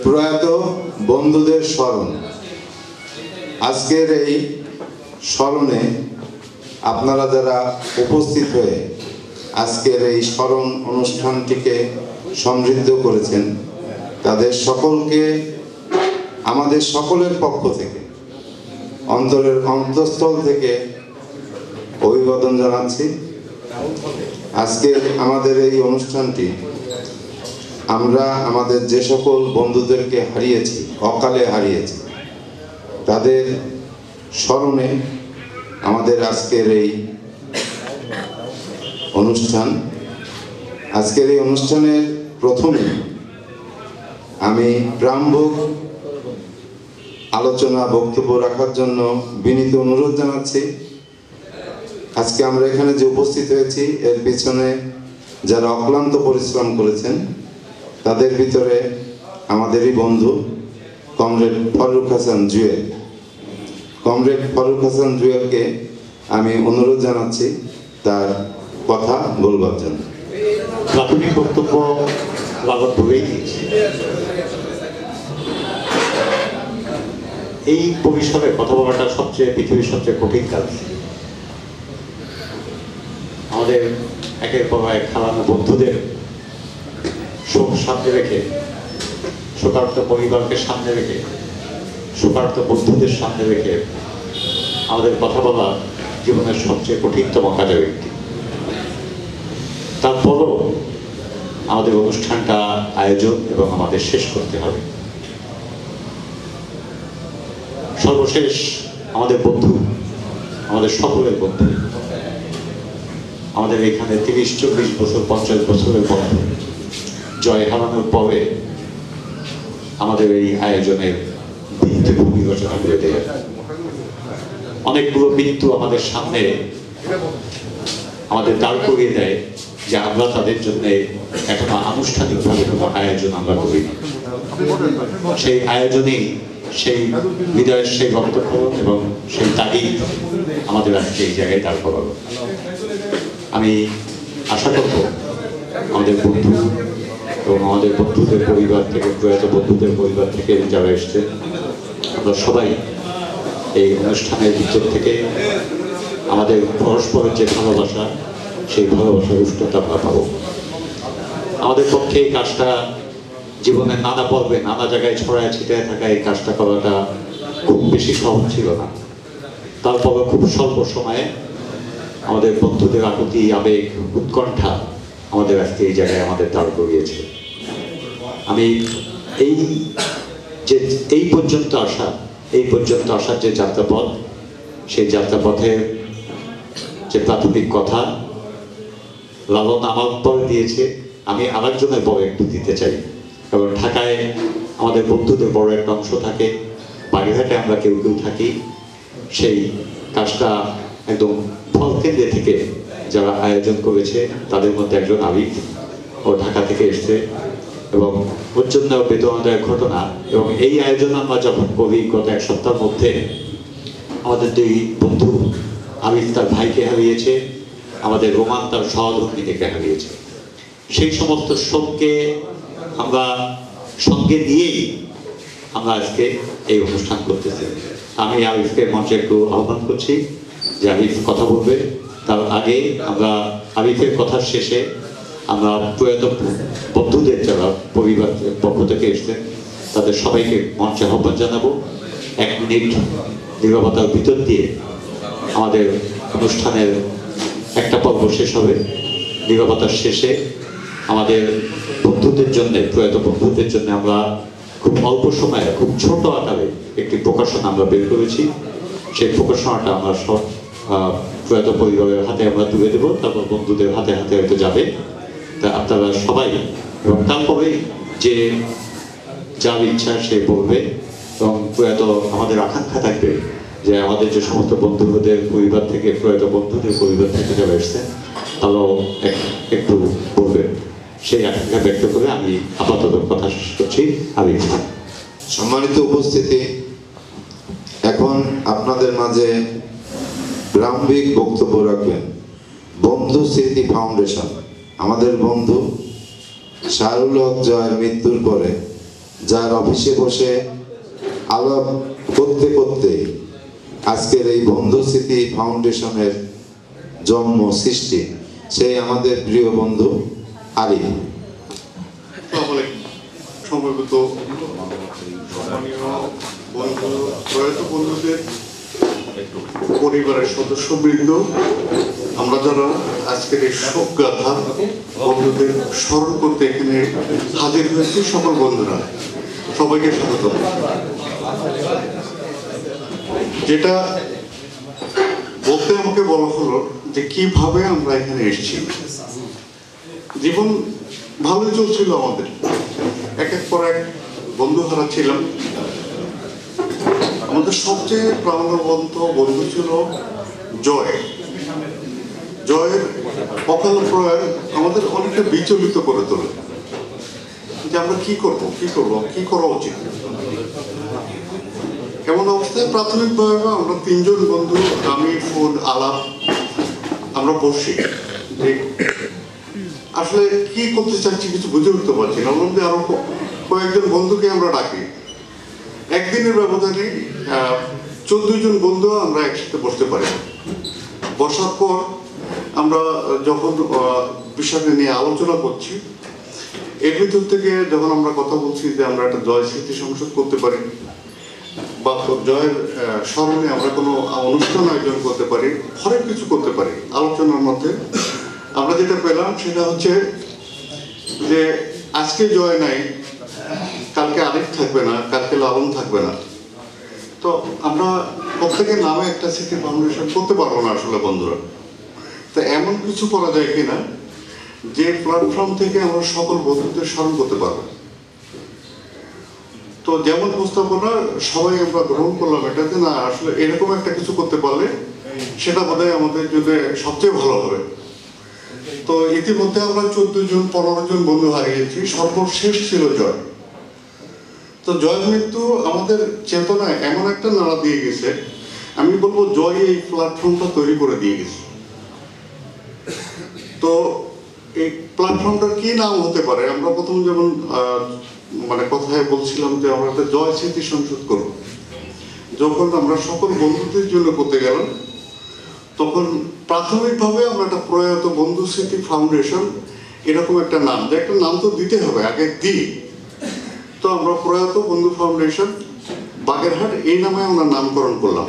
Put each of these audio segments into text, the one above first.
প্রয়াত বন্ধুদের স্মরণ। আজকের এই স্মরণে আপনারা যারা উপস্থিত হয়ে আজকের এই স্মরণ অনুষ্ঠানটিকে সমৃদ্ধ করেছেন, তাদের সকলকে আমাদের সকলের পক্ষ থেকে অন্তরের অন্তঃস্থল থেকে অভিবাদন জানাচ্ছি। আজকের আমাদের এই অনুষ্ঠানটি আমরা আমাদের যে সকল বন্ধুদেরকে হারিয়েছি, অকালে হারিয়েছি, তাদের স্মরণে আমাদের আজকের এই অনুষ্ঠান। আজকের এই অনুষ্ঠানের প্রথমে আমি প্রারম্ভিক আলোচনা বক্তব্য রাখার জন্য বিনীত অনুরোধ জানাচ্ছি। আজকে আমরা এখানে যে উপস্থিত হয়েছি, এর পিছনে যারা অক্লান্ত পরিশ্রম করেছেন, তাদের ভিতরে আমাদেরই বন্ধু কমরেড ফারুক হাসান জুয়েল। কমরেড ফারুক হাসান জুয়েলকে আমি অনুরোধ জানাচ্ছি তার কথা বলবার জন্য। প্রাথমিক বক্তব্য লাগত বলেই দিয়েছি। এই পরিসরে কথা বলাটা পৃথিবীর সবচেয়ে কঠিন কাজ। আমাদের একের পর এক হারানো বন্ধুদের শোক সামনে রেখে, শোকার্ত পরিবারকে সামনে রেখে, শোকার্ত বন্ধুদের সামনে রেখে আমাদের কথা বলা জীবনের সবচেয়ে কঠিনতম কাজের একটি। তারপরও আমাদের অনুষ্ঠানটা আয়োজন এবং আমাদের শেষ করতে হবে। সর্বশেষ আমাদের বন্ধু, আমাদের সকলের বন্ধু, আমাদের এখানে 30-40 বছর 50 বছরের বন্ধু জয় হারানোর পরে আমাদের এই আয়োজনের ভিত্তিভূমি রচনা করে দেয়। অনেকগুলো মৃত্যু আমাদের সামনে আমাদের দাঁড় করিয়ে দেয় যে আমরা তাদের জন্য এখনো আনুষ্ঠানিকভাবে কোনো আয়োজন আমরা করিনি। সেই আয়োজনেই সেই হৃদয়ের সেই বক্তব্য এবং সেই তাগিদ আমাদের আজকে এই জায়গায় দাঁড় করালো। আমি আশা করব আমাদের বন্ধু এবং আমাদের বন্ধুদের পরিবার থেকে, প্রয়াত বন্ধুদের পরিবার থেকে যারা এসছে, আমরা সবাই এই অনুষ্ঠানের ভিতর থেকে আমাদের পরস্পরের যে ভালোবাসা, সেই ভালোবাসার উষ্ণতা আমরা পাবো। আমাদের পক্ষে এই কাজটা জীবনের নানা পর্বে নানা জায়গায় ছড়ায় ছিটায় থাকা এই কাজটা করাটা খুব বেশি সহজ ছিল না। তারপরে খুব স্বল্প সময়ে আমাদের বন্ধুদের আকুতি, আবেগ, উৎকণ্ঠা আমাদের আজকে এই জায়গায় আমাদের দাঁড় করিয়েছে। আমি এই পর্যন্ত আসার যে যাত্রাপথ, সেই যাত্রাপথের যে প্রাথমিক কথা লালন আমার পর দিয়েছে, আমি আরেকজনের বড় একটু দিতে চাই। কারণ ঢাকায় আমাদের বন্ধুদের বড় একটা অংশ থাকে, বাগেরহাটে আমরা কেউ কেউ থাকি। সেই কাজটা একদম ফলকেন্দ্রে থেকে যারা আয়োজন করেছে তাদের মধ্যে একজন আবিদ, ও ঢাকা থেকে এসছে এবং ওর জন্য বেদনাদায়ক ঘটনা। এবং এই আয়োজন আমরা যখন করি, গত এক সপ্তাহের মধ্যে আমাদের দুই বন্ধু, আবিদ তার ভাইকে হারিয়েছে, আমাদের রোমান তার সহধর্মিনীকে হারিয়েছে। সেই সমস্ত শোককে আমরা সঙ্গে নিয়েই আমরা আজকে এই অনুষ্ঠান করতেছি। আমি আবিফকে মঞ্চে একটু আহ্বান করছি যে আবিফ কথা বলবে। তার আগে আমরা আবিফের কথার শেষে আমরা প্রয়াত বন্ধুদের যারা পরিবার পক্ষ থেকে এসছেন তাদের সবাইকে মঞ্চে আহ্বান জানাবো। 1 মিনিট নীরবতার ভিতর দিয়ে আমাদের অনুষ্ঠানের একটা পর্ব শেষ হবে। নীরবতার শেষে আমাদের বন্ধুদের জন্য, প্রয়াত বন্ধুদের জন্য আমরা খুব অল্প সময়ে, খুব ছোট আকারে একটি প্রকাশনা আমরা বের করেছি। সেই প্রকাশনাটা আমরা সব প্রয়াত পরিবারের হাতে আমরা তুলে দেবো, তারপর বন্ধুদের হাতে হাতে হয়তো যাবে। তা আপনারা সবাই, এবং তারপরে যে যার ইচ্ছা সে বলবে। এবং প্রয়াত আমাদের আকাঙ্ক্ষা থাকবে যে আমাদের যে সমস্ত বন্ধুদের পরিবার থেকে, প্রয়াত বন্ধুদের পরিবার থেকে যারা এসছেন তারাও একটু বলবে। সেই আকাঙ্ক্ষা ব্যক্ত করে আমি আপাতত কথা শেষ করছি। সম্মানিত উপস্থিতি, এখন আপনাদের মাঝে প্রারম্ভিক বক্তব্য রাখবেন বন্ধু স্মৃতি ফাউন্ডেশন। আমাদের বন্ধু শাহরুল হক জয়ের মৃত্যুর পরে যার অফিসে বসে আলাপ করতে করতে আজকের এই বন্ধু স্মৃতি ফাউন্ডেশনের জন্ম সৃষ্টি, সেই আমাদের প্রিয় বন্ধু আরিফ। সম্পর্কিত প্রয়াত বন্ধুদের পরিবারের সদস্যবৃন্দ, আমরা যারা আজকের এই শোক গাথা বন্ধুদের স্মরণ করতে এখানে হাজির হয়েছি, সকল বন্ধুরা সবাইকে স্বাগত। যেটা বলতে আমাকে বলা হলো যে কিভাবে আমরা এখানে এসেছি। জীবন ভালোই চলছিল আমাদের, এক এক পর এক বন্ধু হারাচ্ছিলাম। আমাদের সবচেয়ে প্রাণবন্ত বন্ধু ছিল জয়। জয়ের অকাল প্রয়াণ আমাদের অনেকটা বিচলিত করে তোলে যে আমরা কি করব, কি করা উচিত। এমন অবস্থায় প্রাথমিকভাবে আমরা তিনজন বন্ধু, আমি, ফুল, আলাপ, আমরা বসি যে আসলে কি করতে চাচ্ছি কিছু বুঝে উঠতে পারছি না। বললাম যে আরো কয়েকজন বন্ধুকে আমরা ডাকি। একদিনের ব্যবধানে 14 জন বন্ধু আমরা একসাথে বসতে পারি। বসার পর আমরা যখন বিষয়টা নিয়ে আলোচনা করছি, এর ভিতর থেকে যখন আমরা কথা বলছি যে আমরা একটা জয় স্মৃতি সংসদ করতে পারি বা জয়ের স্মরণে আমরা কোনো অনুষ্ঠান আয়োজন করতে পারি, অনেক কিছু করতে পারি। আলোচনার মধ্যে আমরা যেটা পেলাম সেটা হচ্ছে যে আজকে জয় নাই, কালকে আরিফ থাকবে না, কালকে লালন থাকবে না। তো আমরা প্রত্যেকের নামে একটা স্মৃতি ফাউন্ডেশন করতে পারবো না আসলে বন্ধুরা। তো এমন কিছু করা যায় কিনা যে প্ল্যাটফর্ম থেকে আমরা সকল বন্ধুদের স্মরণ করতে পারবো। তো যেমন প্রস্তাবনা সবাই আমরা গ্রহণ করলাম এটাতে, না আসলে এরকম একটা কিছু করতে পারলে সেটা বোধহয় আমাদের জন্য সবচেয়ে ভালো হবে। তো ইতিমধ্যে আমরা 14 জন 15 জন বন্ধু হারিয়েছি, সর্বশেষ ছিল জয়। তো জয় মৃত্যু আমাদের চেতনায় এমন একটা নাড়া দিয়ে গেছে, আমি বলবো জয় এই প্ল্যাটফর্মটা তৈরি করে দিয়ে গেছে। তো এই প্ল্যাটফর্মটার কি নাম হতে পারে? আমরা প্রথম যেমন মানে কথায় বলছিলাম যে আমরা একটা জয় স্মৃতি সংসদ করব। যখন আমরা সকল বন্ধুদের জন্য করতে গেলাম, তখন প্রাথমিকভাবে আমরা একটা প্রয়াত বন্ধু স্মৃতি ফাউন্ডেশন এরকম একটা নাম, যে একটা নাম তো দিতে হবে, আগে দিই। তো আমরা প্রয়াত বন্ধু ফাউন্ডেশন বাগেরহাট এই নামে আমরা নামকরণ করলাম।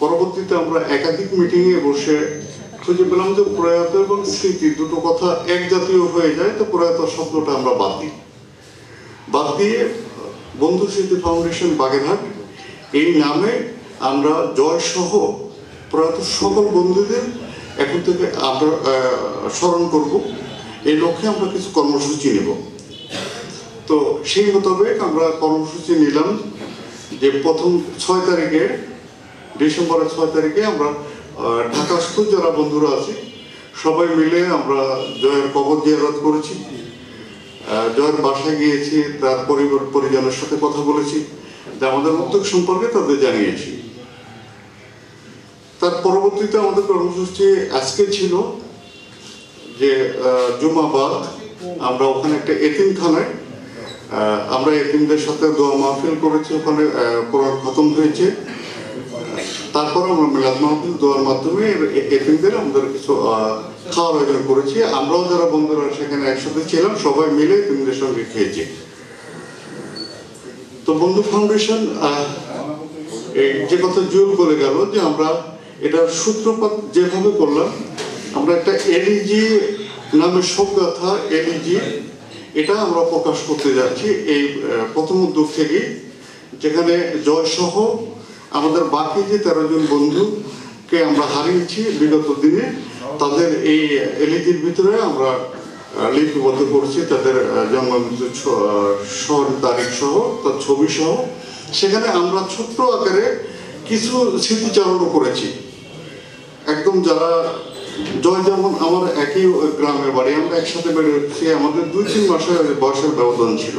পরবর্তীতে আমরা একাধিক মিটিংয়ে বসে খুঁজে পেলাম যে প্রয়াত এবং স্মৃতি দুটো কথা এক জাতীয় হয়ে যায়, তো প্রয়াত শব্দটা আমরা বাদ দিয়ে বন্ধু স্মৃতি ফাউন্ডেশন বাগেরহাট এই নামে আমরা জয় সহ প্রয়াত সকল বন্ধুদের এখন থেকে আমরা স্মরণ করব। এই লক্ষ্যে আমরা কিছু কর্মসূচি নেব। তো সেই মোতাবেক আমরা কর্মসূচি নিলাম যে প্রথম 6 তারিখে, ডিসেম্বরের 6 তারিখে আমরা ঢাকাস্থ যারা বন্ধুরা আছি সবাই মিলে আমরা জয়ের কবর জিয়ারত করেছি। জয়ের বাসায় গিয়েছি, তার পরিবার পরিজনের সাথে কথা বলেছি, যে আমাদের উদ্যোগ সম্পর্কে তাদের জানিয়েছি। তার পরবর্তীতে আমাদের কর্মসূচি আজকে ছিল যে জুমাবাদ আমরা ওখানে একটা এতিমখানায় আমরা এতিমদের সাথে দোয়া মাহফিল করেছি। ওখানে কোরআন খতম হয়েছে। তারপর আমরা মিলাদ মাহফিল দোয়ার মাধ্যমে এতিমদের আমাদের কিছু খাওয়ার আয়োজন করেছি। আমরাও যারা বন্ধুরা সেখানে একসাথে ছিলাম সবাই মিলে এতিমদের সঙ্গে খেয়েছি। তো বন্ধু ফাউন্ডেশন যে কথা জোর করে গেল যে আমরা এটা সূত্রপাত যেভাবে করলাম, আমরা একটা এলইজি নামে শোক গাথা এলইজি এটা আমরা প্রকাশ করতে যাচ্ছি এই প্রথম উদ্যোগ থেকে, যেখানে জয় সহ আমাদের বাকি যে 13 জন বন্ধুকে আমরা হারিয়েছি বিগত দিনে, তাদের এই এলইজির ভিতরে আমরা লিপিবদ্ধ করছি তাদের জন্ম মৃত্যু শহর তারিখ সহ, তার ছবি সহ। সেখানে আমরা ছোট্ট আকারে কিছু স্মৃতিচারণও করেছি। একদম যারা জয়, যেমন আমার একই গ্রামের বাড়ি, আমরা একসাথে বেড়ে উঠছি, আমাদের 2-3 মাসের বয়সের ব্যবধান ছিল।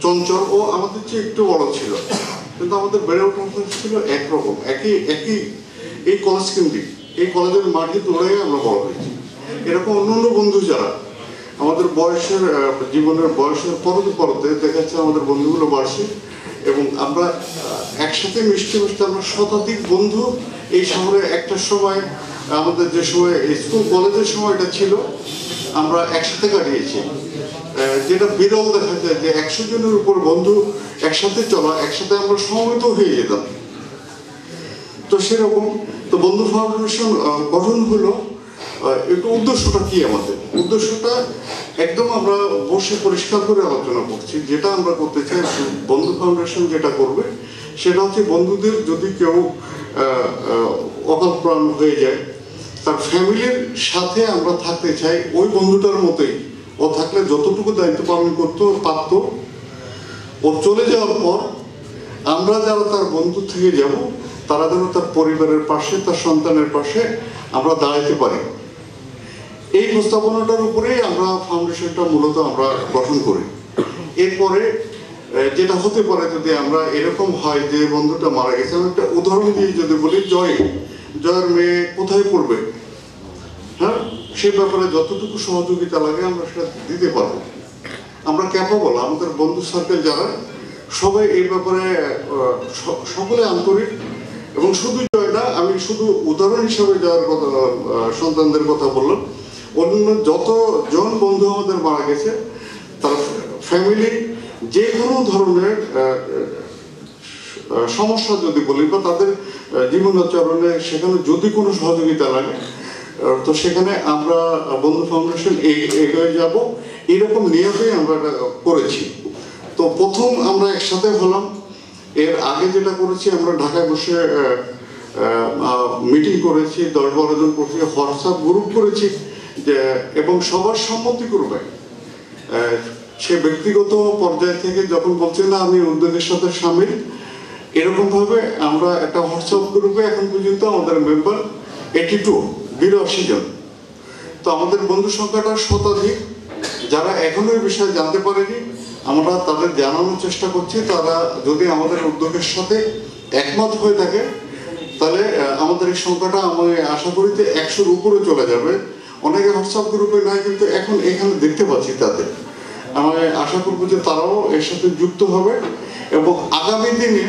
চঞ্চল ও আমাদের চেয়ে একটু বড় ছিল, কিন্তু আমাদের বেড়ে ওঠার ছিল একরকম, একই এই কলেজ কেন্দ্রিক, এই কলেজের মাঠে দৌড়ে আমরা বড় হয়েছি। এরকম অন্য বন্ধু যারা আমাদের বয়সের জীবনের বয়সের পরতে পরতে দেখা যাচ্ছে আমাদের বন্ধুগুলো বাড়ছে এবং আমরা একসাথে মিশতে মিশতে আমরা শতাধিক বন্ধু এই শহরে একটা সময় আমাদের যে সময় স্কুল কলেজের সময়টা ছিল আমরা একসাথে কাটিয়েছি, যেটা বিরল দেখা যায় যে 100 জনের উপর বন্ধু একসাথে চলা, একসাথে আমরা সমবেত হয়ে যেতাম। তো সেরকম তো বন্ধু ফাউন্ডেশন গঠন হলো, একটু উদ্দেশ্যটা কি আমাদের উদ্দেশ্যটা একদম আমরা বসে পরিষ্কার করে আলোচনা করছি। যেটা আমরা করতে চাই বন্ধু ফাউন্ডেশন যেটা করবে সেটা হচ্ছে বন্ধুদের যদি কেউ অকাল প্রাণ হয়ে যায় তার ফ্যামিলির সাথে আমরা থাকতে চাই ওই বন্ধুটার মতোই। ও থাকলে যতটুকু দায়িত্ব পালন করতে পারত, ও চলে যাওয়ার পর আমরা যারা তার বন্ধু থেকে যাব তারা যেন তার পরিবারের পাশে, তার সন্তানের পাশে আমরা দাঁড়াতে পারি। এই প্রস্তাবনাটার উপরেই আমরা ফাউন্ডেশনটা মূলত আমরা গঠন করি। এরপরে যেটা হতে পারে যদি আমরা এরকম হয় যে বন্ধুটা মারা গেছে, আমি একটা উদাহরণ দিয়ে যদি বলি, জয়ের মেয়ে কোথায় পড়বে, হ্যাঁ, সে ব্যাপারে যতটুকু সহযোগিতা লাগে আমরা সেটা দিতে পারবো। আমরা ক্যাপাবল, আমাদের বন্ধু সার্কেল যারা সবাই এই ব্যাপারে সকলে আন্তরিক। এবং শুধু জয় না, আমি শুধু উদাহরণ হিসাবে জয়ের কথা, সন্তানদের কথা বললাম, অন্য যতজন বন্ধু আমাদের মারা গেছে তার ফ্যামিলি যে কোনো ধরনের সমস্যা যদি বলি বা তাদের জীবনাচরণে সেখানে যদি কোনো সহযোগিতা লাগে তো সেখানে আমরা বন্ধু ফাউন্ডেশন এগিয়ে যাব, এরকম নিয়মেই আমরা করেছি। তো প্রথম আমরা একসাথে হলাম। এর আগে যেটা করেছি আমরা ঢাকায় বসে মিটিং করেছি, 10-12 জন করছি, হোয়াটসঅ্যাপ গ্রুপ করেছি যে, এবং সবার সম্মতি করবে। সে ব্যক্তিগত পর্যায় থেকে যখন বলছে না আমি উদ্যোগের সাথে সামিল, এরকমভাবে আমরা একটা হোয়াটসঅ্যাপ গ্রুপে এখন পর্যন্ত আমাদের মেম্বার 82 জন। তো আমাদের বন্ধু সংখ্যাটা শতাধিক। যারা এখনো এই বিষয়ে জানতে পারেনি আমরা তাদের জানানোর চেষ্টা করছি। তারা যদি আমাদের উদ্যোগের সাথে একমত হয়ে থাকে তাহলে আমাদের এই সংখ্যাটা আমি আশা করি যে 100-র উপরে চলে যাবে। অনেকে হোয়াটসঅ্যাপ গ্রুপে নাই কিন্তু এখন এখানে দেখতে পাচ্ছি তাদের। আমি আশা করবো যে তারাও এর সাথে যুক্ত হবে এবং আগামী দিনে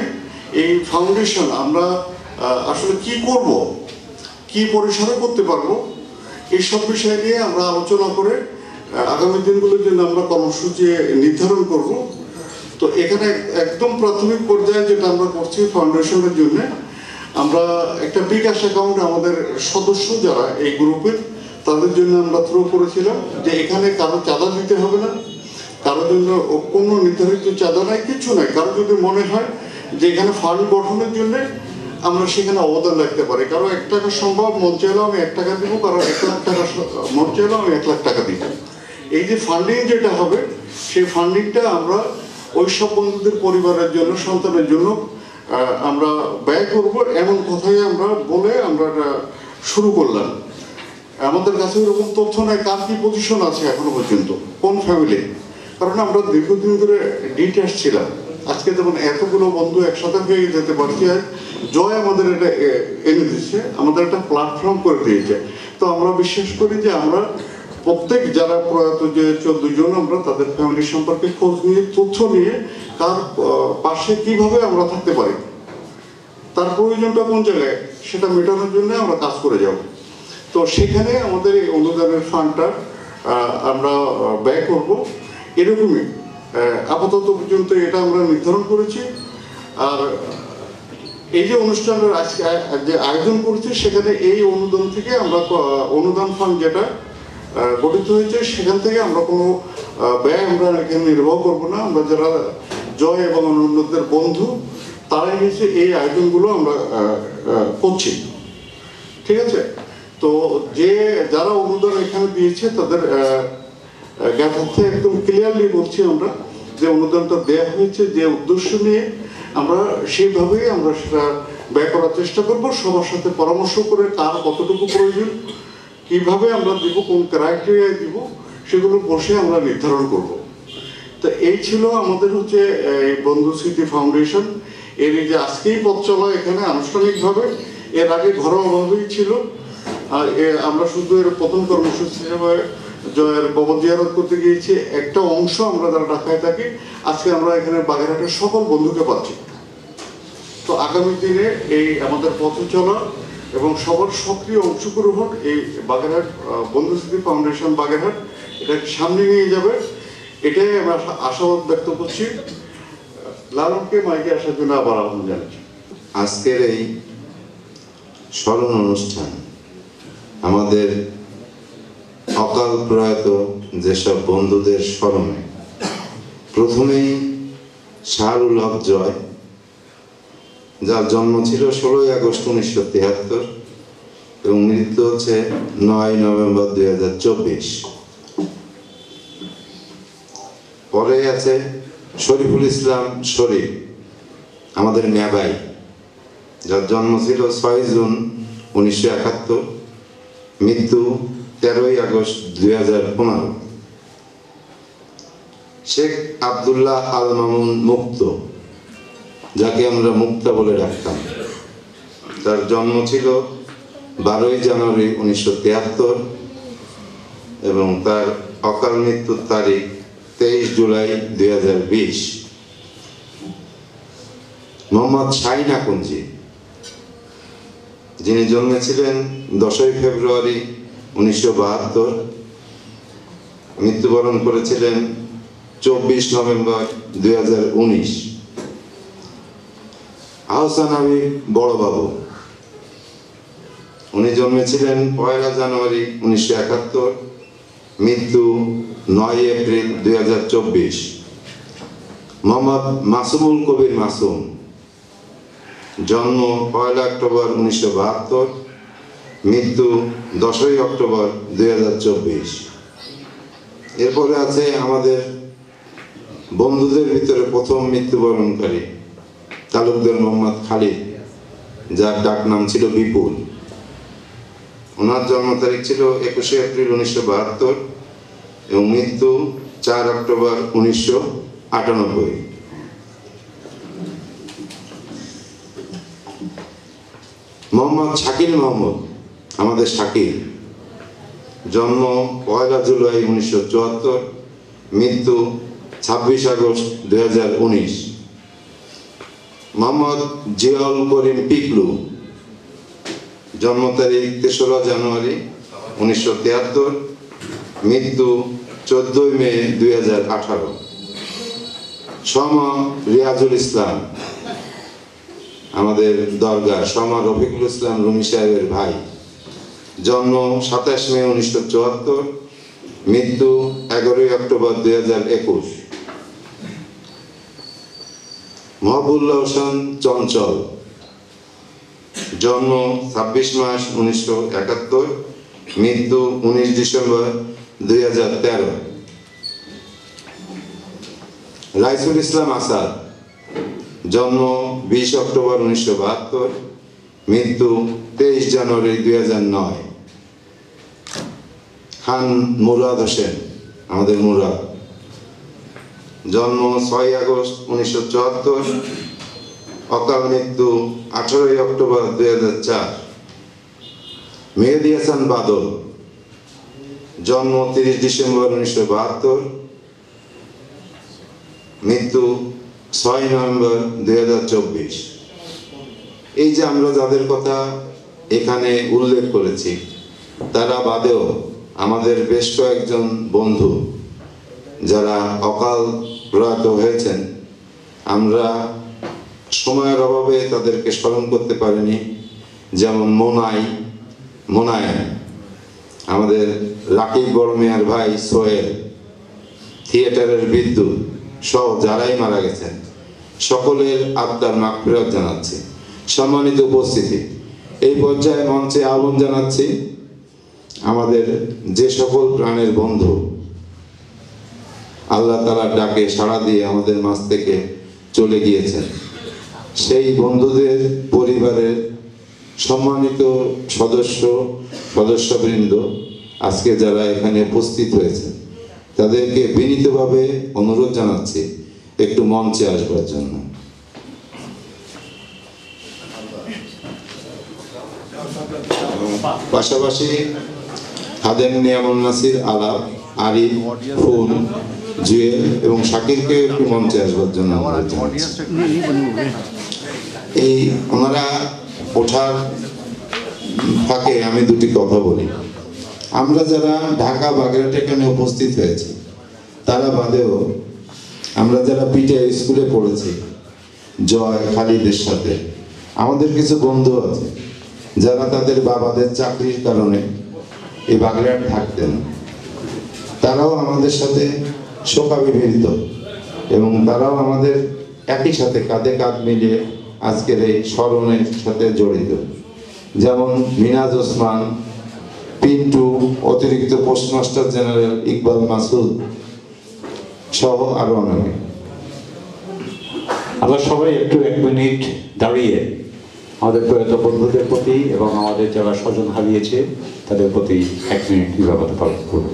এই ফাউন্ডেশন আমরা আসলে কি করব, কি পরিসরে করতে পারবো, এইসব বিষয় নিয়ে আমরা আলোচনা করে আগামী দিনগুলোর জন্য আমরা কর্মসূচি নির্ধারণ করব। তো এখানে একদম প্রাথমিক পর্যায়ে যেটা আমরা করছি ফাউন্ডেশনের জন্য, আমরা একটা বিকাশ অ্যাকাউন্ট আমাদের সদস্য যারা এই গ্রুপের তাদের জন্য আমরা থ্রো করেছিলাম যে এখানে কারো চাঁদা দিতে হবে না, কারোর জন্য কোনো নির্ধারিত চাঁদা নাই, কিছু নাই। কারো যদি মনে হয় যে এখানে ফান্ড গঠনের জন্য আমরা সেখানে অবদান রাখতে পারি, কারো 1 টাকা সম্ভব, মন চাইলেও আমি 1 টাকা দিব, কারো 1 লাখ টাকা মন চাইলেও আমি 1 লাখ টাকা দিব। এই যে ফান্ডিং যেটা হবে সেই ফান্ডিংটা আমরা ওই সব বন্ধুদের পরিবারের জন্য, সন্তানের জন্য আমরা ব্যয় করব, এমন কথাই আমরা বলে আমরা শুরু করলাম। আমাদের কাছে এরকম তথ্য নাই কার কি পজিশন আছে এখনো পর্যন্ত, কোন ফ্যামিলি, কারণ আমরা দীর্ঘদিন ধরে ডিটেচ ছিলাম। আজকে যেমন এতগুলো বন্ধু একসাথে হয়ে যেতে পারছি, আর জয় আমাদের এটা এনে দিচ্ছে, আমাদের একটা প্ল্যাটফর্ম করে দিয়েছে। তো আমরা বিশ্বাস করি যে আমরা প্রত্যেক যারা প্রয়াত যে 14 জন আমরা তাদের ফ্যামিলি সম্পর্কে খোঁজ নিয়ে, তথ্য নিয়ে তার পাশে কিভাবে আমরা থাকতে পারি, তার প্রয়োজনটা কোন জায়গায় সেটা মেটানোর জন্য আমরা কাজ করে যাব। তো সেখানে আমাদের এই অনুদানের ফান্ডটা আমরা ব্যয় করব, এরকমই আপাতত পর্যন্ত এটা আমরা নির্ধারণ করেছি। আর এই যে অনুষ্ঠানের আজকে যে আয়োজন করেছি সেখানে এই অনুদান থেকে আমরা অনুদান ফান্ড যেটা গঠিত হয়েছে সেখান থেকে আমরা কোনো ব্যয় আমরা এখানে নির্বাহ করবো না। আমরা যারা জয় এবং অন্যদের বন্ধু তারাই হচ্ছে এই আয়োজনগুলো আমরা করছি, ঠিক আছে। তো যারা অনুদান এখানে দিয়েছে তাদের জ্ঞাতার্থে একদম ক্লিয়ারলি বলছি আমরা যে অনুদানটা দেওয়া হয়েছে যে উদ্দেশ্য নিয়ে, আমরা সেইভাবেই আমরা সেটা ব্যয় করার চেষ্টা করব। সবার সাথে পরামর্শ করে কার কতটুকু প্রয়োজন, কিভাবে আমরা দিব, কোন ক্রাইটেরিয়ায় দিব, সেগুলো বসে আমরা নির্ধারণ করব। তো এই ছিল আমাদের হচ্ছে এই বন্ধু স্মৃতি ফাউন্ডেশন। এর এই যে আজকেই পথ চলা এখানে আনুষ্ঠানিকভাবে, এর আগে ঘরোয়াভাবেই ছিল। আর আমরা শুধু এর প্রথম কর্মসূচি হিসেবে জয়ের কবর জিয়ারত করতে গিয়েছি, একটা অংশ আমরা যারা ঢাকায় থাকি আজকে আমরা এখানে বাগেরহাটের সকল বন্ধুকে পাচ্ছি। তো আগামী দিনে এই আমাদের পথ চলা এবং সবার সক্রিয় অংশগ্রহণ এই বাগেরহাট বন্ধু স্মৃতি ফাউন্ডেশন বাগেরহাট এটাকে সামনে নিয়ে যাবে, এটাই আমরা আশাবাদ ব্যক্ত করছি। লালনকে মাইকে আসার জন্য আবার আহ্বান জানাচ্ছি। আজকের এই স্মরণ অনুষ্ঠান আমাদের অকাল প্রয়াত যেসব বন্ধুদের স্মরণে, প্রথমেই শাহরুল হক জয়, যার জন্ম ছিল 16ই আগস্ট 1973 এবং মৃত্যু হচ্ছে 9 নভেম্বর 2024। পরে আছে শরীফুল ইসলাম শরীফ, আমাদের মেয়াবাই, যার জন্ম ছিল 6 জুন 1971, মৃত্যু 13ই আগস্ট 2015। শেখ আব্দুল্লাহ আল মামুন মুক্ত, যাকে আমরা মুক্তা বলে রাখতাম, তার জন্ম ছিল 12ই জানুয়ারি 1973 এবং তার অকাল মৃত্যুর তারিখ 23 জুলাই 2020। মোহাম্মদ শাহিন আকুঞ্জি, যিনি জন্মেছিলেন 10ই ফেব্রুয়ারি 1972, মৃত্যুবরণ করেছিলেন 24 নভেম্বর 2019। আহসান হাবিব বড়বাবু, উনি জন্মেছিলেন 1 জানুয়ারি 1971, মৃত্যু 9 এপ্রিল 2024। মোহাম্মদ মাসুমুল কবির মাসুম, জন্ম 1 অক্টোবর 1972, মৃত্যু 10ই অক্টোবর 2024। এরপরে আছে আমাদের বন্ধুদের ভিতরে প্রথম মৃত্যুবরণকারী তালুকদার মোহাম্মদ খালিদ, যার ডাক নাম ছিল বিপুল। ওনার জন্ম তারিখ ছিল 21 এপ্রিল 1972 এবং মৃত্যু 4 অক্টোবর 1998। মোহাম্মদ শাকিল মাহমুদ, আমাদের শাকিল, জন্ম 1 জুলাই 1974, মৃত্যু 26 আগস্ট 2019। মোহাম্মদ জিয়াউল করিম পিকলু, জন্ম তারিখ 3রা জানুয়ারি 1973, মৃত্যু 14 মে 2018। শমা রিয়াজুল ইসলাম, আমাদের দরগার শমা রফিকুল ইসলাম রুমি সাহেবের ভাই, জন্ম 27 মে 1974, মৃত্যু 11 অক্টোবর 2021। মহাবুল্লাহ হোসেন চঞ্চল, জন্ম 26 মার্চ 1971, মৃত্যু 19 ডিসেম্বর 2013। রাইসুল ইসলাম আসাদ, জন্ম 20 অক্টোবর 1972, মৃত্যু 23 জানুয়ারি 2009। খান মুরাদ হোসেন, আমাদের মুরাদ, জন্ম 6 আগস্ট 1974, অকাল মৃত্যু 18 অক্টোবর 2004। মেহেদি হাসান বাদল, জন্ম 30 ডিসেম্বর 1972, মৃত্যু 6 নভেম্বর 2024। এই যে আমরা যাদের কথা এখানে উল্লেখ করেছি, তারা বাদেও আমাদের বেশ কয়েকজন বন্ধু যারা অকাল প্রয়াত হয়েছেন, আমরা সময়ের অভাবে তাদেরকে স্মরণ করতে পারিনি। যেমন মোনায়েম, আমাদের রাকিব বড় মিয়ার ভাই সোহেল, থিয়েটারের বিদ্যুৎ সহ যারাই মারা গেছেন, সকলের আত্মার মাগফিরাত জানাচ্ছি। সম্মানিত উপস্থিতি, এই পর্যায়ে মঞ্চে আহ্বান জানাচ্ছি আমাদের যে সকল প্রাণের বন্ধু আল্লাহ তাআলার ডাকে সাড়া দিয়ে আমাদের মাঝ থেকে চলে গিয়েছেন, সেই বন্ধুদের পরিবারের সম্মানিত সদস্যবৃন্দ আজকে যারা এখানে উপস্থিত হয়েছেন, তাদেরকে বিনীতভাবে অনুরোধ জানাচ্ছি একটু মঞ্চে আসবার জন্য। পাশাপাশি খাদেম নিয়ামুল নাসির আলাপ, আরিফ, ফুল, জুয়েল এবং শাকিরকে একটু মঞ্চে আসবার জন্য অনুরোধ জানাচ্ছি। এই ওনারা ওঠার ফাঁকে আমি দুটি কথা বলি। আমরা যারা ঢাকা বাগেরহাট এখানে উপস্থিত হয়েছি তারা বাদেও আমরা যারা পিটিআই স্কুলে পড়েছি জয় খালিদের সাথে, আমাদের কিছু বন্ধু আছে যারা তাদের বাবাদের চাকরির কারণে এই বাগেরহাট থাকতেন, তারাও আমাদের সাথে শোকাবিভূত এবং তারাও আমাদের একই সাথে কাঁধে কাঁধ মিলিয়ে আজকের এই স্মরণের সাথে জড়িত। যেমন মিনাজ ওসমান, পিন্টু, অতিরিক্ত পোস্টমাস্টার জেনারেল ইকবাল মাসুদ সহ আরো অনেকে। আমরা সবাই একটু 1 মিনিট দাঁড়িয়ে আমাদের প্রয়াত বন্ধুদের প্রতি এবং আমাদের যারা স্বজন হারিয়েছে তাদের প্রতি 1 মিনিট নিরবতা পালন করব।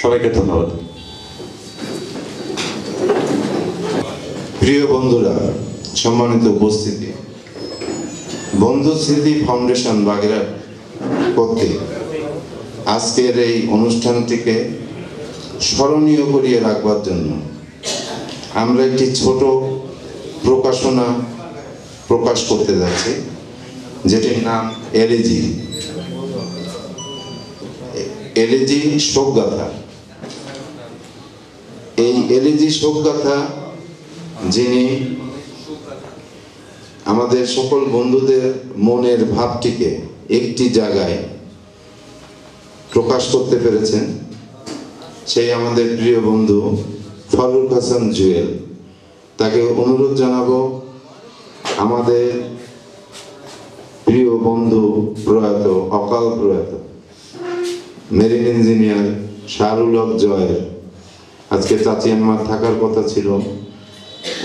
সবাইকে ধন্যবাদ। প্রিয় বন্ধুরা, সম্মানিত উপস্থিতি, বন্ধু স্মৃতি ফাউন্ডেশন বাগেরহাট কর্তৃক আজকের এই অনুষ্ঠানটিকে স্মরণীয় করিয়ে রাখবার জন্য আমরা একটি ছোট প্রকাশনা প্রকাশ করতে যাচ্ছি, যেটির নাম এলএজি শোকগাথা। এই এলএজি শোকগাথা যিনি আমাদের সকল বন্ধুদের মনের ভাবটিকে একটি জায়গায় প্রকাশ করতে পেরেছেন, সেই আমাদের প্রিয় বন্ধু ফারুক হাসান জুয়েল। তাকে অনুরোধ জানাবো আমাদের প্রিয় বন্ধু প্রয়াত, অকাল প্রয়াত মেরিন ইঞ্জিনিয়ার শাহরুল হক জয়ের আজকে চাচিয়াম্মার থাকার কথা ছিল,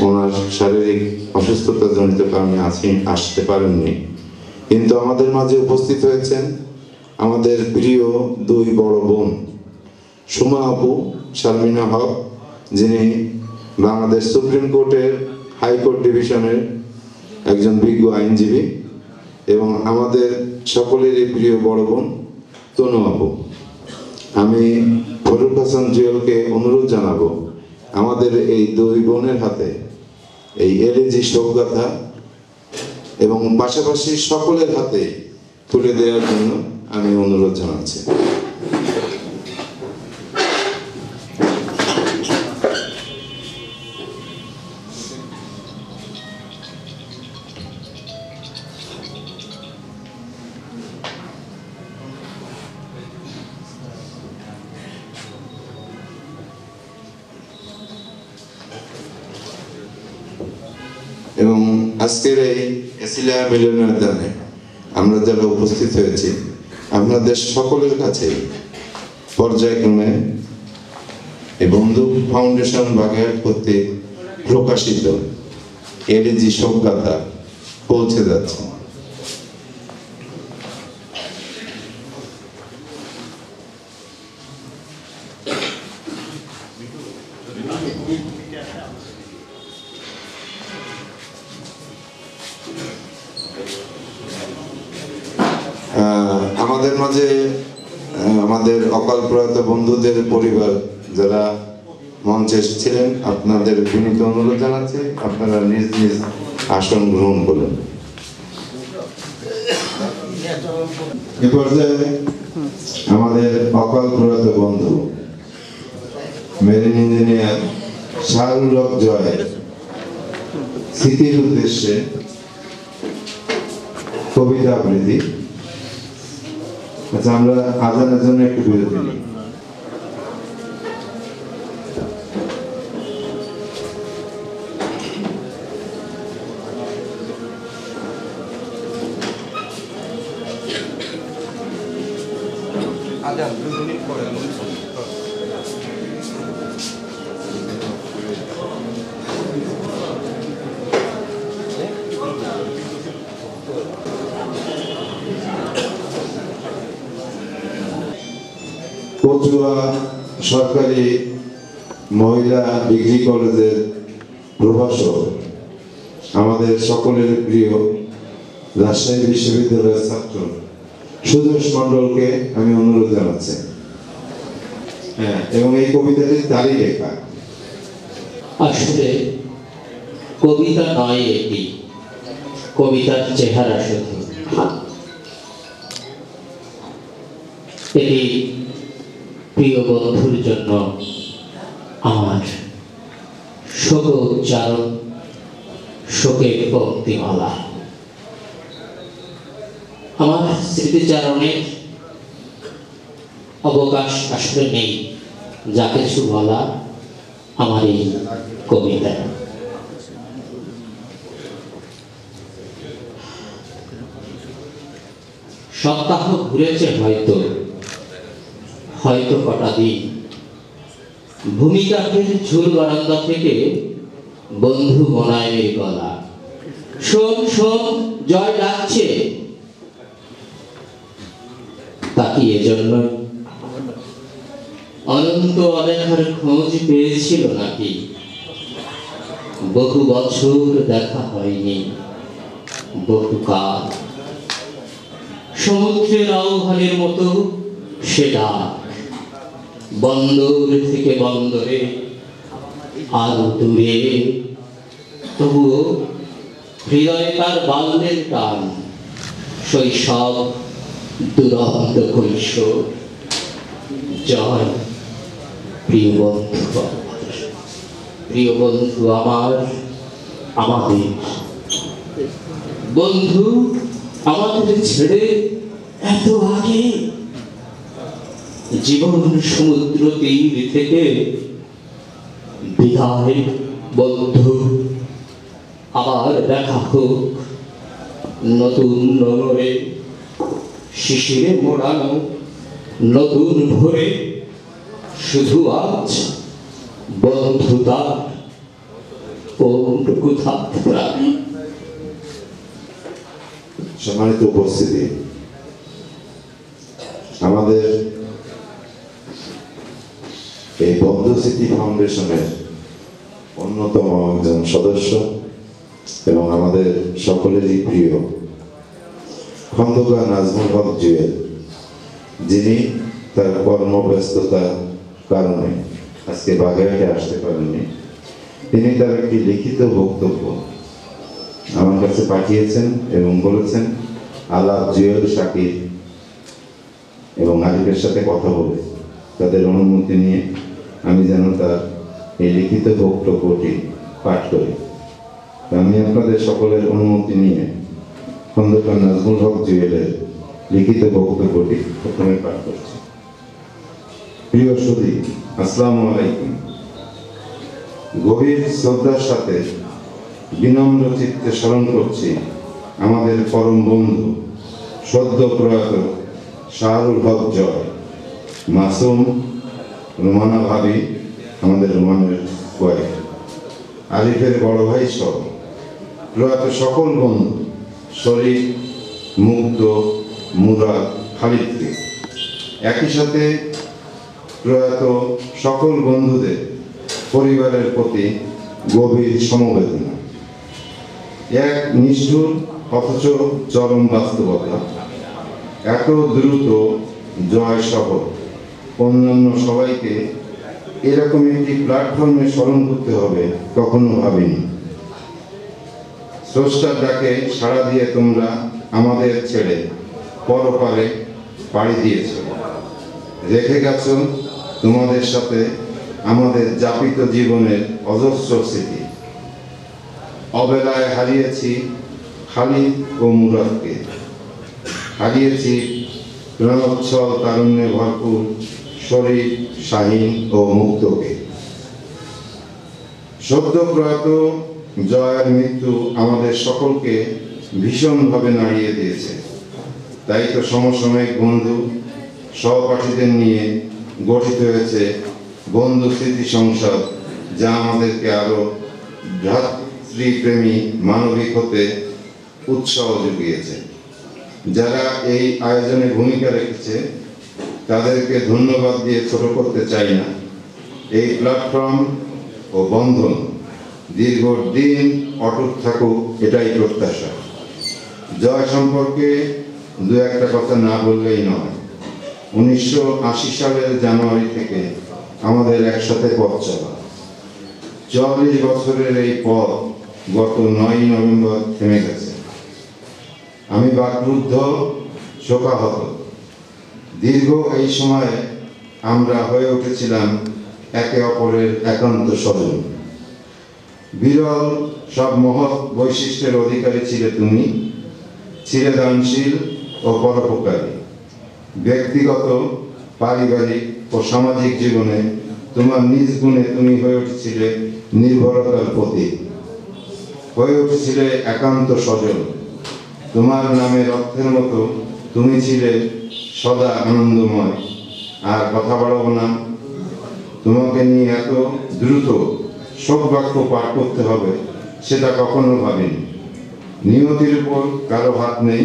ওনার শারীরিক অসুস্থতা জনিত কারণে আসতে পারেননি, কিন্তু আমাদের মাঝে উপস্থিত হয়েছেন আমাদের প্রিয় 2 বড় বোন সুমা আপু, শারমিনা হক, যিনি বাংলাদেশ সুপ্রিম কোর্টের হাইকোর্ট ডিভিশনের একজন বিজ্ঞ আইনজীবী, এবং আমাদের সকলেরই প্রিয় বড় বোন তনু আপু। আমি ফারুক হাসান জুয়েলকে অনুরোধ জানাবো আমাদের এই 2 বোনের হাতে এই এলএজি শোকগাথা এবং পাশাপাশি সকলের হাতে তুলে দেওয়ার জন্য আমি অনুরোধ জানাচ্ছি। এবং আজকের এই এসিলা মিলনের দানে আমরা যারা উপস্থিত হয়েছি আপনাদের সকলের কাছে পর্যায়ক্রমে এই বন্ধু ফাউন্ডেশন বাগেরহাট কর্তৃক প্রকাশিত এলএজি শোকগাথা পৌঁছে যাচ্ছে। আমাদের মাঝে আমাদের অকাল প্রয়াত বন্ধুদের পরিবার যারা মঞ্চে এসেছিলেন, আপনাদের বিনীত অনুরোধ জানাচ্ছি আপনারা নিজ নিজ আসন গ্রহণ করুন। এ পর্যায়ে আমাদের অকাল প্রয়াত বন্ধু মেরিন ইঞ্জিনিয়ার শাহরুল হক জয় স্মৃতির উদ্দেশ্যে কবিতা আবৃত্তি। আচ্ছা, আমরা আজানের জন্য একটু বিরতি নিই। কচুয়া সরকারি মহিলা ডিগ্রি কলেজের প্রভাষক, আমাদের সকলের প্রিয় রাজশাহী বিশ্ববিদ্যালয়ের ছাত্র সুদর্শ মণ্ডলকে আমি অনুরোধ জানাচ্ছি। হ্যাঁ, এবং এই কবিতাটি তারই লেখা। আসলে কবিতা নয়, এটি কবিতার চেহারা শুধু। এটি প্রিয় বন্ধুর জন্য আমার শোক উচ্চারণ, শোকের পঙ্ক্তিমালা। আমার স্মৃতিচারণের অবকাশ আসলে নেই যা কিছু বলা আমার এই কবিতায়। সপ্তাহ ঘুরেছে হয়তো হয়তো কটা দিন, ভূমিকাঠের ঝুল বারান্দা থেকে বন্ধু মোনায়েমের গলা, শোন শোন জয় ডাকছে, তাকে এজন্য অনন্ত অদেখার খোঁজ পেয়েছিল নাকি? বহু বছর দেখা হয়নি, বহুকাল। সমুদ্রের আহ্বানের মতো সে ডাক, বন্দর থেকে বন্দরে আর দূরে, তবুও হৃদয়ে তার বাল্যের টান, শৈশব দুরন্ত কৈশোর। জয় প্রিয় বন্ধু আমার, প্রিয় বন্ধু আমার, আমাদের বন্ধু আমাদের ছেড়ে এত আগে, জীবন সমুদ্র তীর থেকে বিদায় বন্ধু। আবার দেখা হোক নতুন নগরে, শিশিরে মোড়ানো নতুন ভোরে, শুধু আজ বন্ধুতার কোনটুকু থাকতে প্রাণ। সম্মানিত উপস্থিতি, আমাদের এই বন্ধু স্মৃতি ফাউন্ডেশনের অন্যতম একজন সদস্য এবং আমাদের সকলেরই প্রিয় খন্দকার নাজমুল হক জুয়েল, যিনি তার কর্মব্যস্ততার কারণে আজকে বাগেরহাটে আসতে পারেননি, তিনি তার একটি লিখিত বক্তব্য আমার কাছে পাঠিয়েছেন এবং বলেছেন আলাপ জুয়েল, শাকির এবং আরিফের সাথে কথা বলে তাদের অনুমতি নিয়ে আমি যেন তার এই লিখিত বক্তব্যটি পাঠ করি। আমি আপনাদের সকলের অনুমতি নিয়ে খন্দকার নাজমুল হক জুয়েলের লিখিত বক্তব্যটি প্রথমে পাঠ করছি। প্রিয় সুধী, আসসালামু আলাইকুম। গভীর শ্রদ্ধার সাথে বিনম্র চিত্তে স্মরণ করছি আমাদের পরম বন্ধু সদ্য প্রয়াত শাহরুল হক জয়, মাসুম, রুমানা ভাবি, আমাদের রুমানের ওয়াইফ, আরিফের বড় ভাই সহ প্রয়াত সকল বন্ধু শরীফ, মুগ্ধ, মুরাদ, খালিদকে, একই সাথে প্রয়াত সকল বন্ধুদের পরিবারের প্রতি গভীর সমবেদনা। এক নিষ্ঠুর অথচ চরম বাস্তবতা, এত দ্রুত জয় সহ অন্যান্য সবাইকে এরকম একটি প্ল্যাটফর্মে স্মরণ করতে হবে কখনো ভাবিনি। স্রষ্টার ডাকে সাড়া দিয়ে তোমরা আমাদের ছেড়ে পরপারে পাড়ি দিয়েছ, রেখে গেছ তোমাদের সাথে আমাদের যাপিত জীবনের অজস্র স্মৃতি। অবেলায় হারিয়েছি খালিদ ও মুরাদকে, হারিয়েছি প্রাণোচ্ছল তারুণ্যে ভরপুর শরীফ, শাহিন ও মুক্তকে। সদ্য প্রয়াত জয়ের মৃত্যু আমাদের সকলকে ভীষণভাবে নাড়িয়ে দিয়েছে। তাই তো সমসাময়িক বন্ধু সহপাঠীদের নিয়ে গঠিত হয়েছে বন্ধু স্মৃতি সংসদ, যা আমাদেরকে আরো ভ্রাতৃপ্রেমী মানবিক হতে উৎসাহ জুগিয়েছে। যারা এই আয়োজনে ভূমিকা রেখেছে তাদেরকে ধন্যবাদ দিয়ে ছোট করতে চাই না। এই প্ল্যাটফর্ম ও বন্ধন দীর্ঘদিন অটুট থাকুক, এটাই প্রত্যাশা। জয় সম্পর্কে দু একটা কথা না বললেই নয়। 1980 সালের জানুয়ারি থেকে আমাদের একসাথে পথ চলা। 40 বছরের এই পথ গত 9 নভেম্বর থেমে গেছে। আমি বাকরুদ্ধ, শোকাহত। দীর্ঘ এই সময়ে আমরা হয়ে উঠেছিলাম একে অপরের একান্ত স্বজন। বিরল সব মহৎ বৈশিষ্ট্যের অধিকারী ছিলে তুমি। ছিলে দানশীল ও পরোপকারী। ব্যক্তিগত, পারিবারিক ও সামাজিক জীবনে তোমার নিজ গুণে তুমি হয়ে উঠেছিলে নির্ভরতার প্রতীক, হয়ে উঠেছিলে একান্ত স্বজন। তোমার নামের অর্থের মতো তুমি ছিলে সদা আনন্দময়। আর কথা বাড়াবো না, তোমাকে নিয়ে এত দ্রুত শোক বাক্য পাঠ করতে হবে সেটা কখনো ভাবিনি। নিয়তির উপর কারো হাত নেই।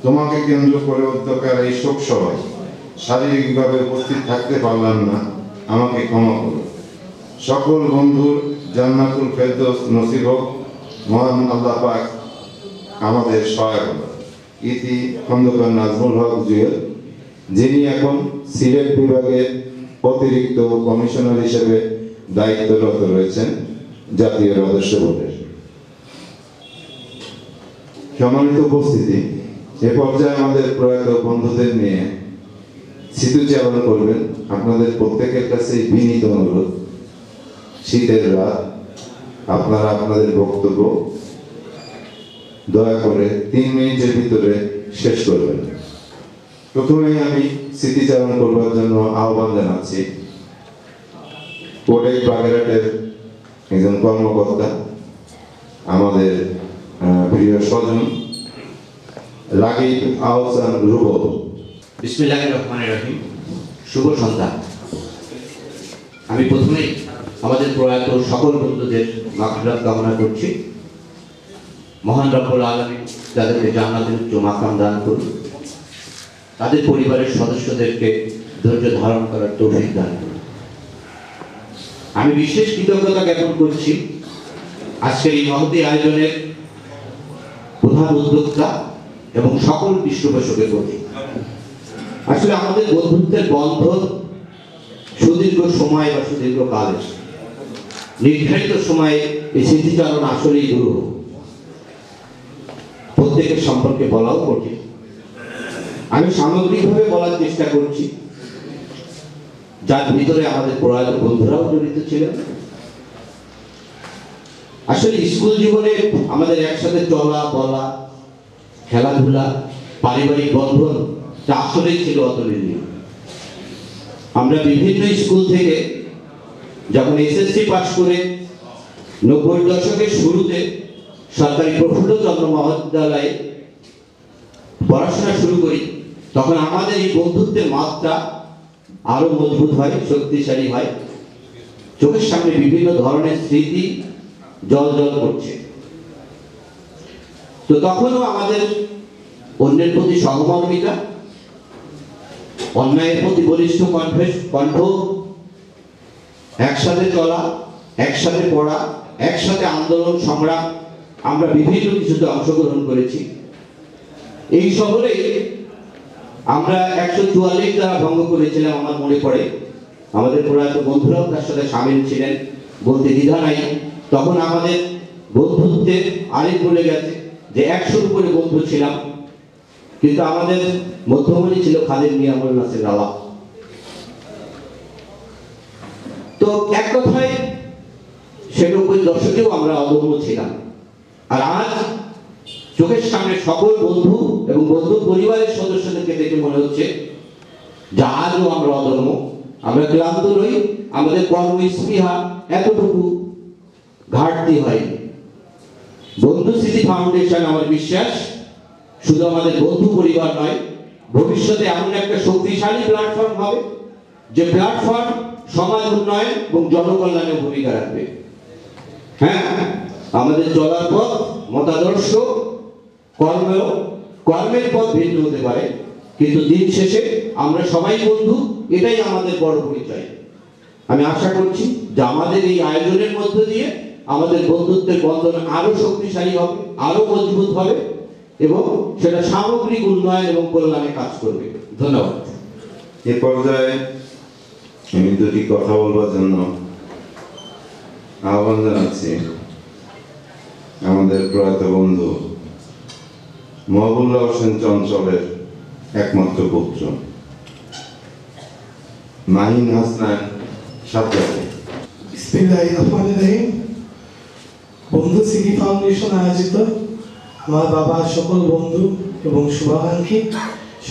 তোমাকে কেন্দ্র করে উদ্যোগের এই শোক সভায় শারীরিকভাবে উপস্থিত থাকতে পারলাম না, আমাকে ক্ষমা করো। সকল বন্ধুর জান্নাতুল ফেরদৌস নসিব হোক, মহান আল্লাহ পাক আমাদের সহায় হোক। ইতি খন্দকার নাজমুল হক জুয়েল, যিনি এখন সিলেট বিভাগের অতিরিক্ত কমিশনার হিসেবে দায়িত্বরত রয়েছেন জাতীয় রাজস্ব বোর্ডের। সম্মানিত উপস্থিতি, এ পর্যায়ে আমাদের প্রয়াত বন্ধুদের নিয়ে স্মৃতিচারণ করবেন। আপনাদের প্রত্যেকের কাছে বিনীত অনুরোধ, শীতের রাত, আপনারা আপনাদের বক্তব্য দয়া করে 3 মিনিটের ভিতরে শেষ করবেন। প্রথমেই আমি স্মৃতিচারণ করবার জন্য আহ্বান জানাচ্ছি কোটেক বাগেরহাটের একজন কর্মকর্তা, আমাদের প্রিয় স্বজন রাগিব আহসান রুবল। বিসমিল্লাহির রহমানির রহিম। শুভ সন্ধ্যা। আমি প্রথমেই আমাদের প্রয়াত সকল বন্ধুদের মাগফিরাত কামনা করছি। মহান রব্বুল আলামিন তাদেরকে জান্নাতের উচ্চ মাকাম দান করুন, তাদের পরিবারের সদস্যদেরকে ধৈর্য ধারণ করার তৌফিক দান করুন। আমি বিশেষ কৃতজ্ঞতা জ্ঞাপন করছি আজকের এই মহতী আয়োজনের প্রধান উদ্যোক্তা এবং সকল পৃষ্ঠপোষকের প্রতি। আসলে আমাদের বন্ধুত্বের বন্ধন সুদীর্ঘ সময় বা সুদীর্ঘ কালের, নির্ধারিত সময়ে এই স্মৃতিচারণ আসলেই দুরূহ, প্রত্যেকের সম্পর্কে বলাও কঠিন। আমি সামগ্রিকভাবে বলার চেষ্টা করছি, যার ভিতরে আমাদের প্রয়াত বন্ধুরাও জড়িত ছিলেন। আসলে স্কুল জীবনে আমাদের একসাথে চলা বলা, খেলাধুলা, পারিবারিক বন্ধন যা আসলেই ছিল অতুলনীয়। আমরা বিভিন্ন স্কুল থেকে যখন এসএসসি পাস করে 90 দশকের শুরুতে সরকারি প্রফুল্লচন্দ্র মহাবিদ্যালয়ে পড়াশোনা শুরু করি, তখন আমাদের এই বন্ধুত্বের মাত্রা আরো মজবুত হয়, শক্তিশালী হয়। চোখের সামনে বিভিন্ন ধরনের স্মৃতি জল জল করছে। তো তখনও আমাদের অন্যের প্রতি সহমর্মিতা, অন্যায়ের প্রতি বলিষ্ঠ কণ্ঠ, একসাথে চলা, একসাথে পড়া, একসাথে আন্দোলন সংগ্রাম, আমরা বিভিন্ন কিছুতে অংশগ্রহণ করেছি। এই শহরে আমরা 144 দ্বারা ভঙ্গ করেছিলাম, আমার মনে পড়ে। আমাদের প্রয়াত বন্ধুরাও তার সাথে সামিল ছিলেন, বলতে দ্বিধা নাই। তখন আমাদের বন্ধুত্বের আরেক বলে গেছে যে 100-র উপরে বন্ধু ছিলাম, কিন্তু আমাদের মধ্যমণি ছিল খালিদ মিয়া নাসির রাওয়া। তো এক কথায় সে 90 দশকেও আমরা অদম্য ছিলাম। আর আজ চোখের সামনে সকল বন্ধু এবং বন্ধু পরিবারের সদস্যদেরকে দেখে মনে হচ্ছে যে আজও আমরা অদম্য, আমরা ক্লান্ত নই, আমাদের কর্মস্পৃহা এতটুকু ঘাটতি হয়নি। বন্ধু স্মৃতি ফাউন্ডেশন, আমার বিশ্বাস, শুধু আমাদের বন্ধু পরিবার নয়, ভবিষ্যতে এমন একটা শক্তিশালী প্ল্যাটফর্ম হবে যে প্ল্যাটফর্ম সমাজ উন্নয়ন এবং জনকল্যাণে ভূমিকা রাখবে। হ্যাঁ, আমাদের চলার পথ, মতাদর্শ, কর্মের পথ ভিন্ন হতে পারে, কিন্তু দিন শেষে আমরা সবাই বন্ধু, এটাই আমাদের বড় পরিচয়। আমি আশা করছি যে আমাদের এই আয়োজনের মধ্য দিয়ে আমাদের বন্ধুত্বের বন্ধন আরো শক্তিশালী হবে, আরো মজবুত হবে এবং সেটা সামগ্রিক উন্নয়ন এবং কল্যাণে কাজ করবে। ধন্যবাদ। এ পর্যায়ে আমি দুটি কথা বলবার জন্য আহ্বান জানাচ্ছি আমাদের প্রয়াত বন্ধু মহবুবুল্লাহ হোসেন চঞ্চলের একমাত্র পুত্র মাহিন হাসনান সাজ্জাদকে। বিসমিল্লাহির রহমানির রহিম। বন্ধু সিটি ফাউন্ডেশন আয়োজিত আমার বাবার সকল বন্ধু এবং শুভাকাঙ্ক্ষী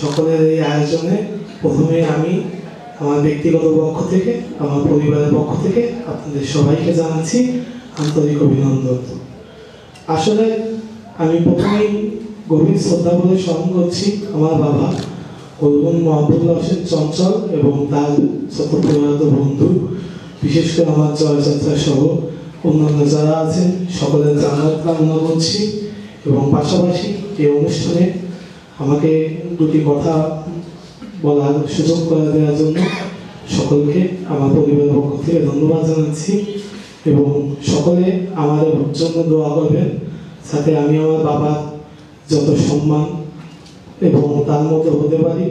সকলের এই আয়োজনে প্রথমে আমি আমার ব্যক্তিগত পক্ষ থেকে, আমার পরিবারের পক্ষ থেকে আপনাদের সবাইকে জানাচ্ছি আন্তরিক অভিনন্দন। আসলে আমি প্রথমেই গভীর শ্রদ্ধা বলে স্মরণ করছি আমার বাবা মরহুম মহবুবুল্লাহ হোসেন চঞ্চল এবং তার শত প্রয়াত বন্ধু, বিশেষ করে আমার জয়যাত্রা সহ অন্যান্য যারা আছেন সকলের জান্নাত কামনা করছি। এবং পাশাপাশি এই অনুষ্ঠানে আমাকে দুটি কথা বলার সুযোগ করে দেওয়ার জন্য সকলকে আমার পরিবারের পক্ষ থেকে ধন্যবাদ জানাচ্ছি এবং সকলে আমাদের জন্য দোয়া করবেন, সাথে আমি আমার বাবার যত সম্মান এবং তার মতো হতে পারি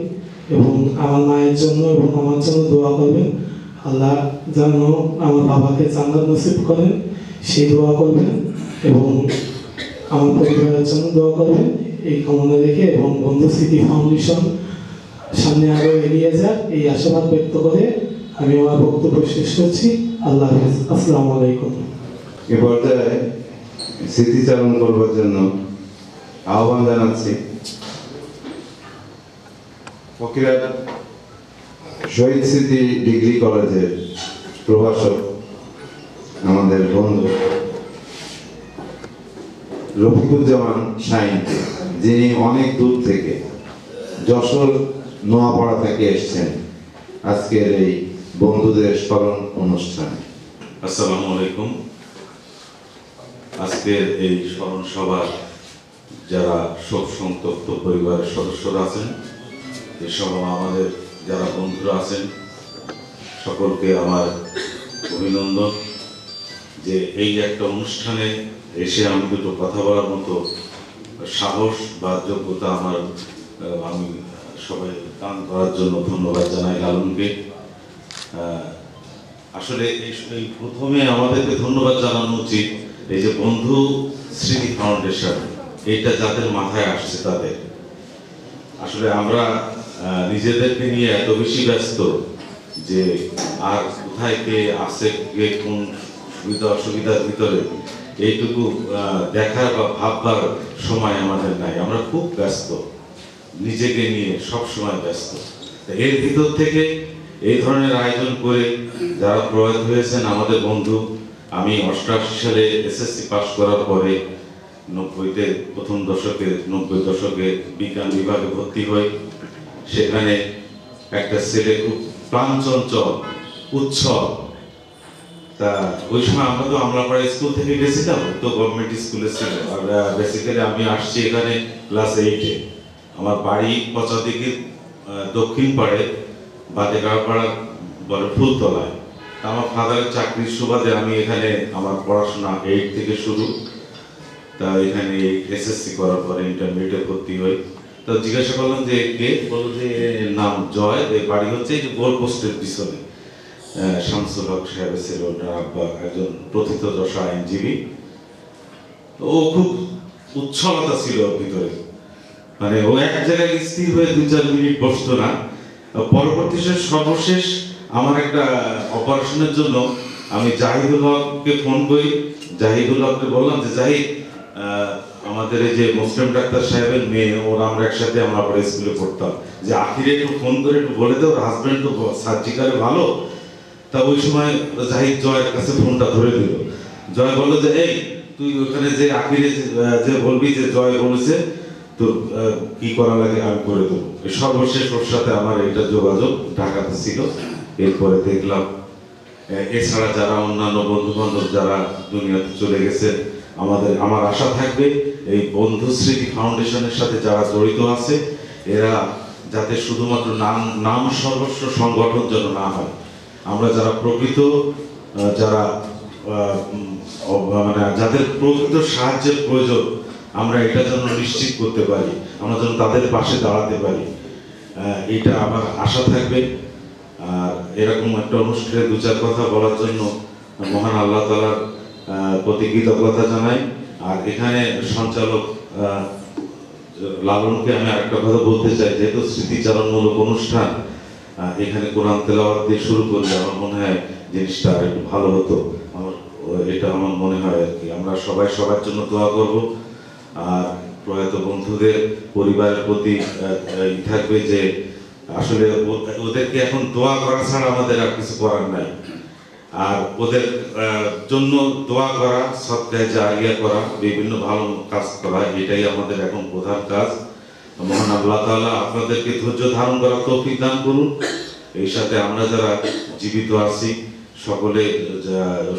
এবং আমার মায়ের জন্য এবং আমার জন্য দোয়া করবেন। আল্লাহ যেন আমার বাবাকে জান্নাত নসিব করেন সেই দোয়া করবেন এবং আমার পরিবারের জন্য দোয়া করবেন এই কামনা রেখে, এবং বন্ধু স্মৃতি ফাউন্ডেশন সামনে আরো এগিয়ে যাক এই আশাবাদ ব্যক্ত করে আমি আমার বক্তব্য শেষ করছি। আল্লাহ হাফেজ। আসসালামু আলাইকুম। এ পর্যায়ে স্মৃতিচারণ করবার জন্য আহ্বান জানাচ্ছি ফকিরাট শহীদ স্মৃতি ডিগ্রি কলেজের প্রভাষক আমাদের বন্ধু রফিকুজ্জামান শাহিন, যিনি অনেক দূর থেকে যশোর নোয়াপাড়া থেকে এসেছেন আজকের এই বন্ধুদের স্মরণ অনুষ্ঠানে। আসসালামু আলাইকুম। আজকের এই স্মরণ সভার যারা শোক সন্তপ্ত পরিবারের সদস্যরা আছেন, এসব আমাদের যারা বন্ধুরা আছেন, সকলকে আমার অভিনন্দন যে এই একটা অনুষ্ঠানে এসে আমি দুটো কথা বলার মতো সাহস বা যোগ্যতা আমার আমি সবাই দান করার জন্য ধন্যবাদ জানাই লালনকে। আসলে এই প্রথমে আমাদেরকে ধন্যবাদ জানানো উচিত এই যে বন্ধু স্মৃতি ফাউন্ডেশন, এইটা যাদের মাথায় আসছে তাদের। আসলে আমরা নিজেদেরকে নিয়ে এত বেশি ব্যস্ত যে আর কোথায় কে আছে, কে কোন সুবিধা অসুবিধার ভিতরে এইটুকু দেখার বা ভাববার সময় আমাদের নাই। আমরা খুব ব্যস্ত, নিজেকে নিয়ে সব সময় ব্যস্ত। এর ভিতর থেকে এই ধরনের আয়োজন করে যারা প্রয়াত হয়েছেন আমাদের বন্ধু, আমি 88 সালে এসএসসি পাস করার পরে 90-তে প্রথম দশকে 90 দশকে বিজ্ঞান বিভাগে ভর্তি হই। সেখানে একটা ছেলে খুব প্রাণচঞ্চল, উৎসব। তা ওই সময় আমরা তো আমলাপাড়া স্কুল থেকে গেছিলাম, তো গভর্নমেন্ট স্কুলে ছিল। আর বেসিক্যালি আমি আসছি এখানে ক্লাস 8-এ। আমার বাড়ি পচাদিঘির দক্ষিণ পাড়ে বাদেগাঁওপাড়া বলে ফুলতলায়। আমার ফাদারের চাকরির সুবাদে আমি এখানে আমার পড়াশোনা 8 থেকে শুরু। তা এখানে এসএসসি করার পরে ইন্টারমিডিয়েটে ভর্তি হই। তো জিজ্ঞাসা করলাম যে কে, বলল যে নাম জয়, বাড়ি হচ্ছে এই যে গোল পোস্টের পিছনে। শামসুল হক সাহেবের ছিল একজন প্রথিতযশা আইনজীবী। ও খুব উচ্ছলতা ছিল ওর ভিতরে, মানে ও এক জায়গায় স্থির হয়ে 2-4 মিনিট বসতো না। পরবর্তী সর্বশেষ আমার একটা অপারেশনের জন্য আমি জাহিদুল হককে ফোন করি। জাহিদুল হককে বললাম যে জাহিদ, আমাদের এই যে মুসলিম ডাক্তার সাহেবের মেয়ে, ওর আমরা একসাথে আমরা পরে স্কুলে পড়তাম, যে আখিরে একটু ফোন করে একটু বলে দে ওর হাজবেন্ড তো সার্জিক্যালে ভালো। তা ওই সময় জাহিদ জয়ের কাছে ফোনটা ধরে দিল। জয় বললো যে এই তুই ওখানে যে আখিরে যে বলবি যে জয় বলেছে তো কি করা লাগে আমি করে দেবো। সর্বশেষ ওর সাথে আমার এটা যোগাযোগ ঢাকাতে ছিল। এরপরে দেখলাম এছাড়া যারা অন্যান্য বন্ধু বান্ধব যারা দুনিয়াতে চলে গেছে, আমার আশা থাকবে এই বন্ধু স্মৃতি ফাউন্ডেশনের সাথে যারা জড়িত আছে এরা যাতে শুধুমাত্র নাম সর্বস্ব সংগঠন যেন না হয়। আমরা যারা প্রকৃত যারা মানে যাদের প্রকৃত সাহায্যের প্রয়োজন আমরা এটা যেন নিশ্চিত করতে পারি, আমরা যেন তাদের পাশে দাঁড়াতে পারি, এটা আমার আশা থাকবে। আর এরকম একটা অনুষ্ঠানে দু চার কথা বলার জন্য মহান আল্লাহ তাআলার প্রতি কৃতজ্ঞতা জানাই। আর এখানে সঞ্চালক লালনকে আমি আরেকটা কথা বলতে চাই, যেহেতু স্মৃতিচারণমূলক অনুষ্ঠান, এখানে কোরআন তেলাওয়াত দিয়ে শুরু করলে আমার মনে হয় জিনিসটা একটু ভালো হতো। এটা আমার মনে হয় আর কি। আমরা সবাই সবার জন্য দোয়া করব। আর প্রয়াত বন্ধুদের পরিবারের প্রতি থাকবে যে আসলে ওদেরকে এখন দোয়া করা ছাড়া আমাদের আর কিছু করার নাই। আর ওদের জন্য দোয়া করা, সদকায়ে জারিয়া করা, বিভিন্ন ভালো কাজ করা, এটাই আমাদের এখন প্রধান কাজ। মহান আল্লাহ তাআলা আপনাদেরকে ধৈর্য ধারণ করার তৌফিক দান করুন। এই সাথে আমরা যারা জীবিত আছি সকলে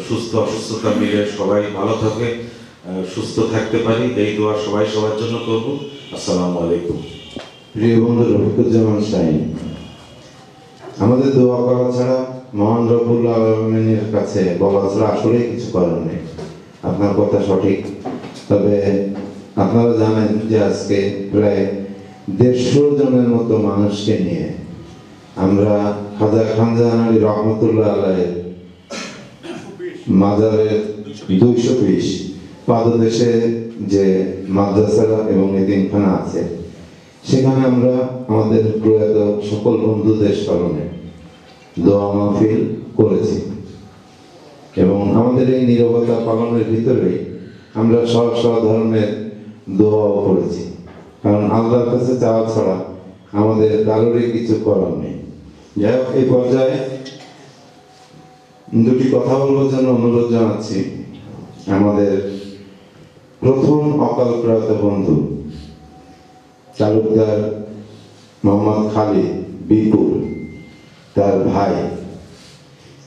সুস্থ অসুস্থতা মিলে সবাই ভালো থাকে, সুস্থ থাকতে পারি, এই দোয়া সবাই সবার জন্য করব। আসসালামু আলাইকুম। প্রিয় বন্ধু রফিকুজ্জামান শাহীন, আমাদের দোয়া করা ছাড়া, মহান রব্বুল আলামিনের কাছে বলা ছাড়া আসলে কিছু করার নেই। আপনার কথা সঠিক। তবে আপনারা জানেন যে আজকে প্রায় 150 জনের মতো মানুষকে নিয়ে আমরা খাজা খানজাহান আলী রহমতুল্লাহ আলাইহির মাজারের 220 পাদদেশে যে মাদ্রাসা এবং এতিমখানা আছে সেখানে আমরা আমাদের প্রয়াত সকল বন্ধুদের স্মরণে দোয়া মাহফিল করেছি। এবং আমাদের এই নীরবতা পালনের ভিতরেই আমরা সব ধরনের দোয়াও করেছি, কারণ আল্লাহর কাছে চাওয়া ছাড়া আমাদের কারোরই কিছু করার নেই। যাই হোক, এই পর্যায়ে দুটি কথা বলবার জন্য অনুরোধ জানাচ্ছি। আমাদের প্রথম অকাল প্রয়াত বন্ধু তালুকদার মোহাম্মদ খালিদ বিপুল, তার ভাই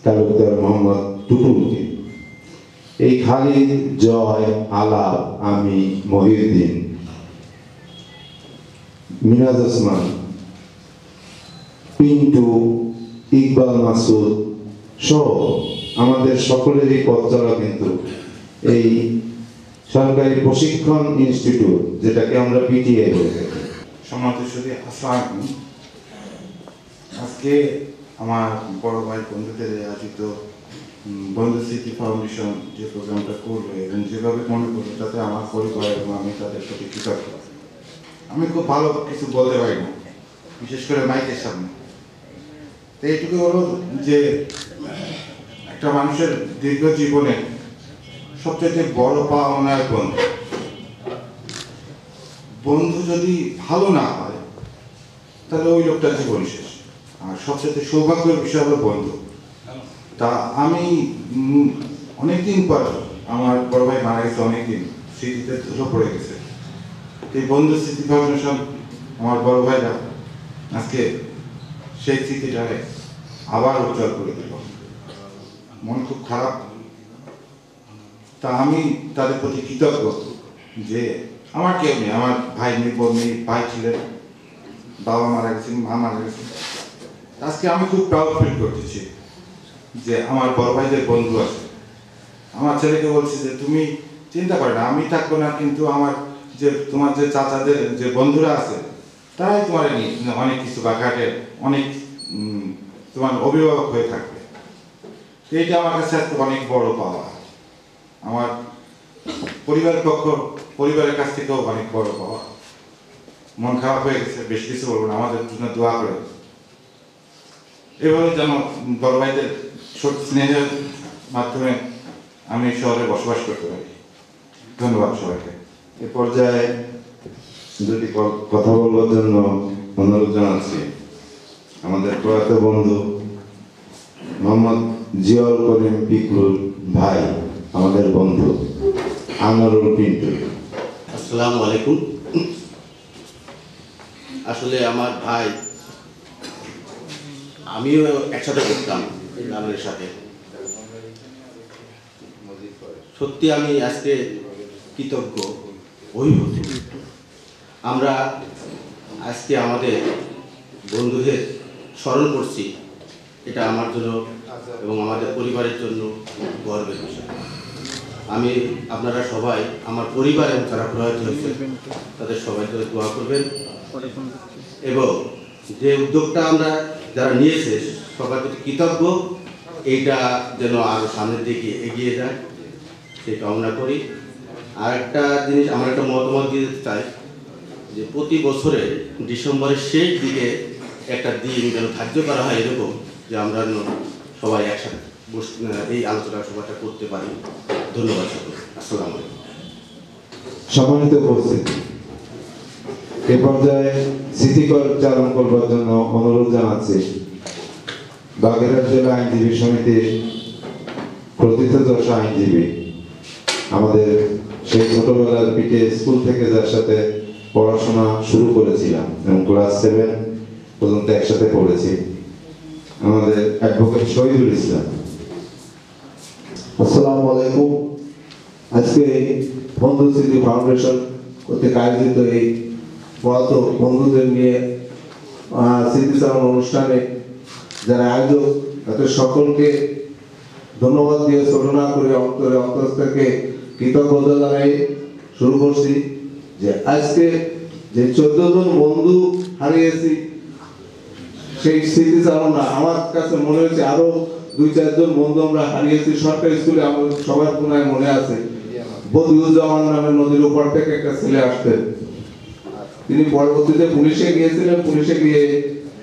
তালুকদার মোহাম্মদ টুটুলকে, এই খালিদ, জয়, আলাপ, আমি, মহিউদ্দিন, মিরাজ ওসমান, পিন্টু, ইকবাল মাসুদ সহ আমাদের সকলেরই পথ চলা কিন্তু এই সরকারি প্রশিক্ষণ ইনস্টিটিউট, যেটাকে আমরা পিটিআই বলে থাকি। সম্মানিত সুধী, আসসালামু আলাইকুম। আজকে আমার বড় ভাই বন্ধুদের আয়োজিত বন্ধু স্মৃতি ফাউন্ডেশন যে প্রোগ্রামটা করলো এবং যেভাবে মনে করলো তাতে আমার পরিবার এবং আমি তাদের প্রতি কৃতজ্ঞ। আমি খুব ভালো কিছু বলতে পারি না, বিশেষ করে মাইকের সামনে। তো এইটুকু হলো যে একটা মানুষের দীর্ঘ জীবনে সবচেয়ে বড় পাওনা বন্ধু। বন্ধু যদি ভালো না হয় তাহলে ওই লোকটার জীবন শেষ। আর সবচেয়ে সৌভাগ্যের বিষয় হলো বন্ধু। তা আমি অনেকদিন পর, আমার বড় ভাই মারা গেছে অনেকদিন, স্মৃতিতে ধুলো পড়ে গেছে। এই বন্ধু স্মৃতি ফাউন্ডেশন আমার বড় ভাইরা আজকে সেই স্মৃতিটাকে আবার উজ্জ্বল করে দিল। মন খুব খারাপ। তা আমি তাদের প্রতি কৃতজ্ঞ যে আমার কেউ নেই, আমার ভাই নেই, বোন নেই, ভাই ছিলেন, বাবা মারা গেছেন, মা মারা গেছেন। আজকে আমি খুব প্রাউড ফিল করতেছি যে আমার বড় ভাইদের বন্ধু আছে। আমার ছেলেকে বলছি যে তুমি চিন্তা করো না, আমি থাকবো না, কিন্তু আমার যে তোমার যে চাচাদের যে বন্ধুরা আছে তারাই তোমার অনেক কিছু বাঘাটে অনেক তোমার অভিভাবক হয়ে থাকবে। এইটা আমার কাছে অনেক বড় পাওয়া। আমার পরিবারের কাছ থেকেও অনেক বড় পাওয়া। মন খারাপ হয়ে গেছে, বেশ কিছু বলবো না, আমাদের জন্য দোয়া করে। এভাবে যেন বড় ভাইদের স্নেহের মাধ্যমে আমি শহরে বসবাস করতে পারি। ধন্যবাদ সবাইকে। এ পর্যায়ে দুটি কথা বলবার জন্য অনুরোধ জানাচ্ছি। আমাদের প্রয়াত বন্ধু মোহাম্মদ জিয়াউল করিম পিকলুর ভাই, আমাদের বন্ধু আনোয়ারুল পিন্টু। আসসালামু আলাইকুম। আসলে আমার ভাই, আমিও একসাথে করতাম লালনের সাথে। সত্যি আমি আজকে কৃতজ্ঞ অভিভূত। আমরা আজকে আমাদের বন্ধুদের স্মরণ করছি, এটা আমার জন্য এবং আমাদের পরিবারের জন্য গর্বের বিষয়। আমি আপনারা সবাই আমার পরিবার এবং যারা প্রয়াত হয়েছে তাদের সবাই করে দোয়া করবেন, এবং যে উদ্যোগটা আমরা যারা নিয়েছে সবার প্রতি কৃতজ্ঞ, এইটা যেন আরও সামনের দিকে এগিয়ে যায় সেই কামনা করি। আর একটা জিনিস আমার একটা মতামত দিতে চাই, যে প্রতি বছরে ডিসেম্বরের শেষ দিকে একটা দিন যেন ধার্য করা হয় এরকম, যে আমরা সবাই একসাথে এই আলোচনা সভাটা করতে পারি। ধন্যবাদ সকল। আসসালামু আলাইকুম। সম্মানিত উপস্থিতি, এ পর্যায়ে স্মৃতিচারণ করবার জন্য অনুরোধ জানাচ্ছি বাগেরহাট জেলা আইনজীবী সমিতির প্রথিতযশ আইনজীবী, আমাদের সেই ছোটবেলার পিঠে স্কুল থেকে যার সাথে পড়াশোনা শুরু করেছিলাম এবং ক্লাস 7 পর্যন্ত একসাথে পড়েছি, আমাদের অ্যাডভোকেট শহীদুল ইসলাম। আসসালামু আলাইকুম। আজকে বন্ধু স্মৃতি ফাউন্ডেশন কর্তৃক আয়োজিত এই প্রয়াত বন্ধুদের নিয়ে স্মৃতিচারণ অনুষ্ঠানে যারা আয়োজক তাদের সকলকে ধন্যবাদ দিয়ে ছোট না করে অন্তর থেকে কৃতজ্ঞতা জানাই শুরু করছি। যে আজকে যে 14 জন বন্ধু হারিয়েছি, সেই স্মৃতিচারণা আমার কাছে মনে হচ্ছে আরো 2-4 জন বন্ধু আমরা হারিয়েছি সরকারি স্কুলে। আমাদের সবার কোনায় মনে আছে বদিউজ্জামান নামের নদীর উপর থেকে একটা ছেলে আসতেন, তিনি পরবর্তীতে পুলিশে গিয়েছিলেন, পুলিশে গিয়ে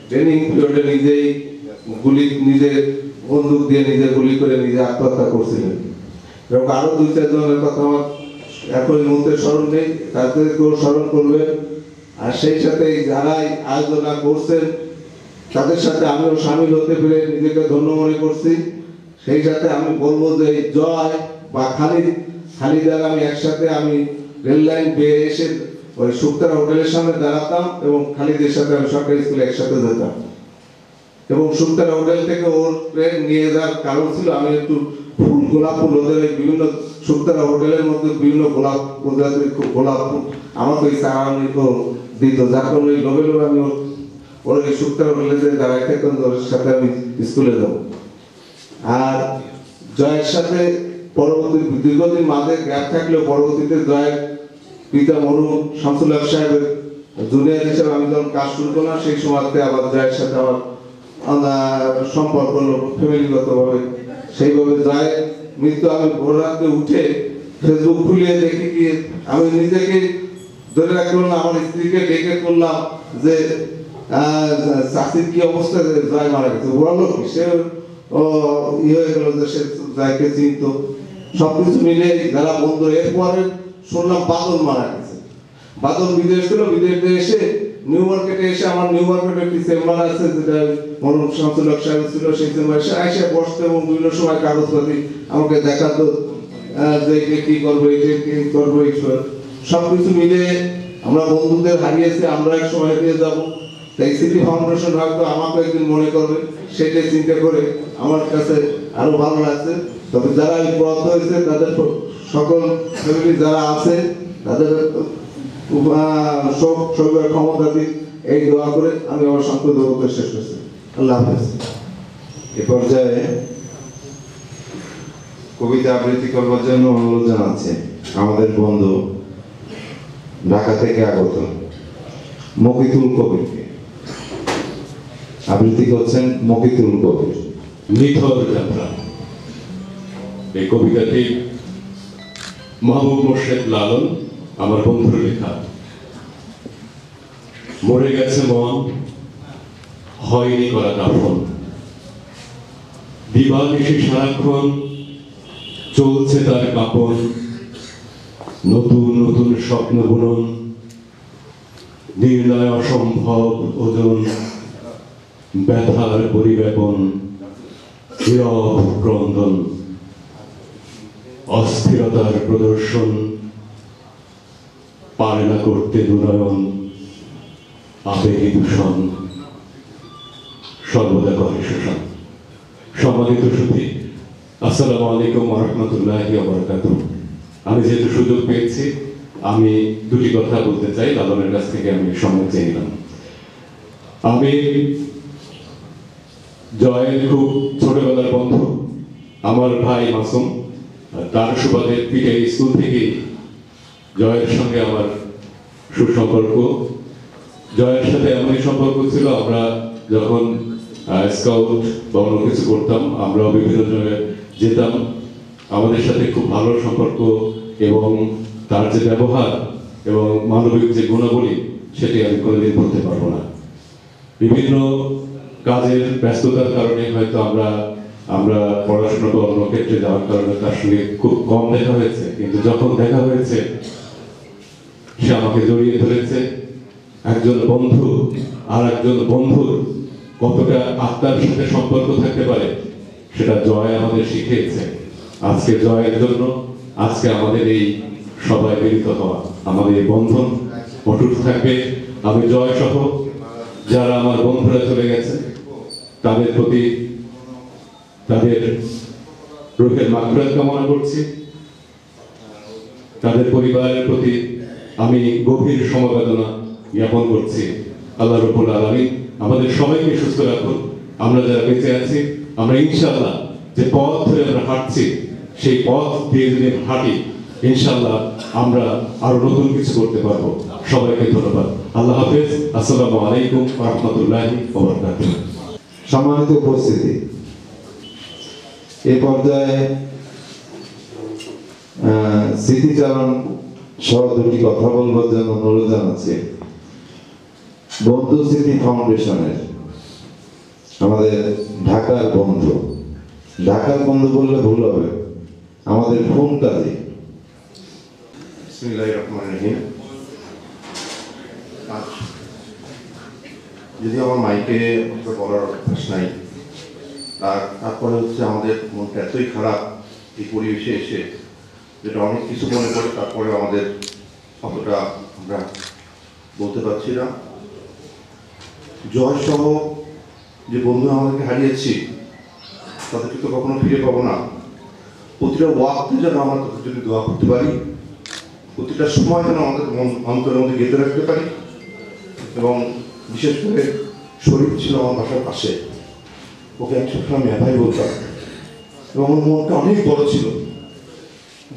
ট্রেনিং পিরিয়ডে নিজে বন্দুক দিয়ে নিজে গুলি করে নিজে আত্মহত্যা করছিলেন। এবং আরো 2-4 জনের কথা আমার এখন এই মুহূর্তে স্মরণ নেই, তাদেরকেও স্মরণ করবেন। আর সেই সাথে যারাই আয়োজনা করছেন তাদের সাথে আমিও সামিল হতে পেরে নিজেকে ধন্য মনে করছি। সেই সাথে আমি বলবো যে জয় বা খালিদার আমি একসাথে আমি রেল লাইন বেয়ে এসে ওই শুক্তারা হোটেলের সামনে দাঁড়াতাম এবং খালিদের সাথে আমি সরকারি স্কুলে একসাথে যেতাম। এবং শুক্তারা হোটেল থেকে ওর ট্রেন নিয়ে যাওয়ার কারণ ছিল আমি একটু গোলাপ ফুল ওদের বিভিন্ন শুক্তারা হোটেলের মধ্যে বিভিন্ন গোলাপ প্রজাতির গোলাপ ফুল আমাকে ওই চারানিত দিত, যার কারণে ওই লোভে লোভে আমি ওর এই শুক্তারা হোটেলে দাঁড়াই থাকতাম, ওর সাথে আমি স্কুলে যাব। আর জয়ের সাথে পরবর্তী দীর্ঘদিন মাঝে গ্যাপ থাকলেও পরবর্তীতে জয়ের পিতা মরহুম শামসুল হক সাহেবের জুনিয়র হিসেবে আমি যখন কাজ শুরু করলাম, সেই সময়তে আবার জয়ের সাথে আমার সম্পর্ক হলো ফ্যামিলিগতভাবে। সেইভাবে জয়ের মৃত্যু আমি ভোর রাতে উঠে ফেসবুক খুলিয়ে দেখি কি আমি নিজেকে ধরে রাখলাম না, আমার স্ত্রীকে ডেকে করলাম যে চাষির কি অবস্থা, জয় মারা গেছে। বললো কি সে হয়ে গেল যে সে জয়কে চিনত। সবকিছু মিলে যারা বন্ধু, এরপরে শুনলাম বাদল মারা গেছে। বাদল বিদেশ ছিল, বিদেশ এসে নিউ মার্কেটে এসে আমার নিউ মার্কেটে একটি চেম্বার আছে যেটা মরহুম শামসুল হক সাহেব ছিল, সেই চেম্বারে এসে বসতো এবং বিভিন্ন সময় কাগজপাতি আমাকে দেখাতো যে এটা কি করবো, এটা কি করবো, এইসব সবকিছু মিলে আমরা বন্ধুদের হারিয়েছি, আমরা এক সময় হারিয়ে যাবো। তাই স্মৃতি ফাউন্ডেশন হয়তো আমাকে একদিন মনে করবে, সেটাই চিন্তা করে আমার কাছে আরো ভালো লাগছে। তবে যারা প্রয়াত হয়েছে তাদের সকল ফ্যামিলি যারা আছে তাদের শোক সর্বের ক্ষমতা দিক, এই দোয়া করে আমি আমার সংক্ষিপ্ত বক্তব্য শেষ করছি। আল্লাহ হাফেজ। এ পর্যায়ে কবিতা আবৃত্তি করবার জন্য অনুরোধ জানাচ্ছে আমাদের বন্ধু ঢাকা থেকে আগত মকিতুল কবিরকে। আবৃত্তি করছেন মকিতুল কবির। নিথর যাত্রা। এই কবিতাটি মাহবুব মোর্শেদ লালন আমার বন্ধুর লেখা। মরে গেছে মন, হয়নি করা দাফন, দিবানিশি সারাক্ষণ চলছে তার কাপন, নতুন নতুন স্বপ্ন বুনন, নির্ণয় অসম্ভব ওজন, ব্যথার পরিব্যাপন, নীরব ক্রন্দন, অস্থিরতার প্রদর্শন, পারে না করতে দুনয়ন, আবেগী দূষণ সর্বদা করে শোষণ। সম্মানিত সুধী, আসসালামু আলাইকুম ওয়া রাহমাতুল্লাহি ওয়া বারাকাতুহু। আমি যেহেতু সুযোগ পেয়েছি, আমি দুটি কথা বলতে চাই। লালনের কাছ থেকে আমি সময় চেয়ে নিলাম। আমি জয়ের খুব ছোটবেলার বন্ধু। আমার ভাই মাসুম, তার সুবাদে পিঠে স্কুল থেকেই জয়ের সঙ্গে আমার সুসম্পর্ক। জয়ের সাথে এমনই সম্পর্ক ছিল, আমরা যখন স্কাউট বা অন্য কিছু করতাম, আমরাও বিভিন্ন জায়গায় যেতাম। আমাদের সাথে খুব ভালো সম্পর্ক এবং তার যে ব্যবহার এবং মানবিক যে গুণাবলী, সেটি আমি কোনোদিন বলতে পারবো না। বিভিন্ন কাজের ব্যস্ততার কারণে হয়তো আমরা পড়াশোনা বা অন্য ক্ষেত্রে যাওয়ার কারণে তার সঙ্গে খুব কম দেখা হয়েছে, কিন্তু যখন দেখা হয়েছে সে আমাকে জড়িয়ে ধরেছে। একজন বন্ধু আর একজন বন্ধুর কতটা আত্মার সাথে সম্পর্ক থাকতে পারে সেটা জয় আমাদের শিখিয়েছে। আজকে জয়ের জন্য আজকে আমাদের এই সবাই মিলিত হওয়া, আমাদের এই বন্ধন অটুট থাকবে। আমি জয় সহ যারা আমার বন্ধুরা চলে গেছে তাদের প্রতি তাদের রূহের মাগফিরাত কামনা করছি। তাদের পরিবারের প্রতি আমি গভীর সমবেদনা জ্ঞাপন করছি। আল্লাহ রাব্বুল আলামিন আমাদের সবাইকে সুস্থ রাখুন। আমরা যারা বেঁচে আছি, আমরা ইনশাআল্লাহ যে পথ ধরে আমরা হাঁটছি, সেই পথ দিয়ে যদি হাঁটি, ইনশাআল্লাহ আমরা আরো নতুন কিছু করতে পারবো। সবাইকে ধন্যবাদ। আল্লাহ হাফেজ। আসসালামু আলাইকুম ওয়া রাহমাতুল্লাহি ওয়া বারাকাতুহু। সম্মানিত উপস্থিতি, এই পর্যায়ে স্মৃতিচারণ সহ দুটি কথা বলবার জন্য অনুরোধ জানাচ্ছি। বন্ধু স্মৃতি ফাউন্ডেশনের আমাদের ঢাকার বন্ধু বললে ভুল হবে, আমাদের ফোন কাজী। বিসমিল্লাহির রহমানির রহিম। যদি আমার মাইকে বলার অভ্যাস নাই, তারপরে হচ্ছে আমাদের মনটা এতই খারাপ এই পরিবেশে এসে, যেটা অনেক কিছু মনে করে তারপরে আমাদের অতটা আমরা বলতে পারছি না। জয় সহ যে বন্ধু আমাদেরকে হারিয়েছি তাদেরকে তো কখনো ফিরে পাবো না। প্রতিটা ওয়াক্তে যেন আমরা তাদের জন্য দোয়া করতে পারি, প্রতিটা সময় যেন আমাদের অন্তরের মধ্যে গেঁথে রাখতে পারি। এবং বিশেষ করে শরীফ ছিল আমার বাসার পাশে, ওকে এক সবসময় মেধাই বলতাম এবং আমার মনটা অনেক বড় ছিল,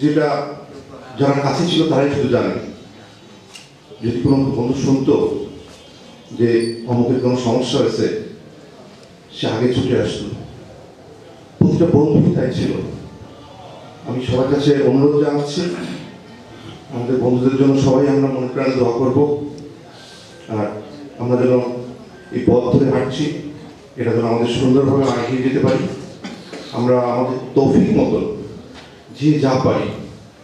যেটা যারা কাছে ছিল তারাই শুধু জানে। যদি কোনো বন্ধু শুনতো যে অমুকের কোনো সমস্যা হয়েছে, সে আগে ছুটে আসতো। প্রতিটা বন্ধু তাই ছিল। আমি সবার কাছে অনুরোধ জানাচ্ছি, আমাদের বন্ধুদের জন্য সবাই আমরা মনে প্রাণে দোয়া করবো। আর আমরা যেন এই পথ ধরে হাঁটছি, এটা যেন আমাদের সুন্দরভাবে এগিয়ে যেতে পারি। আমরা আমাদের তৌফিক মতন যে যা পারি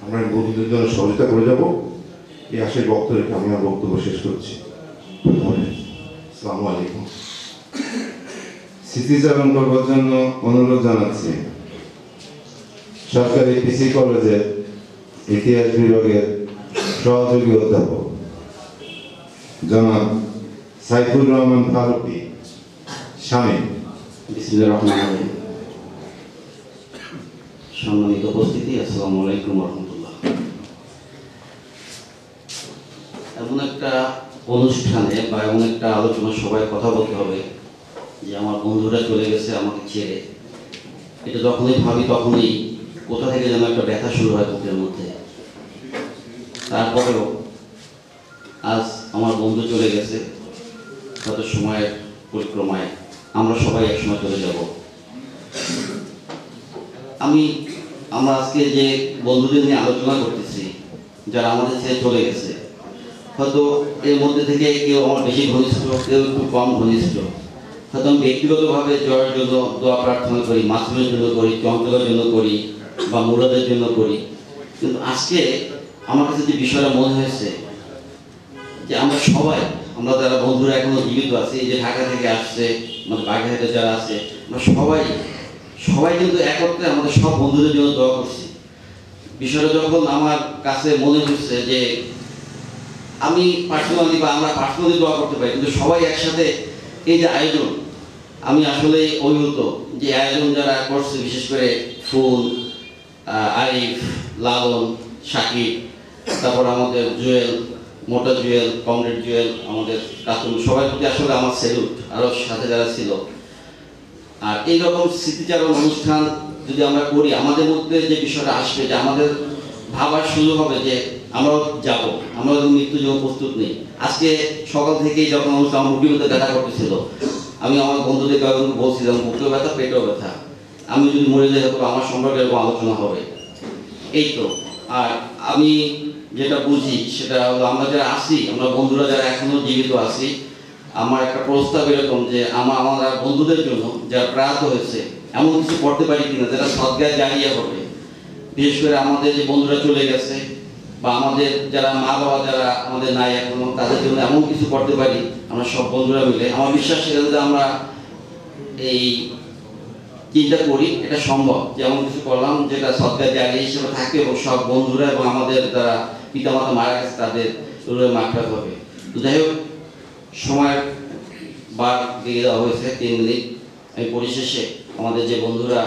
আমরা বন্ধুদের জন্য সহযোগিতা করে যাব। এই আশায় বক্তব্য রেখে আমি আমার বক্তব্য শেষ করছি। আসসালামু আলাইকুম। স্মৃতিচারণ করবার জন্য অনুরোধ জানাচ্ছি সরকারি পিসি কলেজের ইতিহাস বিভাগের সহযোগী অধ্যাপক জনাব সাইফুর রহমান ফারুকী স্বামী। বিসমিল্লাহির রহমানির রহিম। সম্মানিত উপস্থিতি, আসসালামু আলাইকুম ওয়া রাহমাতুল্লাহ। এমন একটা অনুষ্ঠানে বা এমন একটা আলোচনা সবাই কথা বলতে হবে যে আমার বন্ধুরা চলে গেছে আমাকে ছেড়ে, এটা যখনই ভাবি তখনই কোথা থেকে যেন একটা ব্যথা শুরু হয় বুকের মধ্যে। তারপরেও আজ আমার বন্ধু চলে গেছে, হয়তো সময়ের পরিক্রমায় আমরা সবাই একসময় চলে যাব। আমরা আজকে যে বন্ধুদের নিয়ে আলোচনা করতেছি, যারা আমাদের ছেড়ে চলে গেছে, হয়তো এর মধ্যে থেকে কেউ আমার বেশি ঘনিষ্ঠ, কেউ একটু কম ঘনিষ্ঠ। হয়তো আমি ব্যক্তিগতভাবে জয়ের জন্য দোয়া প্রার্থনা করি, মাসুমের জন্য করি, চঞ্চলের জন্য করি বা মুরাদের জন্য করি। কিন্তু আজকে আমার কাছে যে বিষয়টা মনে হয়েছে যে আমরা যারা বন্ধুরা এখনো জীবিত আছি, এই যে ঢাকা থেকে আসছে, মানে বাগেরহাটে যারা আছে, আমরা সবাই কিন্তু একত্রে আমাদের সব বন্ধুদের জন্য দোয়া করছি। বিষয়টা যখন আমার কাছে মনে হচ্ছে যে আমি পার্সোনালি বা আমরা পার্সোনালি দোয়া করতে পারি, কিন্তু সবাই একসাথে এই যে আয়োজন, আমি আসলে অভিভূত যে আয়োজন যারা করছে, বিশেষ করে ফুল, আরিফ, লালন, শাকিব, তারপর আমাদের জুয়েল, মোটা জুয়েল, কমরেড জুয়েল, আমাদের কাতুল, সবাই প্রতি আসলে আমার স্যালুট, আরও সাথে যারা ছিল। আর এইরকম স্মৃতিচারণ অনুষ্ঠান যদি আমরা করি, আমাদের মধ্যে যে বিষয়টা আসবে, যে আমাদের ভাবার সুযোগ হবে যে আমরাও যাব, আমরাও মৃত্যুর জন্য প্রস্তুত নেই। আজকে সকাল থেকেই যখন অনুষ্ঠান আমার বুকের মধ্যে ব্যথা করতেছিল, আমি আমার বন্ধুদেরকে বলছিলাম বুকেও ব্যথা, পেটেও ব্যথা, আমি যদি মরে যাই তবে আমার সম্পর্কে এরকম আলোচনা হবে। এই তো। আর আমি যেটা বুঝি সেটা হলো, আমরা যারা আছি, আমরা বন্ধুরা যারা এখনো জীবিত আছি, আমার একটা প্রস্তাব এরকম যে আমরা বন্ধুদের জন্য যারা প্রয়াত হয়েছে এমন কিছু করতে পারি কিনা যেটা সদগায় জারিয়া হবে। বিশেষ করে আমাদের যে বন্ধুরা চলে গেছে বা আমাদের যারা মা বাবা যারা আমাদের নাই এখনো, তাদের জন্য এমন কিছু করতে পারি আমরা সব বন্ধুরা মিলে। আমার বিশ্বাস সেটা যদি আমরা এই চিন্তা করি, এটা সম্ভব যে এমন কিছু করলাম যেটা সদগায় জারিয়া হিসেবে থাকে এবং সব বন্ধুরা এবং আমাদের যারা পিতামাতা মারা গেছে তাদের মাগফিরাত হবে। তো যাই হোক, সময়ের বার দিয়ে দেওয়া হয়েছে 3 মিনিট। আমি পরিশেষে আমাদের যে বন্ধুরা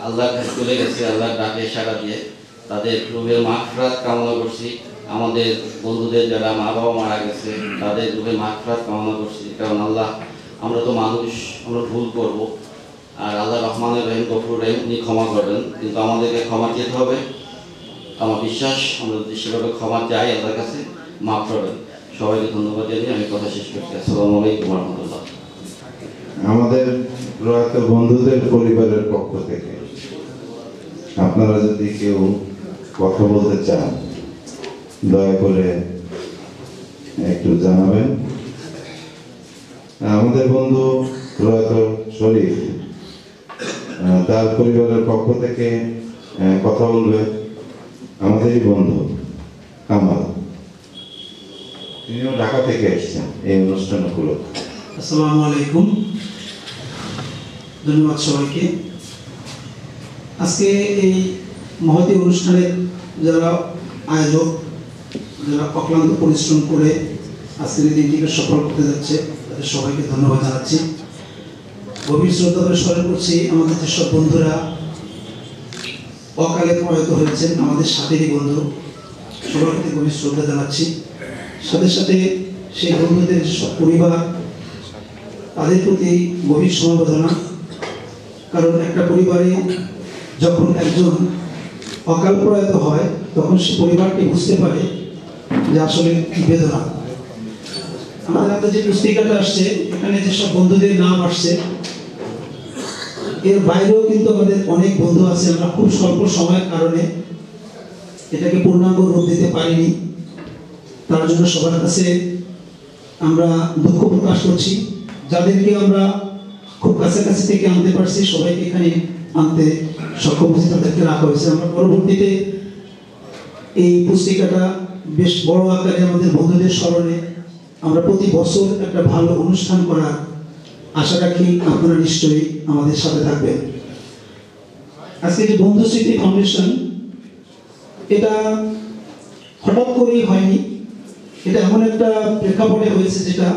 আল্লাহর কাছে চলে গেছে, আল্লাহর ডাকে সাড়া দিয়ে তাদের রুহের মাগফিরাত কামনা করছি। আমাদের বন্ধুদের যারা মা বাবা মারা গেছে তাদের রুহের মাগফিরাত কামনা করছি। কারণ আল্লাহ, আমরা তো মানুষ, আমরা ভুল করব, আর আল্লাহ রহমানুর রহিম, গফুর রহিম, উনি ক্ষমা করবেন, কিন্তু আমাদেরকে ক্ষমা চেতে হবে। আমার বিশ্বাস আমরা যদি সেভাবে ক্ষমা চাই আল্লাহর কাছে, মাফ করবেন। সবাইকে ধন্যবাদ জানিয়ে আমি কথা শেষ করছি। আসসালামু আলাইকুম ওয়া রাহমাতুল্লাহ। আমাদের প্রয়াত বন্ধুদের পরিবারের পক্ষ থেকে আপনারা যদি কেউ কথা বলতে চান, দয়া করে একটু জানাবেন। আমাদের বন্ধু প্রয়াত শরীফ, তার পরিবারের পক্ষ থেকে কথা বলবে আমাদেরই বন্ধু কামাল, তিনিও ঢাকা থেকে এসেছেন এই অনুষ্ঠান উপলক্ষে। আসসালামু আলাইকুম, ধন্যবাদ সবাইকে। আজকে এই মহতী অনুষ্ঠানের যারা আয়োজক, যারা অক্লান্ত পরিশ্রম করে আজকের এই দিনটিকে সফল করতে যাচ্ছে, তাদের সবাইকে ধন্যবাদ জানাচ্ছি। গভীর শ্রদ্ধা করে স্মরণ করছি আমাদের যেসব বন্ধুরা অকালে প্রয়াত হয়েছেন, আমাদের সাথেরই বন্ধু, সবার প্রতি গভীর শ্রদ্ধা জানাচ্ছি। সাথে সাথে সেই বন্ধুদের যেসব পরিবার, তাদের প্রতি গভীর সমবেদনা। কারণ একটা পরিবারে যখন একজন অকাল প্রয়াত হয়, তখন সে পরিবারটি বুঝতে পারে যে আসলে কি বেদনা। আমাদের হাতে যে পুস্তিকাটা আসছে, এখানে যেসব বন্ধুদের নাম আসছে, এর বাইরেও কিন্তু আমাদের অনেক বন্ধু আছে। আমরা খুব স্বল্প সময়ের কারণে এটাকে পূর্ণাঙ্গ রূপ দিতে পারিনি, তার জন্য সবার কাছে আমরা দুঃখ প্রকাশ করছি। যাদেরকে আমরা খুব কাছাকাছি থেকে আনতে পারছি, সবাইকে এখানে আনতে সক্ষম হয়েছে, তাদেরকে রাখা হয়েছে। আমরা পরবর্তীতে এই পুস্তিকাটা বেশ বড় আকারে আমাদের বন্ধুদের স্মরণে আমরা প্রতি বছর একটা ভালো অনুষ্ঠান করার আশা রাখি। আপনারা নিশ্চয়ই আমাদের সাথে থাকবেন। আজকে যে বন্ধু স্মৃতি ফাউন্ডেশন, এটা হঠাৎ করেই হয়নি, এটা এমন একটা প্রেক্ষাপটে হয়েছে যেটা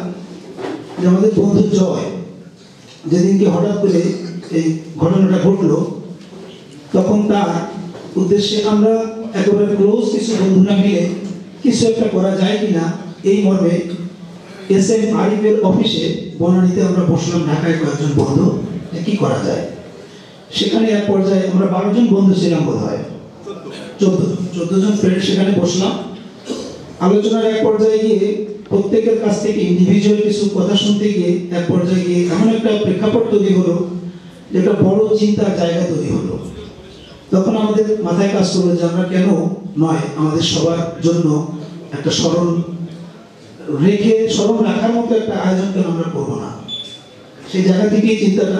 যে আমাদের বন্ধু জয় যেদিনকে হঠাৎ করে এই ঘটনাটা ঘটলো, তখন তার উদ্দেশ্যে আমরা একেবারে ক্লোজ কিছু বন্ধুরা মিলে কিছু একটা করা যায় কিনা এই মর্মে এসএম আরিফের অফিসে বনানীতে আমরা বসলাম, ঢাকায় কয়েকজন বন্ধু, যে কি করা যায়। সেখানে এক পর্যায়ে আমরা 12 জন বন্ধু ছিলাম, বোধ হয় 14 জন ফ্রেন্ড সেখানে বসলাম। আলোচনার এক পর্যায়ে গিয়ে প্রত্যেকের কাছ থেকে ইন্ডিভিজুয়াল কিছু কথা শুনতে গিয়ে এক পর্যায়ে গিয়ে এমন একটা প্রেক্ষাপট তৈরি হলো, যেটা বড় চিন্তার জায়গা তৈরি হলো। তখন আমাদের মাথায় কাজ করলো যে আমরা কেন নয় আমাদের সবার জন্য একটা স্মরণ রাখার মতো একটা আয়োজন কেন আমরা করবো না। সেই জায়গা থেকেই চিন্তাটা।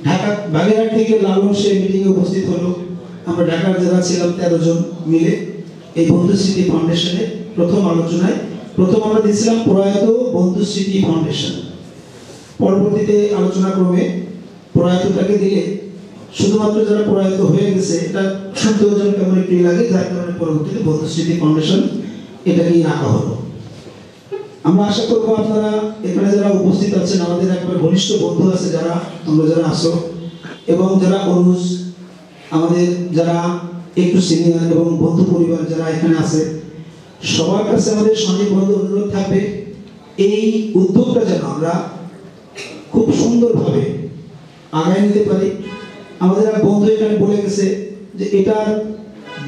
ঢাকা বাগেরহাট থেকে লালন সে মিটিংয়ে উপস্থিত হলো। আমরা ঢাকার যারা ছিলাম 13 জন মিলে এই বন্ধু স্মৃতি ফাউন্ডেশনের প্রথম আলোচনায় আমরা দিয়েছিলাম প্রয়াত বন্ধু স্মৃতি ফাউন্ডেশন। পরবর্তীতে আলোচনা ক্রমে প্রয়াতটাকে দিলে শুধুমাত্র যারা প্রয়াত হয়ে গেছে এটা শুনতেও যেন কেমন একটু লাগে, যার কারণে পরবর্তীতে বন্ধু স্মৃতি ফাউন্ডেশন এটাকেই রাখা হলো। আমরা আশা করবো আপনারা এখানে যারা উপস্থিত আছেন, আমাদের একবার ঘনিষ্ঠ বন্ধু আছে যারা, আমরা যারা আসো এবং যারা অনুজ, আমাদের যারা একটু সিনিয়র এবং বন্ধু পরিবার যারা এখানে আছে, সবার কাছে আমাদের সনির্বন্ধ অনুরোধ থাকবে এই উদ্যোগটা যেন আমরা খুব সুন্দরভাবে আগায় নিতে পারি। আমাদের এক বন্ধু এখানে বলে গেছে যে এটার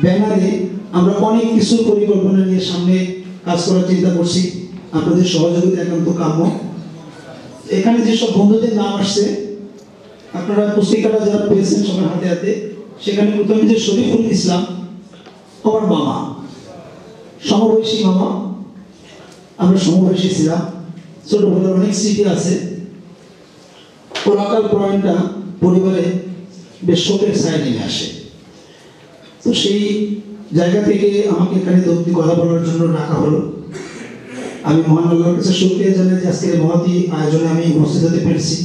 ব্যানারে আমরা অনেক কিছু পরিকল্পনা নিয়ে সামনে কাজ করার চিন্তা করছি, আপনাদের সহযোগিতা একান্ত কাম্য। এখানে যেসব বন্ধুদের নাম আসছে আপনারা পুস্তিকাটা যারা পেয়েছেন সবার হাতে হাতে, সেখানে প্রথমে যে শরীফুল ইসলাম আমার মামা, সমবয়সী মামা, আমরা সমবয়সী ছিলাম, ছোটবেলার অনেক স্মৃতি আছে। ওর অকাল প্রয়াণটা পরিবারে বেশ শোকের ছায়া নেমে আসে। তো সেই জায়গা থেকে আমাকে এখানে দপ্তি কথা বলার জন্য ডাকা হলো। আমি মহান আল্লাহর কাছে শুকরিয়া জানাই যে আজকের মহতী আয়োজনে আমি উপস্থিত হতে পেরেছি,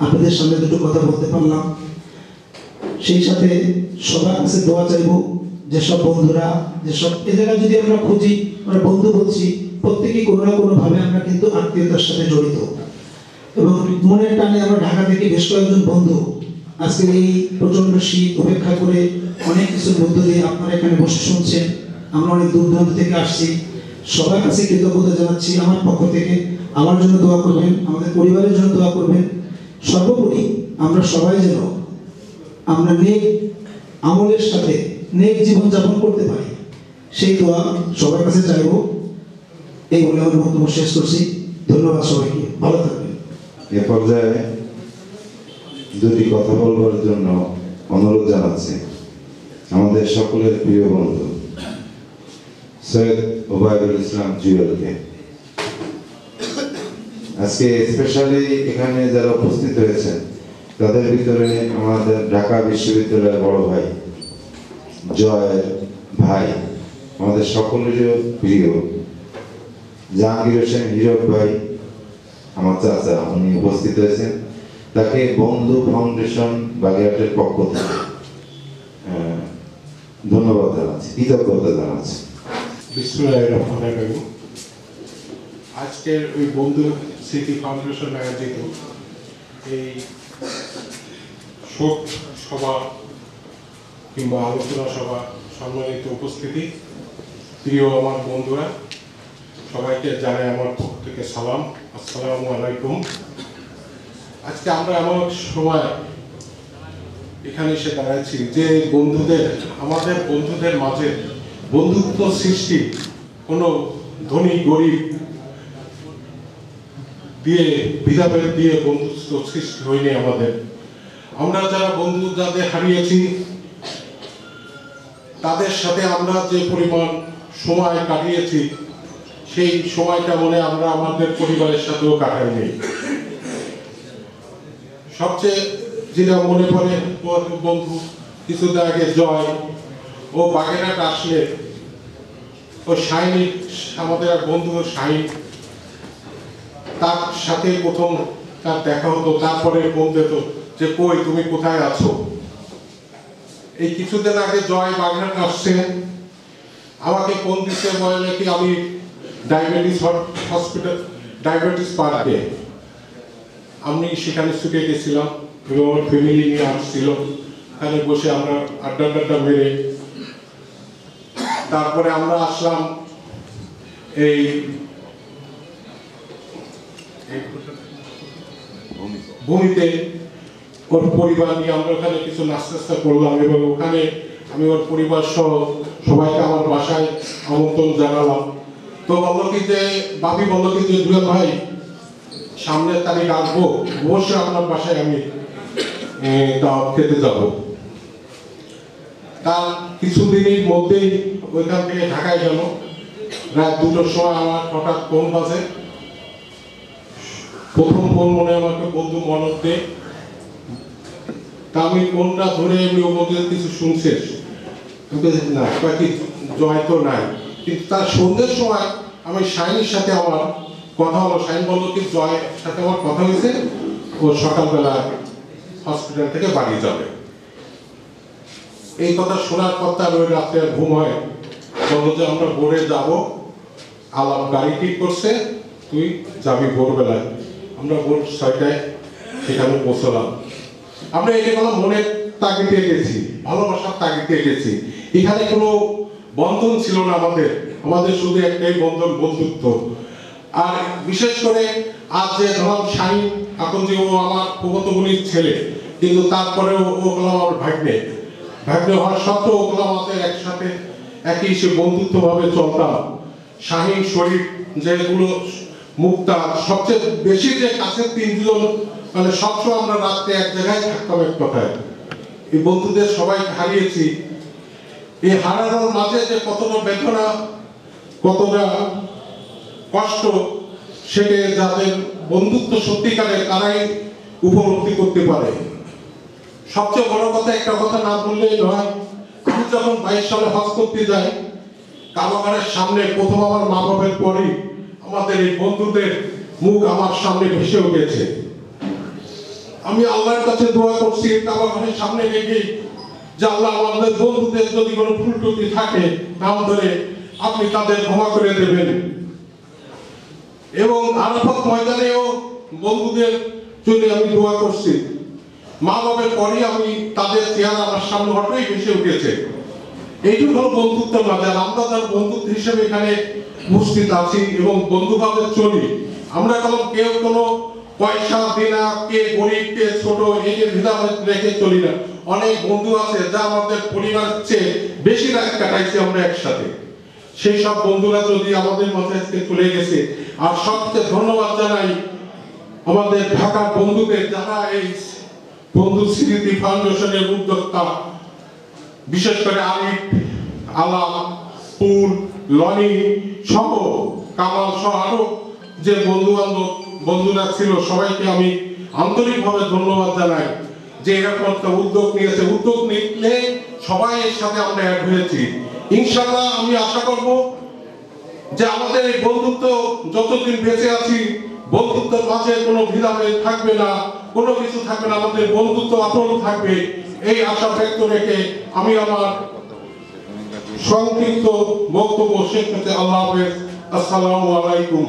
আপনাদের সামনে দুটো কথা বলতে পারলাম। সেই সাথে সবার কাছে দোয়া চাইব, যেসব বন্ধুরা, যেসব এ জায়গায় যদি আমরা খুঁজি, আমরা বন্ধু বলছি, প্রত্যেকেই কোনো না কোনোভাবে আমরা কিন্তু আত্মীয়তার সাথে জড়িত এবং মনের টানে আমরা ঢাকা থেকে বেশ কয়েকজন বন্ধু আজকের এই প্রচন্ড শীত উপেক্ষা করে অনেক কিছুর মধ্য দিয়ে আপনারা এখানে বসে শুনছেন। আমরা অনেক দূর দূরান্ত থেকে আসছি, সবার কাছে কৃতজ্ঞতা জানাচ্ছি। আমার পক্ষ থেকে আমার জন্য দোয়া করবেন, আমাদের পরিবারের জন্য দোয়া করবেন। সর্বোপরি আমরা সবাই যেন আমরা নেক আমলের সাথে নেক জীবনযাপন করতে পারি, সেই দোয়া সবার কাছে চাইব। এই বলে আমার বক্তব্য শেষ করছি। ধন্যবাদ সবাইকে, ভালো থাকবেন। এ পর্যায়ে দুটি কথা বলবার জন্য অনুরোধ জানাচ্ছি আমাদের সকলের প্রিয় বন্ধু সৈয়দ ওবায়দুল ইসলাম জুয়েলকে। আজকে স্পেশালি এখানে যারা উপস্থিত হয়েছেন তাদের ভিতরে আমাদের ঢাকা বিশ্ববিদ্যালয়ের বড় ভাই জয়ের ভাই, আমাদের সকলেরই প্রিয় জাহাঙ্গীর হোসেন হীরক ভাই, আমার চাচা, উনি উপস্থিত হয়েছেন। তাকে বন্ধু ফাউন্ডেশন বাগেরহাটের পক্ষ থেকে ধন্যবাদ জানাচ্ছি, কৃতজ্ঞতা জানাচ্ছি। বিসমিল্লাহির রহমানির রহিম। আজকের ওই বন্ধু স্মৃতি ফাউন্ডেশন আয়োজিত এই শোক সভা কিংবা আলোচনা সভা, সম্মানিত উপস্থিতি, প্রিয় আমার বন্ধুরা, সবাইকে জানাই আমার পক্ষ থেকে সালাম, আসসালামু আলাইকুম। আজকে আমরা এমন সময় এখানে এসে দাঁড়াচ্ছি যে বন্ধুদের, আমাদের বন্ধুদের মাঝে বন্ধুত্ব সৃষ্টি কোনো ধনী গরিব দিয়ে ভেদাভেদ দিয়ে বন্ধুত্ব সৃষ্টি হয়নি আমাদের। আমরা যারা বন্ধু যাদের হারিয়েছি তাদের সাথে আমরা যে পরিমাণ সময় কাটিয়েছি সেই সময়টা মনে আমরা আমাদের পরিবারের সাথেও কাটাইনি। সবচেয়ে যেটা মনে পড়ে বন্ধু কিছুদিন আগে জয় ও বাগেরহাট আসলে ও শাহিনী, আমাদের এক বন্ধু শাহিন, তার সাথে প্রথম তার দেখা হতো, তারপরে ফোন দিত যে কই তুমি কোথায় আছো। এই কিছুদিন আগে জয় বাগেরহাট আসছে, আমাকে ফোন দিচ্ছে, বলে কি আমি ডায়াবেটিস হসপিটাল, ডায়াবেটিস পার্কে আমি সেখানে ছুটে গেছিলাম এবং আমার ফ্যামিলি নিয়ে আসছিল। এখানে বসে আমরা আড্ডা মেরে তারপরে আমরা আসলাম এই ভূমিতে। ওর পরিবার নিয়ে আমরা ওখানে কিছু নাস্তা করলাম এবং ওখানে আমি ওর পরিবার সহ সবাইকে আমার বাসায় আমন্ত্রণ জানালাম। তো বললো কি যে ভাবি বললো কি যে দুলাল ভাই সামনের তারিখ আসবো, অবশ্যই আপনার বাসায় আমি দাওয়াত খেতে যাব। তার কিছুদিনের মধ্যেই ওইখান থেকে ঢাকায় গেল। রাত 2টার সময় আমার হঠাৎ ফোন বাজে। প্রথম ফোন মনে আমাকে বন্ধু মনত দেয়। তা আমি ফোনটা ধরে এমনি ওর মধ্যে কিছু শুনছিস না, বাকি জয় তো নাই। কিন্তু তার সন্ধ্যের সময় আমি শাহিনীর সাথে আমার কথা হলো। শাহিন বললো কি জয়ের সাথে আমার কথা হয়েছে, ও সকালবেলা হসপিটাল থেকে বাড়ি যাবে। এই কথা শোনার পর তার ওই রাতে ঘুম হয়। বললো যে আমরা বোর্ডে যাব, আলাপ গাড়ি ঠিক করছে, তুই যাবি ভোরবেলায়। আমরা ভোর 6টায় সেখানে পৌঁছলাম। আমরা এগুলো মনের তাগিদে গেছি, ভালোবাসার তাগিদে গেছি। এখানে কোনো বন্ধন ছিল না আমাদের শুধু একটাই বন্ধন, বন্ধুত্ব। আর বিশেষ করে আজ যে ধরলাম শাহিন, এখন যে ও আমার ফুফাতো বোনের ছেলে, কিন্তু তারপরেও ও হলো আমার ভাগ্নে হওয়ার সত্ত্বেও ওগুলো আমাদের একসাথে একই সে বন্ধুত্বভাবে চলতাম। শাহিন, শরীফ, যেগুলো মুক্তা, সবচেয়ে বেশি যে কাছের তিনজন, মানে সবসময় আমরা রাত্রে এক জায়গায় থাকতাম এক কথায়। এই বন্ধুদের সবাই হারিয়েছি। এই হারানোর মাঝে যে কতটা বেদনা, কতটা কষ্ট, সেটা যাদের বন্ধুত্ব সত্যিকারের তারাই উপলব্ধি করতে পারে। সবচেয়ে বড় কথা, একটা কথা না বললেই নয়, আমি যখন 22 সালে হজ করতে যাই, কাবাঘরের সামনে প্রথম আমার মা বাবার পরই আমাদের এই বন্ধুদের মুখ আমার সামনে ভেসে উঠেছে। আমি আল্লাহর কাছে দোয়া করছি কাবাঘরের সামনে রেখে, যে আল্লাহ আমাদের বন্ধুদের যদি কোনো ভুল ত্রুটি থাকে নাম ধরে আপনি তাদের ক্ষমা করে দেবেন। এবং আরাফাত ময়দানেও বন্ধুদের জন্য আমি দোয়া করছি। মা বাবার পরে আমি তাদের চেহারা আমার সামনে হঠাৎই ভেসে উঠেছে। এইটুকু হলো বন্ধুত্ব বাজার। আমরা যার বন্ধুত্ব হিসেবে এখানে উপস্থিত আছি এবং বন্ধুভাবে চলি। আমরা কেউ কোনো পয়সা দেনা, কে গরিব কে ছোট, এই যে ভেদাভেদ রেখে চলি না। অনেক বন্ধু আছে যা আমাদের পরিবারের চেয়ে বেশি রাত কাটাইছি আমরা একসাথে। সেই সব বন্ধুরা যদি আমাদের মাঝে আজকে চলে গেছে। আর সবচেয়ে ধন্যবাদ জানাই আমাদের ঢাকার বন্ধুদের, যারা এই বন্ধু স্মৃতি ফাউন্ডেশনের উদ্যোক্তা, বিশেষ করে আরিফ, আলাম, পুল, লনি সহ, কামাল সহ আরো যে বন্ধুরা ছিল, সবাইকে আমি আন্তরিকভাবে ধন্যবাদ জানাই যে এরকম একটা উদ্যোগ নিয়েছে। উদ্যোগ নিলে সবাই এর সাথে আমরা অ্যাড হয়েছি। ইনশাআল্লাহ আমি আশা করব যে আমাদের এই বন্ধুত্ব যতদিন বেঁচে আছি, বন্ধুত্বের মাঝে কোনো ভেদাভেদ থাকবে না, কোনো কিছু থাকবে না, আমাদের বন্ধুত্ব অটল থাকবে। এই আশা ব্যক্ত রেখে আমি আমার সংক্ষিপ্ত বক্তব্য শেষ করতে, আল্লাহ হাফেজ, আসসালামু আলাইকুম।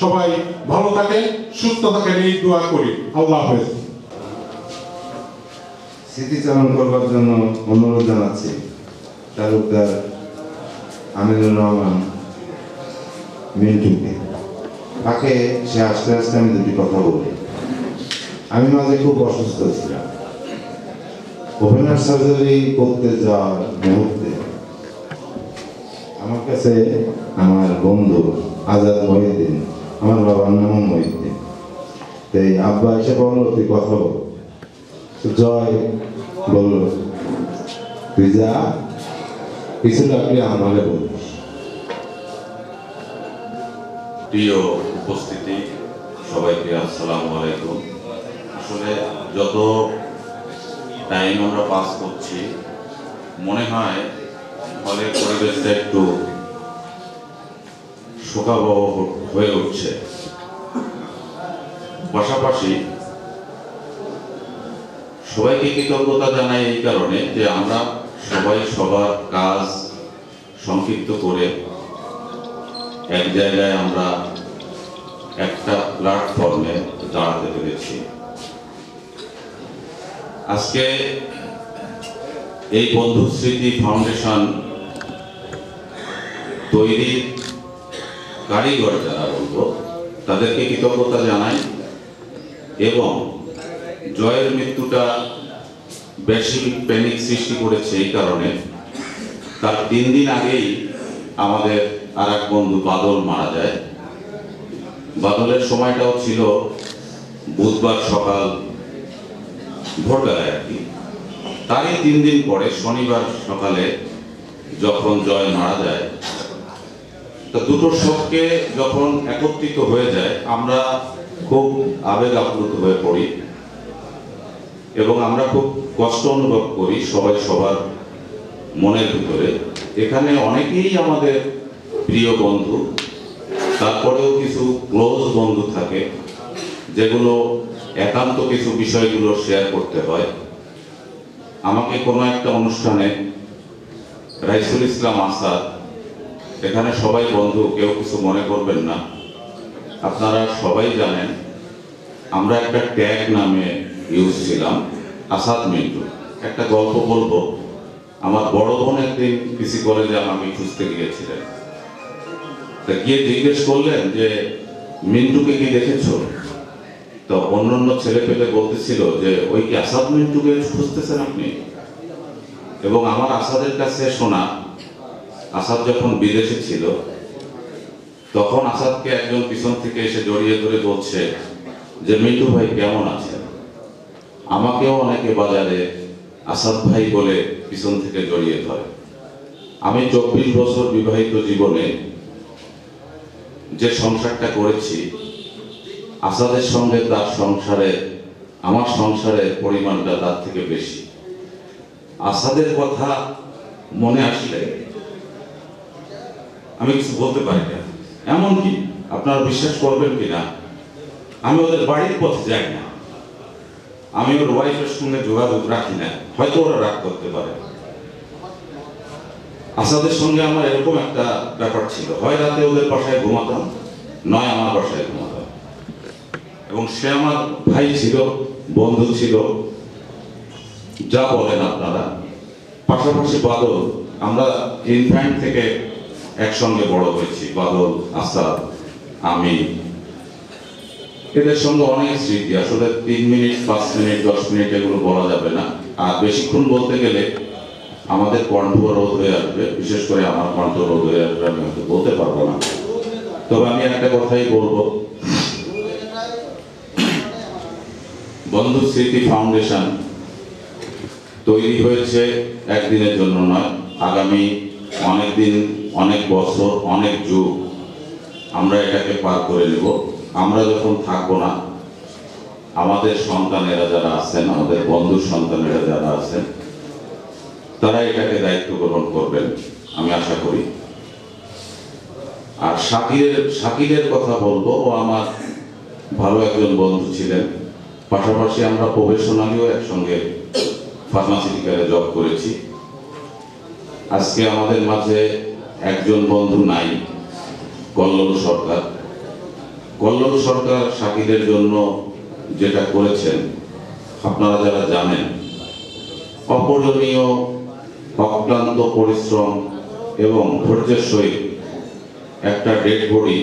সবাই ভালো থাকেন, সুস্থ থাকেন, এই দোয়া করি। আল্লাহ হাফেজ। স্মৃতিচারণ করবার জন্য অনুরোধ জানাচ্ছি তালুকদার আমিনুর রহমান মিন্টুকে। তাকে সে আস্তে আস্তে আমি দুটি কথা বলি। আমি মাঝে খুব অসুস্থ ছিলাম। ওপেনার সার্জারি করতে যাওয়ার মুহূর্তে আমার কাছে আমার বন্ধু আজাদ মহিউদ্দিন, আমার বাবার নাম মহিউদ্দিন, তাই আব্বা এসে বলল তুই কথা বল। জয় বলল তুই যা, কিছু লাগলে আমাকে বলিস। প্রিয় উপস্থিতি, সবাইকে আসসালামু আলাইকুম। আসলে যত টাইম আমরা পাস করছি, মনে হয় হলের পরিবেশটা একটু শোকাবহ হয়ে উঠছে। পাশাপাশি সবাইকে কৃতজ্ঞতা জানাই এই কারণে যে আমরা সবাই সবার কাজ সংক্ষিপ্ত করে এক জায়গায় আমরা একটা প্ল্যাটফর্মে দাঁড়াতে পেরেছি। আজকে এই বন্ধু স্মৃতি ফাউন্ডেশন তৈরির কারিগর যারা বলবো, তাদেরকে কৃতজ্ঞতা জানাই। এবং জয়ের মৃত্যুটা বেশি প্যানিক সৃষ্টি করেছে এই কারণে, তার 3 দিন আগেই আমাদের আর এক বন্ধু বাদল মারা যায়। বাদলের সময়টাও ছিল বুধবার সকাল ভোরবেলায় আর কি। তারই 3 দিন পরে শনিবার সকালে যখন জয় মারা যায়, তা দুটো শোককে যখন একত্রিত হয়ে যায়, আমরা খুব আবেগ আপ্লুত হয়ে পড়ি এবং আমরা খুব কষ্ট অনুভব করি সবাই সবার মনের ভিতরে। এখানে অনেকেই আমাদের প্রিয় বন্ধু, তারপরেও কিছু ক্লোজ বন্ধু থাকে যেগুলো একান্ত কিছু বিষয়গুলো শেয়ার করতে হয়। আমাকে কোনো একটা অনুষ্ঠানে রাইসুল ইসলাম আসাদ এখানে সবাই বন্ধু, কেউ কিছু মনে করবেন না। আপনারা সবাই জানেন আমরা একটা ট্যাগ নামে ইউজ ছিলাম, আসাদ মিন্টু। একটা গল্প বলবো। আমার বড় বোন একদিন কৃষি কলেজে আমাকে খুঁজতে গিয়েছিলেন। তা গিয়ে জিজ্ঞেস করলেন যে মিন্টুকে কি দেখেছো? তো অন্যান্য ছেলে পেলে বলতেছিল যে ওই কি আসাদ মিন্টুকে খুঁজতেছেন আপনি? এবং আমার আসাদের কাছে শোনা, আসাদ যখন বিদেশে ছিল তখন আসাদকে একজন পিছন থেকে এসে জড়িয়ে ধরে বলছে যে মিন্টু ভাই কেমন আছেন? আমাকেও অনেকে বাজারে আসাদ ভাই বলে পিছন থেকে জড়িয়ে ধরে। আমি 24 বছর বিবাহিত জীবনে যে সংসারটা করেছি, আসাদের সঙ্গে তার সংসারে, আমার সংসারের পরিমাণটা তার থেকে বেশি। আসাদের কথা মনে আসলে আমি কিছু বলতে পারি না। এমনকি আপনারা বিশ্বাস করবেন কিনা, আমি ওদের বাড়ির পথে যাই না, আমি ওর ওয়াইফের সঙ্গে যোগাযোগ রাখি না, হয়তো ওরা রাগ করতে পারে। আসাদের সঙ্গে আমার এরকম একটা ব্যাপার ছিল, হয় রাতে ওদের বাসায় ঘুমাতাম, নয় আমার বাসায় ঘুমাতাম। এবং সে আমার ভাই ছিল, বন্ধু ছিল, যা বলেন আপনারা। পাশাপাশি বাদল, আমরা ইনফ্যান্ট থেকে একসঙ্গে বড় হয়েছি, বাদল, আসাদ, আমি। এদের সঙ্গে অনেক স্মৃতি, আসলে 3 মিনিট, 5 মিনিট, 10 মিনিট এগুলো বলা যাবে না। আর বেশিক্ষণ বলতে গেলে আমাদের কণ্ঠ রোধ হয়ে আসবে, বিশেষ করে আমার কণ্ঠ রোধ হয়ে আসবে, আমি হয়তো বলতে পারবো না। তবে আমি একটা কথাই বলবো, বন্ধু স্মৃতি ফাউন্ডেশন তৈরি হয়েছে একদিনের জন্য নয়, আগামী অনেক দিন, অনেক বছর, অনেক যুগ আমরা এটাকে পার করে নেব। আমরা যখন থাকবো না, আমাদের সন্তানেরা যারা আছেন, আমাদের বন্ধুর সন্তানেরা যারা আছেন, তারা এটাকে দায়িত্ব গ্রহণ করবেন আমি আশা করি। আর শাকিলের কথা বলবো, ও আমার ভালো একজন বন্ধু ছিলেন। পাশাপাশি আমরা প্রফেশনালিও একসঙ্গে ফার্মাসিউটিক্যালে জব করেছি। আজকে আমাদের মাঝে একজন বন্ধু নাই, কল্লোল সরকার। কল্লোল সরকার শাকিলের জন্য যেটা করেছেন আপনারা যারা জানেন, অপূরণীয় অক্লান্ত পরিশ্রম এবং ধৈর্যের সহিত একটা ডেড বডি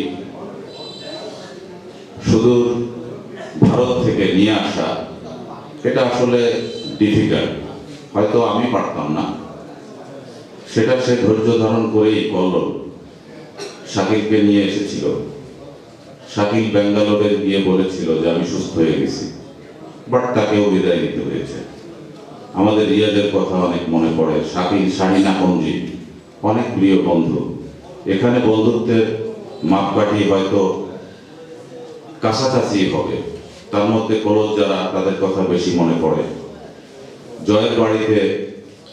সুদূর ভারত থেকে নিয়ে আসা, এটা আসলে ডিফিকাল্ট। হয়তো আমি পারতাম না, সেটা সে ধৈর্য ধারণ করেই কল্লোল শাকিলকে নিয়ে এসেছিল। শাকিল ব্যাঙ্গালোরে গিয়ে বলেছিল যে আমি সুস্থ হয়ে গেছি, বাট তাকেও বিদায় নিতে হয়েছে। আমাদের রিয়াজের কথা অনেক মনে পড়ে, শাকিল, শাহিনা, কঞ্জি অনেক প্রিয় বন্ধু। এখানে বন্ধুত্বের মাপকাঠি হয়তো কাছাকাছি হবে, তার মধ্যে ক্লোজ যারা, তাদের কথা বেশি মনে পড়ে। জয়ের বাড়িতে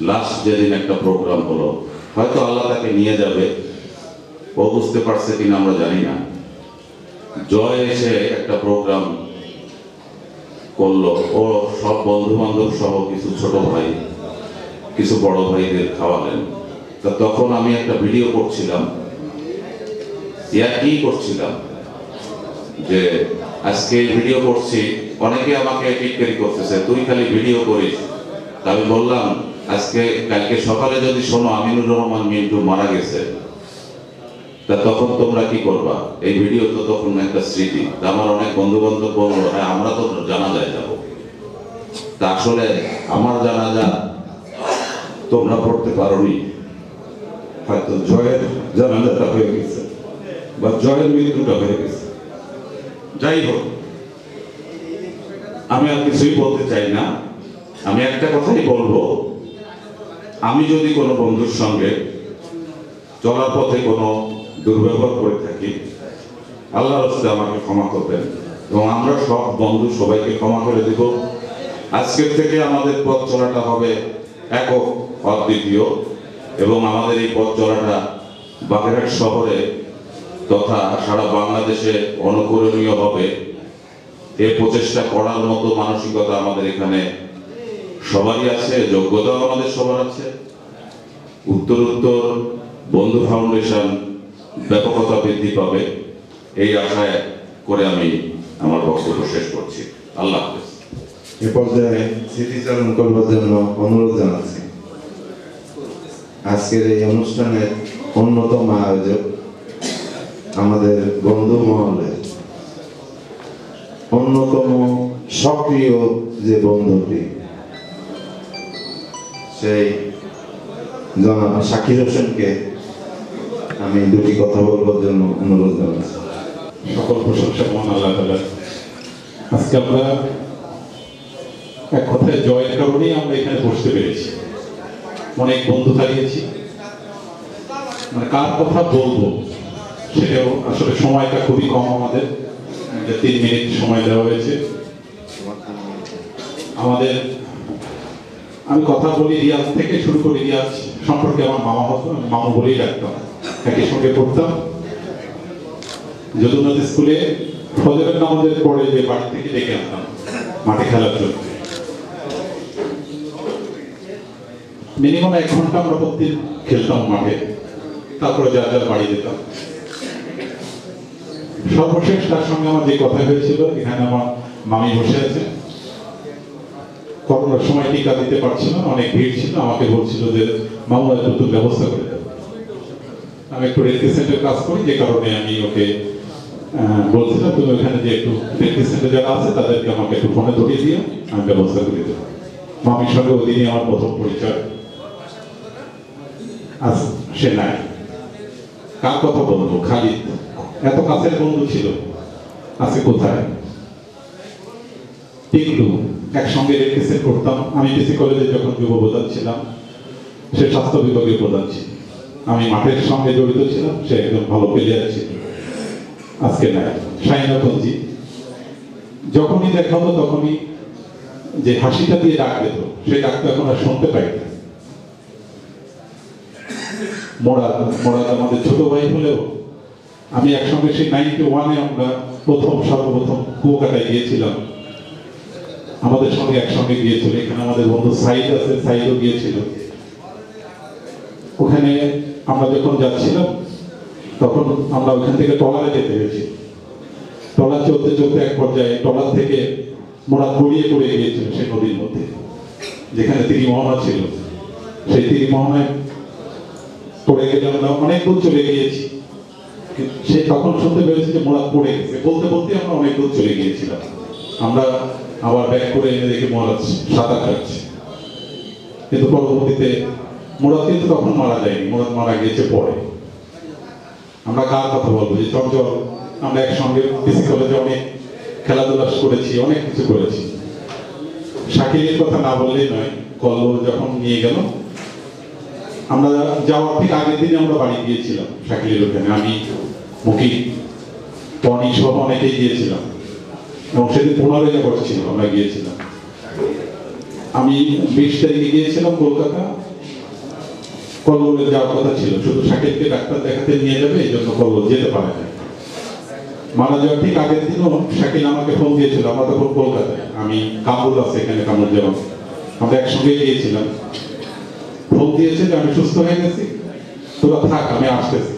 লাস্ট যেদিন একটা প্রোগ্রাম হলো, হয়তো আল্লাহ তাকে নিয়ে যাবে, ও বুঝতে পারছে কিনা আমরা জানি না। জয় এসে একটা প্রোগ্রাম করলো, ও সব বন্ধু বান্ধব সহ কিছু ছোট ভাই, কিছু বড় ভাইদের খাওয়ালেন। তা তখন আমি একটা ভিডিও করছিলাম, করছিলাম যে আজকে ভিডিও করছি, অনেকে আমাকে টিটকারি করতেছে, তুই খালি ভিডিও করিস। আমি বললাম আজকে, কালকে সকালে যদি শোনো আমিনুর রহমান মিন্টু মারা গেছে, তা তখন তোমরা কি করবা? এই ভিডিও তো তখন একটা স্মৃতি। আমার অনেক বন্ধু বান্ধব বললো, হ্যাঁ আমরা তো জানাজায় যাবো। তা আসলে আমার জানাজা তোমরা পড়তে পারোনি, হয়তো জয়ের জানাজাটা হয়ে গেছে বা জয়ের মৃত্যুটা হয়ে গেছে। যাই হোক, আমি আর কিছুই বলতে চাই না। আমি একটা কথাই বলবো, আমি যদি কোনো বন্ধুর সঙ্গে চলার পথে কোনো দুর্ব্যবহার করে থাকি, আল্লাহর রাস্তে আমাকে ক্ষমা করবেন এবং আমরা সব বন্ধু সবাইকে ক্ষমা করে দেব। আজকের থেকে আমাদের পথ চলাটা হবে একক, অদ্বিতীয়, এবং আমাদের এই পথ চলাটা বাগেরহাট শহরে তথা সারা বাংলাদেশে অনুকরণীয় হবে। এই প্রচেষ্টা করার মতো মানসিকতা আমাদের এখানে সবারই আছে, যোগ্যতাও আমাদের সবার আছে। উত্তর বন্ধু ফাউন্ডেশন ব্যাপকতা বৃদ্ধি পাবে, এই আশায় করে আমি আমার বক্তব্য শেষ করছি। আল্লাহ হাফেজ। এ পর্যায়ে স্মৃতিচারণ করবার জন্য অনুরোধ জানাচ্ছি আজকের এই অনুষ্ঠানের অন্যতম আয়োজক আমাদের বন্ধু মহলের অন্যতম সক্রিয় যে বন্ধুটি, সেই জনাব শাকির হোসেনকে আমি দুটি কথা বলবার জন্য অনুরোধ জানাচ্ছি। সকল প্রশংসা মহান আল্লাহ তাআলার। আজকে আমরা এক কথায় জয়ের কারণেই আমরা এখানে বসতে পেরেছি, অনেক বন্ধু হারিয়েছি। মানে কার কথা বলবো সেটাও আসলে সময়টা খুবই কম, আমাদের 3 মিনিট সময় দেওয়া হয়েছে আমাদের। আমি কথা বলি রিয়াজ থেকে শুরু করি। রিয়াজ সম্পর্কে আমার মামা হতো, আমি মামু বলেই ডাকতাম, একই সঙ্গে পড়তাম যদুনাথ স্কুলে। ফজরের নামাজের পরে যে বাড়ি থেকে ডেকে আনতাম মাঠে খেলার জন্য, মিনিমাম 1 ঘন্টা আমরা প্রতিদিন খেলতাম মাঠে, তারপরে যার যার বাড়ি যেতাম। সর্বশেষ তার সঙ্গে আমার যে কথা হয়েছিল, এখানে আমার মামি বসে আছে, করোনার সময় টিকা দিতে পারছিল না, অনেক ভিড় ছিল, আমাকে বলছিল যে মামু একটু ব্যবস্থা করে দেব। আমি একটু রেলওয়ে সেন্টারে কাজ করি, যে কারণে আমি ওকে বলছিলাম তুমি ওখানে যে একটু রেলওয়ে সেন্টারে যারা আছে তাদেরকে আমাকে একটু ফোনে ধরিয়ে দিও, আমি ব্যবস্থা করে দেবো। মামির সঙ্গে ওই দিনই আমার প্রথম পরিচয়। আজ সে নাই, কার কথা বলবো? খালিদ এত কাছের বন্ধু ছিল, আজকে কোথায়? টিকলু একসঙ্গে রেলওয়ে করতাম, আমি ডিসি কলেজে যখন যুব প্রধান ছিলাম, সে স্বাস্থ্য বিভাগের প্রধান ছিল। আমি মাঠের সঙ্গে জড়িত ছিলাম, সে একজন ভালো প্লেয়ার ছিল, আজকে নাই। শাহিনাতঞ্জি যখনই দেখা হতো তখনই যে হাসিটা দিয়ে ডাক দিত, সেই ডাকটা এখন আর শুনতে পাই না। মোরাদ আমাদের ছোট ভাই হলেও আমি একসঙ্গে সেই 91-এ আমরা সর্বপ্রথম কুয়াকাটায় গিয়েছিলাম, আমাদের সঙ্গে একসঙ্গে গিয়েছিল। এখানে আমাদের বন্ধু সাইদ আছে, সাইদও গিয়েছিল। ওখানে আমরা যখন যাচ্ছিলাম তখন আমরা ওখান থেকে ট্রলারে যেতে হয়েছি। ট্রলার চলতে চলতে এক পর্যায়ে ট্রলার থেকে মোরা গড়িয়ে পড়ে গিয়েছিল সেই নদীর মধ্যে, যেখানে তীরমোহনা ছিল। সেই তীরমোহনায় পড়ে গেলে আমরা অনেক দূর চলে গিয়েছি। সে তখন শুনতে পেরেছি যে মোরা পড়ে গেছে, বলতে বলতে আমরা অনেক দূর চলে গিয়েছিলাম। আমরা আবার ব্যাক করে এনে দেখি মোরা সাঁতার কাটছে, কিন্তু পরবর্তীতে মোরাদ কিন্তু তখন মারা যায়নি, মোরাদ মারা গিয়েছে পরে। আমরা কার কথা বলবো? যে চঞ্চল, আমরা একসঙ্গে ডিসি কলেজে অনেক খেলাধুলা করেছি, অনেক কিছু করেছি। শাকিলের কথা না বললেই নয়, কল্লোল যখন নিয়ে গেল, আমরা যাওয়ার ঠিক আগের দিনে আমরা বাড়ি গিয়েছিলাম শাকিলের ওখানে। আমি, মুকিম, টনি সহ অনেকেই গিয়েছিলাম, এবং সেদিন 15 আগস্ট ছিল, আমরা গিয়েছিলাম। আমি 20 তারিখে গিয়েছিলাম কলকাতা। কল্লোলে যাওয়ার কথা ছিল, শুধু শাকিলকে ডাক্তার দেখাতে নিয়ে যাবে, এই জন্য কল্লোল যেতে পারে না। মারা যাওয়ার ঠিক আগের দিনও শাকিল আমাকে ফোন দিয়েছিল, আমরা তখন কলকাতায়, আমি কামরুল আছে এখানে, কামরুল যেমন, আমরা একসঙ্গে গিয়েছিলাম। ফোন দিয়েছে যে আমি সুস্থ হয়ে গেছি, তোরা থাক, আমি আসতেছি,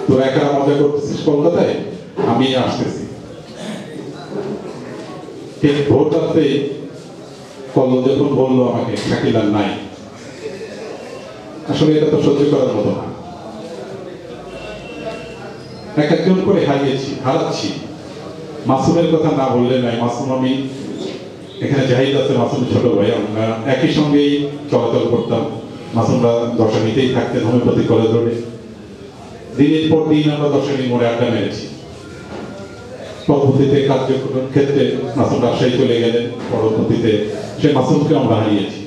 তোরা একা মজা করতেছিস কলকাতায়, আমি আসতেছি। ঠিক ভোর রাত্রে কল্লোল যখন বললো আমাকে শাকিল আর নাই, আসলে এটা তো সহ্য করার মতো না। এক একজন করে হারাচ্ছি। মাসুমের কথা না বললে নাই। মাসুম, আমি এখানে জাহিদ আছে, মাসুমের ছোট ভাই, আমরা একই সঙ্গেই চলাচল করতাম। মাসুমরা দশমীতেই থাকতেন হোমিওপ্যাথি কলেজ রোডে। দিনের পর দিন আমরা দশমী মোড়ে আড্ডা মেরেছি। পরবর্তীতে কার্যক্রম ক্ষেত্রে মাসুম রাজশাহী চলে গেলেন, পরবর্তীতে সে মাসুমকে আমরা হারিয়েছি।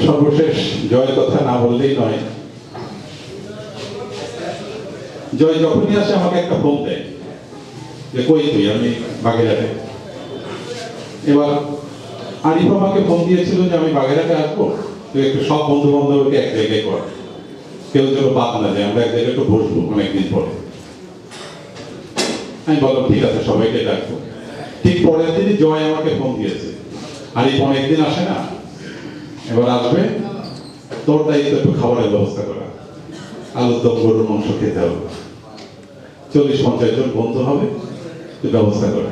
সর্বশেষ জয়ের কথা না বললেই নয়। জয় যখনই আসে আমাকে একটা ফোন দেয় যে কই তুই, আমি বাগেরহাটে। এবার আরিফ আমাকে ফোন দিয়েছিল যে আমি বাগেরহাটে আসবো, তুই একটু সব বন্ধু বান্ধবকে এক জায়গায় কর, কেউ যেন বাদ না যায়, আমরা এক জায়গায় একটু বসবো অনেকদিন পরে। আমি বললাম ঠিক আছে, সবাইকে ডাকবো। ঠিক পরের দিনই জয় আমাকে ফোন দিয়েছে, আরিফ অনেকদিন আসে না, এবার আসবে, তোর দায়িত্ব একটু খাবারের ব্যবস্থা করা। আলুর দম গরুর মাংস খেতে হবে, 40-50 জন বন্ধু হবে, ব্যবস্থা করে।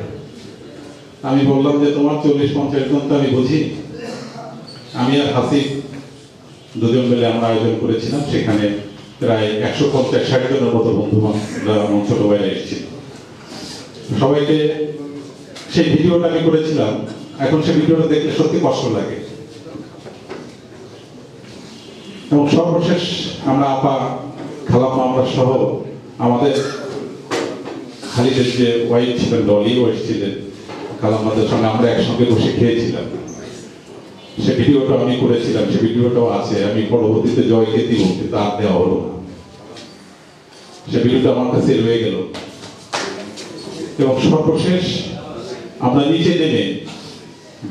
আমি বললাম যে তোমার 40-50 জন তো আমি বুঝি, আমি আর হাসিব দুজন মিলে আমরা আয়োজন করেছিলাম, সেখানে প্রায় 150-60 জনের মতো বন্ধু ছোট ভাইরা এসেছিল। সবাইকে সেই ভিডিওটা আমি করেছিলাম, এখন সেই ভিডিওটা দেখলে সত্যি কষ্ট লাগে। এবং সর্বশেষ আমরা আপা, খালাম্মা, আমরা সহ আমাদের খালিদের যে ওয়াইফ ছিলেন ডলিও এসেছিলেন, খালাম্মাদের সঙ্গে আমরা একসঙ্গে বসে খেয়েছিলাম। সে ভিডিওটা আমি করেছিলাম, সে ভিডিওটাও আছে, আমি পরবর্তীতে জয়কে দিব, কিন্তু আর দেওয়া হলো না। সে ভিডিওটা আমার কাছে রয়ে গেল। এবং সর্বশেষ আমরা নিচে নেমে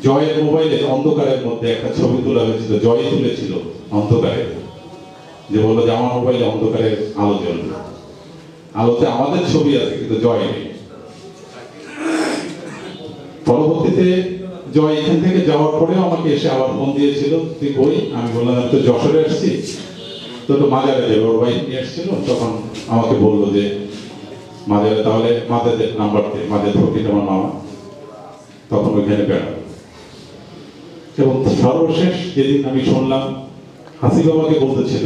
জয়ের মোবাইলে অন্ধকারের মধ্যে একটা ছবি তোলা হয়েছিল, জয় তুলেছিল অন্ধকারে, যে বললো যে আমার মোবাইলে অন্ধকারের আলো জ্বলবে, আলোতে আমাদের ছবি আছে কিন্তু জয় নেই। পরবর্তীতে জয় এখান থেকে যাওয়ার পরেও আমাকে এসে আবার ফোন দিয়েছিল, তুই কই? আমি বললাম আমি তো যশোরে আসছি, তো একটু মাজারে যাবে, ওর বাইক নিয়ে এসেছিল। তখন আমাকে বললো যে মাজারে, তাহলে মাদের নাম্বার দে, মাদের ফকির আমার মামা, তখন ওইখানে বেড়াবো। এবং সর্বশেষ যেদিন আমি শুনলাম, হাসিব আমাকে বলতেছিল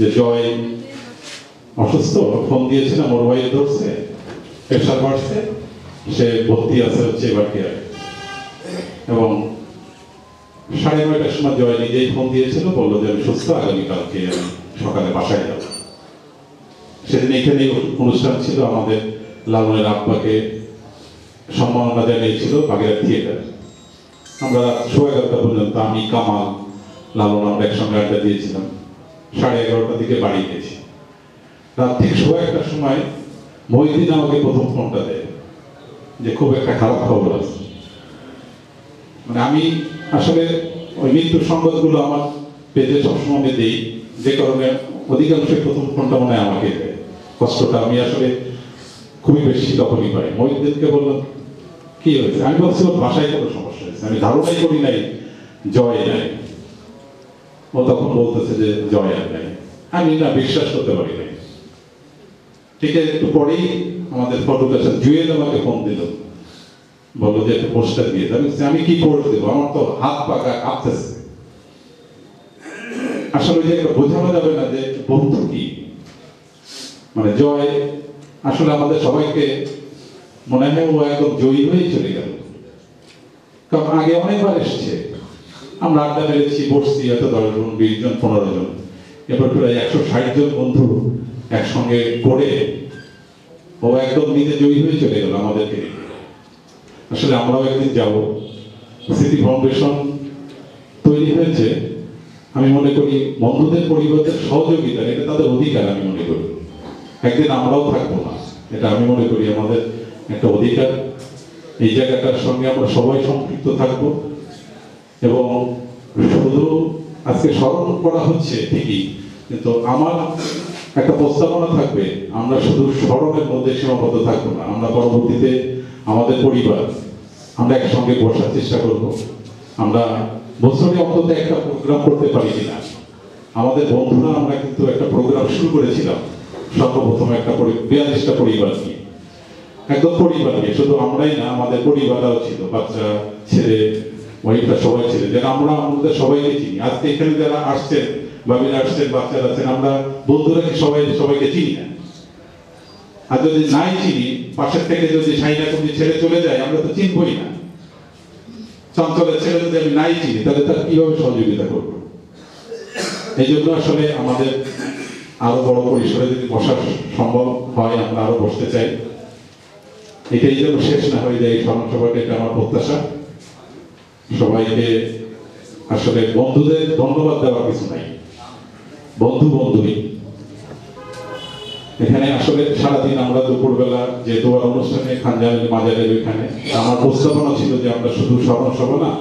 যে জয় অসুস্থ, ফোন দিয়েছিলাম, ওর ভাই ধরছে, প্রেশার বাড়ছে, সে ভর্তি আছে হচ্ছে বাটিয়ায়। এবং 9:30টার সময় জয় নিজেই ফোন দিয়েছিল, বললো যে আমি সুস্থ, আগামীকালকে আমি সকালে বাসায় যাব। সেদিন এখানে অনুষ্ঠান ছিল, আমাদের লালনের আব্বাকে সম্মাননা জানিয়েছিল বাগেরহাট থিয়েটার। আমরা 11:30 পর্যন্ত আমি, কামাল, লালন আমরা একসঙ্গে আড্ডা দিয়েছিলাম। 11:30টার দিকে বাড়ি গেছি। রাত ঠিক 1:15টার সময় মহিউদ্দিন আমাকে প্রথম ফোনটা দেয় যে খুব একটা খারাপ খবর আছে। মানে আমি আসলে ওই মৃত্যুর সংবাদগুলো আমার পেজে সবসময় আমি দিই, যে কারণে অধিকাংশই প্রথম ফোনটা মনে হয় আমাকে দেয়। কষ্টটা আমি আসলে খুবই বেশি তখনই পাই। মহিউদ্দিনকে বললাম কি হয়েছে, আমি বলছি ওর বাসায় কোনো সমস্যা হয়েছে, আমি ধারণাই করি নাই জয় নাই। ও তখন বলতেছে যে জয় আর নাই। আমি না বিশ্বাস করতে পারি নাই। ঠিক আছে, একটু পরেই আমাদের ফটোগ্রাফার জুয়েল আমাকে ফোন দিল, বললো যে একটা পোস্টার দিয়ে দেবে। আমি কি পোস্ট দেবো, আমার তো হাত পাকা কাঁপতেছে। আসলে যে একটা বোঝানো যাবে না যে বন্ধু কি, মানে জয় আসলে আমাদের সবাইকে মনে হয় ও একদম জয়ী হয়ে চলে গেল। কারণ আগে অনেকবার এসছে, আমরা আড্ডা মেরেছি, বসছি, হয়তো 10 জন, 20 জন, 15 জন, এবার প্রায় 160 জন বন্ধু একসঙ্গে করে ও একদম নিজে জয়ী হয়ে চলে গেল আমাদেরকে। আসলে আমরাও একদিন যাব। স্মৃতি ফাউন্ডেশন তৈরি হয়েছে, আমি মনে করি বন্ধুদের পরিবারদের সহযোগিতা, এটা তাদের অধিকার। আমি মনে করি একদিন আমরাও থাকবো না, এটা আমি মনে করি আমাদের একটা অধিকার। এই জায়গাটার সঙ্গে আমরা সবাই সম্পৃক্ত থাকবো। এবং শুধু আজকে স্মরণ করা হচ্ছে ঠিকই, কিন্তু আমার একটা প্রস্তাবনা থাকবে, আমরা শুধু স্মরণের মধ্যে সীমাবদ্ধ থাকবো না। আমরা পরবর্তীতে আমাদের পরিবার আমরা একসঙ্গে বসার চেষ্টা করব। আমরা বছরে অন্তত একটা প্রোগ্রাম করতে পারি কিনা। আমাদের বন্ধুরা আমরা কিন্তু একটা প্রোগ্রাম শুরু করেছিলাম সর্বপ্রথম একটা 42টা পরিবার নিয়ে, একদম পরিবার নিয়ে, শুধু আমরাই না, আমাদের পরিবারও ছিল, বাচ্চা, ছেলে, ওয়াইফরা সবাই ছিল, যারা আমরা আমাদের সবাইকে চিনি। আজকে এখানে যারা আসছেন, বাবিরা আসছেন, বাচ্চারা আছেন, আমরা বন্ধুরা কি সবাইকে চিনি না? আর যদি নাই চিনি, পাশের থেকে যদি সাইনা তুমি ছেড়ে চলে যায়, আমরা তো চিনবই না। চঞ্চলের ছেলে যদি আমি নাই চিনি, তাহলে তার কিভাবে সহযোগিতা করবো? এই জন্য আসলে আমাদের আরো বড় পরিসরে যদি বসার সম্ভব হয়, আমরা আরো বসতে চাই। এটাই যেন শেষ না হয়ে যায় এই স্মরণসভাটা, এটা আমার প্রত্যাশা। সবাইকে আসলে বন্ধুদের ধন্যবাদ দেওয়ার কিছু নাই, বন্ধু বন্ধুই। এখানে আসলে সারাদিন আমরা দুপুরবেলা যে দোয়ার অনুষ্ঠানে খানজানের মাজারের ওইখানে আমার প্রস্তাবনা ছিল যে আমরা শুধু স্মরণ সভা না,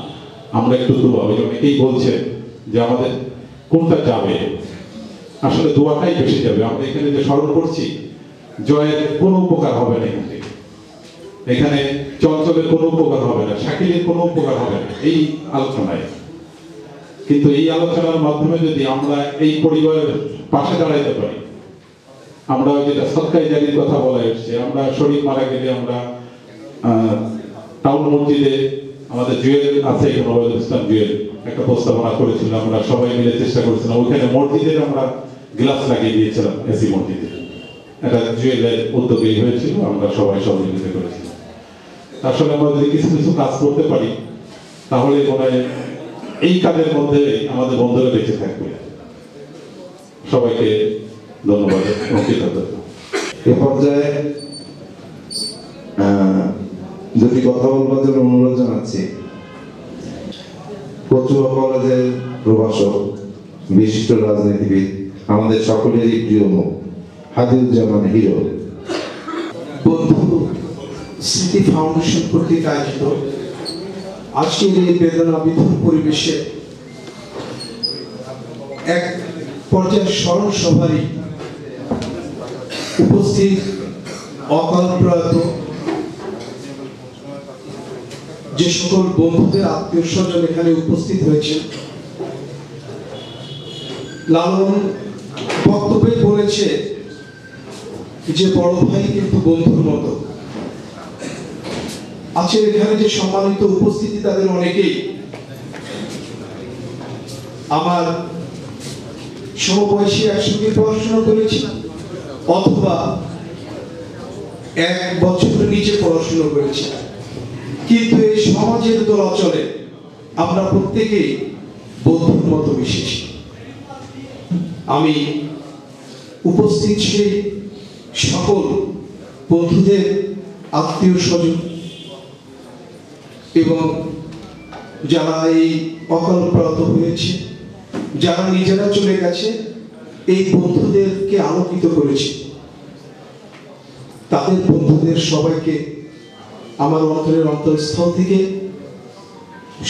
আমরা একটু দোয়া। ওই অনেকেই বলছে যে আমাদের কোনটা যাবে, আসলে দোয়াটাই বেশি যাবে। আমরা এখানে যে স্মরণ করছি, জয়ের কোনো উপকার হবে না এখান থেকে, এখানে চঞ্চলের কোনো উপকার হবে না, শাকিলের কোনো উপকার হবে না এই আলোচনায়। কিন্তু এই আলোচনার মাধ্যমে যদি আমরা এই পরিবারের পাশে দাঁড়াইতে পারি, আমরা যেটা সৎকাই জারির কথা বলা এসছে, আমরা শরীর মারা গেলে আমরা টাউন মসজিদে আমাদের জুয়েল আছে, নবাবুল ইসলাম জুয়েল একটা প্রস্তাবনা করেছিল, আমরা সবাই মিলে চেষ্টা করেছিলাম, ওইখানে মসজিদের আমরা গ্লাস লাগিয়ে দিয়েছিলাম, এসি মসজিদে। এটা জুয়েলের উদ্যোগেই হয়েছিল, আমরা সবাই সহযোগিতা করেছিলাম। আসলে আমরা যদি কিছু কিছু কাজ করতে পারি তাহলে মনে হয় এই কাজের মধ্যে আমাদের বন্ধুরা বেঁচে থাকবে। সবাইকে ধন্যবাদ এবং কৃতজ্ঞতা। এ পর্যায়ে দুটি কথা বলবার জন্য অনুরোধ জানাচ্ছি পটুয়া কলেজের প্রভাষক, বিশিষ্ট রাজনীতিবিদ, আমাদের সকলেরই প্রিয় মুখ হাদিউজ্জামান হিরো। বন্ধু স্মৃতি ফাউন্ডেশন কর্তৃক আয়োজিত আজকের এই বেদনা বিধুর পরিবেশে এক পর্যায়ের স্মরণ সভারই উপস্থিত অকাল প্রয়াত যে সকল বন্ধুদের আত্মীয় স্বজন এখানে উপস্থিত হয়েছে। লালন বক্তব্যে বলেছে যে বড় ভাই কিন্তু বন্ধুর মতো। আজকের এখানে যে সম্মানিত উপস্থিতি তাদের অনেকেই আমার সমবয়সী, একসঙ্গে পড়াশোনা করেছি অথবা এক বছর নিচে পড়াশোনা করেছি, কিন্তু এই সমাজের দোলাচলে আমরা প্রত্যেকেই বন্ধুর মতো মিশেছি। আমি উপস্থিত সেই সকল বন্ধুদের আত্মীয় স্বজন এবং যারা এই অকাল প্রয়াত হয়েছে, যারা নিজেরা চলে গেছে, এই বন্ধুদেরকে আলোকিত করেছে, তাদের বন্ধুদের সবাইকে আমার অন্তরের অন্তঃস্থল থেকে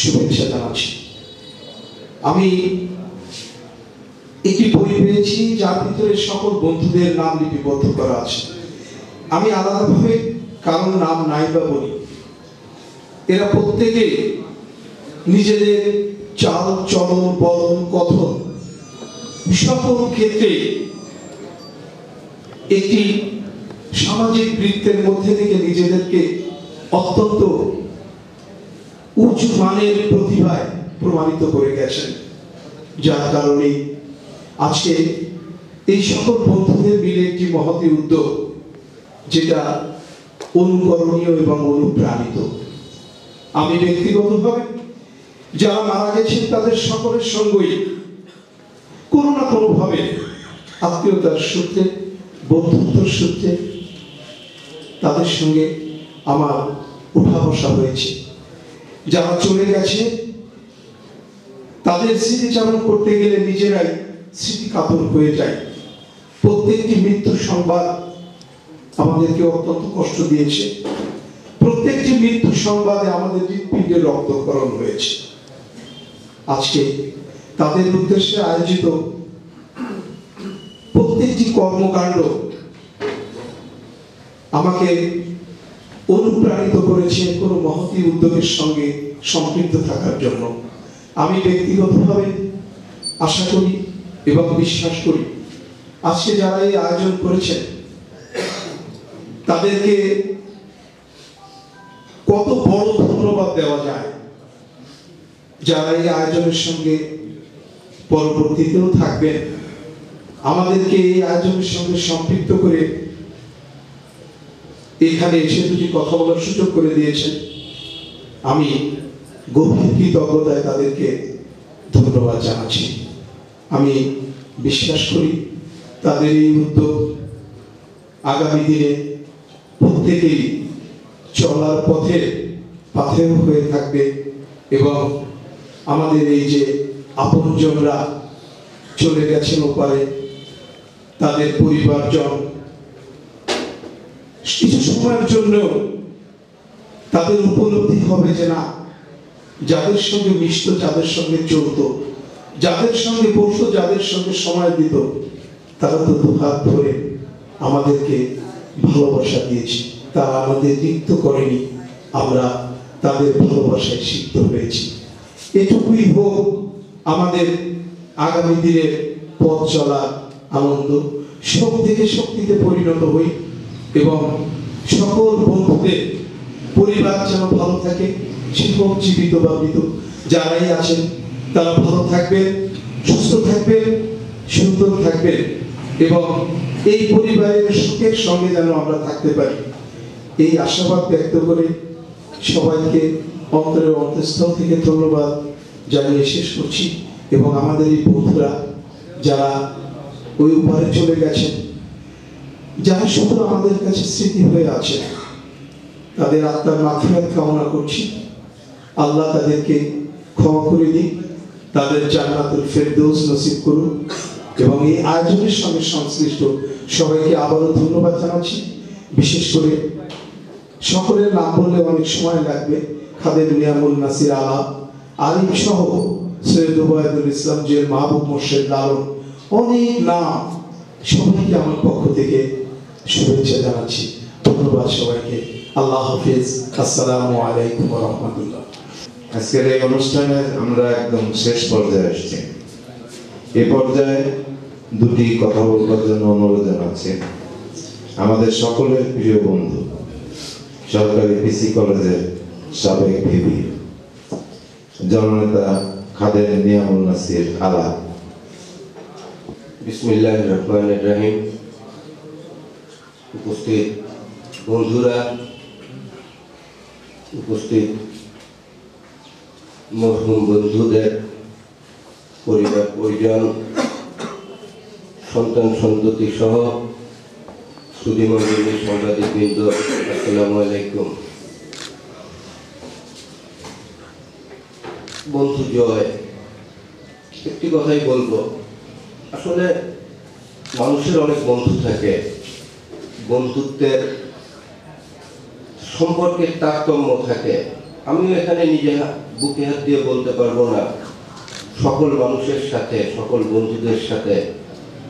শুভেচ্ছা জানাচ্ছি। আমি একটি বই পেয়েছি যার ভিতরে সকল বন্ধুদের নাম লিপিবদ্ধ করা আছে। আমি আলাদাভাবে কারোর নাম নাই বা বলি, এরা প্রত্যেকে নিজেদের চাল চলন বলন কথন সকল ক্ষেত্রে একটি সামাজিক বৃত্তের মধ্যে থেকে নিজেদেরকে অত্যন্ত উঁচু মানের প্রতিভায় প্রমাণিত করে গেছেন, যার কারণে আজকে এই সকল বন্ধুদের মিলে একটি মহতী উদ্যোগ, যেটা অনুকরণীয় এবং অনুপ্রাণিত। আমি ব্যক্তিগতভাবে যারা মারা গেছেন তাদের সকলের সঙ্গেই কোনো না কোনো ভাবে আত্মীয়তার সূত্রে, বন্ধুত্বের সূত্রে তাদের সঙ্গে আমার উঠা বসা হয়েছে। যারা চলে গেছে তাদের স্মৃতিচারণ করতে গেলে নিজেরাই স্মৃতি কাতর হয়ে যায়। প্রত্যেকটি মৃত্যুর সংবাদ আমাদেরকে অত্যন্ত কষ্ট দিয়েছে। প্রত্যেকটি মৃত্যু সংবাদে আমাদের হৃৎপিণ্ডে রক্তক্ষরণ হয়েছে। আজকে তাদের উদ্দেশ্যে আয়োজিত প্রত্যেকটি কর্মকাণ্ড আমাকে অনুপ্রাণিত করেছে কোনো মহতী উদ্যোগের সঙ্গে সম্পৃক্ত থাকার জন্য। আমি ব্যক্তিগতভাবে আশা করি এবং বিশ্বাস করি আজকে যারা এই আয়োজন করেছেন তাদেরকে কত বড় ধন্যবাদ দেওয়া যায়, যারা এই আয়োজনের সঙ্গে পরবর্তীতেও থাকবেন, আমাদেরকে এই আয়োজনের সঙ্গে সম্পৃক্ত করে এখানে এসে দুটি কথা বলার সুযোগ করে দিয়েছেন। আমি গভীর কৃতজ্ঞতায় তাদেরকে ধন্যবাদ জানাচ্ছি। আমি বিশ্বাস করি তাদের এই উদ্যোগ আগামী দিনে প্রত্যেকেই চলার পথে পাথেয় হয়ে থাকবে এবং আমাদের এই যে আপনজনরা চলে গেছেন ওপারে, তাদের পরিবারজন কিছু সময়ের জন্য তাদের উপলব্ধি হবে যে না, যাদের সঙ্গে মিশত, যাদের সঙ্গে চলত, যাদের সঙ্গে বসত, যাদের সঙ্গে সময় দিত, তারা তো দুহাত ধরে আমাদেরকে ভালোবাসা দিয়েছে, তারা আমাদের রিক্ত করেনি, আমরা তাদের ভালোবাসায় সিদ্ধ হয়েছি। এটুকুই হোক আমাদের আগামী দিনের পথ চলার আনন্দ। শোক থেকে শক্তিতে পরিণত হই এবং সকল বন্ধুদের পরিবার যেন ভালো থাকে, শিক্ষক জীবিত বা মৃত যারাই আছেন তারা ভালো থাকবেন, সুস্থ থাকবেন, সুন্দর থাকবেন এবং এই পরিবারের সুখের সঙ্গে যেন আমরা থাকতে পারি, এই আশাবাদ ব্যক্ত করে সবাইকে অন্তরের অন্তঃস্থল থেকে ধন্যবাদ জানিয়ে শেষ করছি। এবং আমাদের এই বন্ধুরা যারা ওই উপরে চলে গেছেন, যারা শুধু আমাদের কাছে স্মৃতি হয়ে আছে, তাদের আত্মার মাগফিরাত কামনা করছি। আল্লাহ তাদেরকে ক্ষমা করে দিন, তাদের জান্নাতুল ফেরদৌস নসিব করুন এবং এই আয়োজনের সঙ্গে সংশ্লিষ্ট সবাইকে আবারও ধন্যবাদ জানাচ্ছি। বিশেষ করে সকলের নাম বললে অনেক সময় লাগবে, খাদেম নিয়ামুল নাসির আলা আলিম সহ সৈয়দ ওবায়দুল ইসলাম জেল মাহবুব মোর্শেদ লালন, অনেক নাম, সবাইকে আমার পক্ষ থেকে শুভেচ্ছা জানাচ্ছি। ধন্যবাদ সবাইকে। আল্লাহ হাফিজ। আসসালামু আলাইকুম ওয়া রাহমাতুল্লাহ। আজকের এই অনুষ্ঠানে আমরা একদম শেষ পর্যায়ে এসেছি। এই পর্যায়ে দুটি কথা বলবার জন্য অনুরোধ জানাচ্ছি। আমাদের সকলের প্রিয় বন্ধু, সরকারি পিসি কলেজের সাবেক ভিপি জননেতা খাদেম নিয়ামুল নাসির আলা। বিসমিল্লাহির রহমানির রহিম। উপস্থিত বন্ধুরা, উপস্থিত মরহুম বন্ধুদের পরিবার পরিজন, সন্তান সন্ততি সহ সুধীমণ্ডলী সাংবাদিকবৃন্দ, আসসালামু আলাইকুম। বন্ধু জয়, একটি কথাই বলবো, আসলে মানুষের অনেক বন্ধু থাকে, বন্ধুত্বের সম্পর্কের তারতম্য থাকে। আমিও এখানে নিজে বুকে হাত দিয়ে বলতে পারবো না সকল মানুষের সাথে, সকল বন্ধুদের সাথে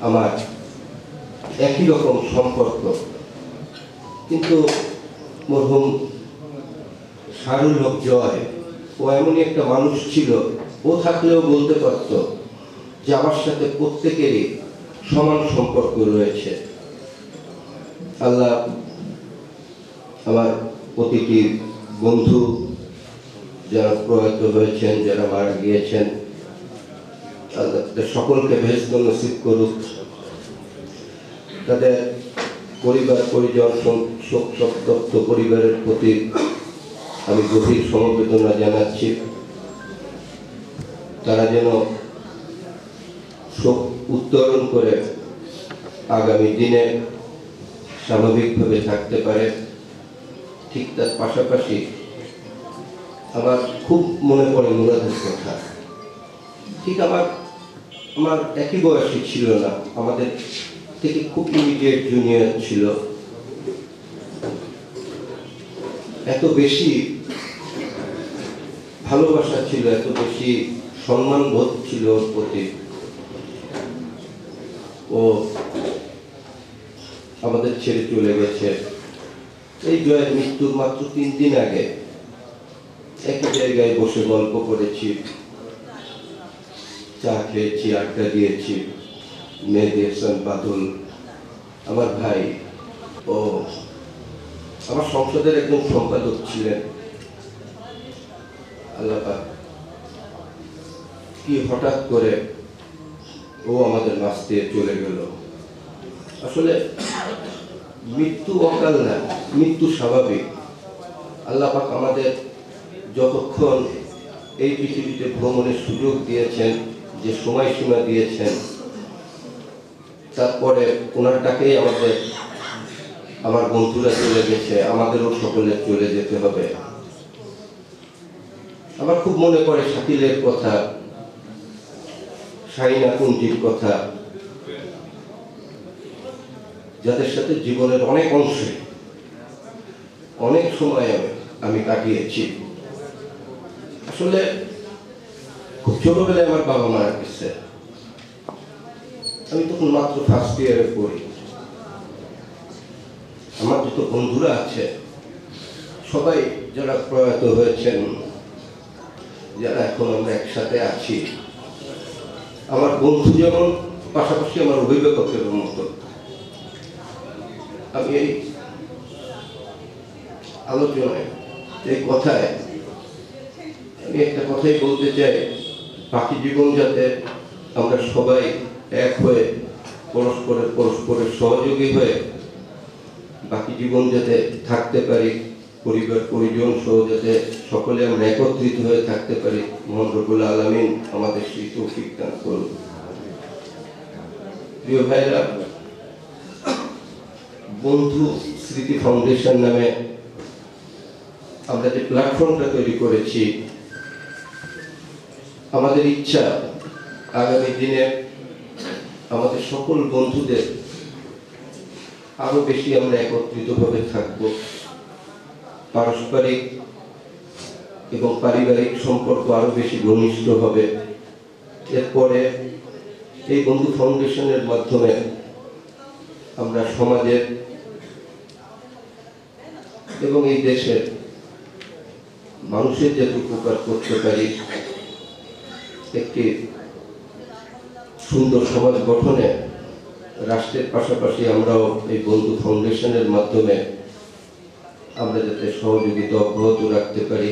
আমার একই রকম সম্পর্ক, কিন্তু মরহুম শাহরুল হক জয় ও এমনই একটা মানুষ ছিল, ও থাকলেও বলতে পারতো যে আমার সাথে প্রত্যেকেরই সমান সম্পর্ক রয়েছে। আল্লাহ আমার প্রতিটি বন্ধু যারা প্রয়াত হয়েছেন, যারা মারা গিয়েছেন, আল্লাহ সকলকে বেহেশত নসিব করুক। তাদের পরিবার পরিজন, শোক সন্তপ্ত পরিবারের প্রতি আমি গভীর সমবেদনা জানাচ্ছি। তারা যেন শোক উত্তরণ করে আগামী দিনে স্বাভাবিকভাবে থাকতে পারে। ঠিক তার পাশাপাশি আমার খুব মনে পড়ে মুরাদের কথা। ঠিক আমার একই বয়সী ছিল না, আমাদের থেকে খুব ইমিডিয়েট জুনিয়র ছিল। এত বেশি ভালোবাসা ছিল, এত বেশি সম্মান বোধ ছিল ওর প্রতি। ও আমাদের ছেড়ে চলে গেছে। এই জয়ের মৃত্যুর মাত্র 3 দিন আগে একই জায়গায় বসে গল্প করেছি, চা খেয়েছি, আড্ডা দিয়েছি। মেহেদী হাসান বাদল আমার ভাই, ও আমার সংসদের একজন সম্পাদক ছিলেন। আল্লাহ পাক কি হঠাৎ করে ও আমাদের মাঝ দিয়ে চলে গেল। আসলে মৃত্যু অকাল না, মৃত্যু স্বাভাবিক। আল্লাহ পাক আমাদের যতক্ষণ এই পৃথিবীতে ভ্রমণের সুযোগ দিয়েছেন, যে সময়সীমা দিয়েছেন, তারপরে ওনার ডাকেই আমার বন্ধুরা চলে গেছে, আমাদেরও সকলের চলে যেতে হবে। আমার খুব মনে পড়ে শাকিলের কথা, শাহিনা কুঞ্জির কথা, যাদের সাথে জীবনের অনেক অংশে অনেক সময় আমি কাটিয়েছি। আসলে খুব ছোটবেলায় আমার বাবা মারা গেছে, আমি তখন মাত্র ফার্স্ট ইয়ারে পড়ি। আমার যত বন্ধুরা আছে সবাই যারা প্রয়াত হয়েছেন, যারা এখন আমরা একসাথে আছি, আমার বন্ধু যেমন পাশাপাশি আমার অভিভাবকের মতো। আমি এই আলোচনায় এই কথায় আমি একটা কথাই বলতে চাই, বাকি জীবন যাতে আমরা সবাই এক হয়ে পরস্পরের সহযোগী হয়ে বাকি জীবন যাতে থাকতে পারি, পরিবার পরিজন সহ যাতে সকলে আমরা একত্রিত হয়ে থাকতে পারি। মহান রব্বুল আলামিন আমাদের সেই তৌফিক দান করুন। প্রিয় ভাইরা, বন্ধু স্মৃতি ফাউন্ডেশন নামে আমরা যে প্ল্যাটফর্মটা তৈরি করেছি, আমাদের ইচ্ছা আগামী দিনে আমাদের সকল বন্ধুদের আরো বেশি আমরা একত্রিতভাবে থাকবো, পারস্পরিক এবং পারিবারিক সম্পর্ক আরো বেশি ঘনিষ্ঠ হবে। এরপরে এই বন্ধু ফাউন্ডেশনের মাধ্যমে আমরা সমাজের এবং এই দেশের মানুষের যাতে উপকার করতে পারি, একটি সুন্দর সমাজ গঠনে রাষ্ট্রের পাশাপাশি আমরাও এই বন্ধু ফাউন্ডেশনের মাধ্যমে আমরা যাতে সহযোগিতা অব্যাহত রাখতে পারি,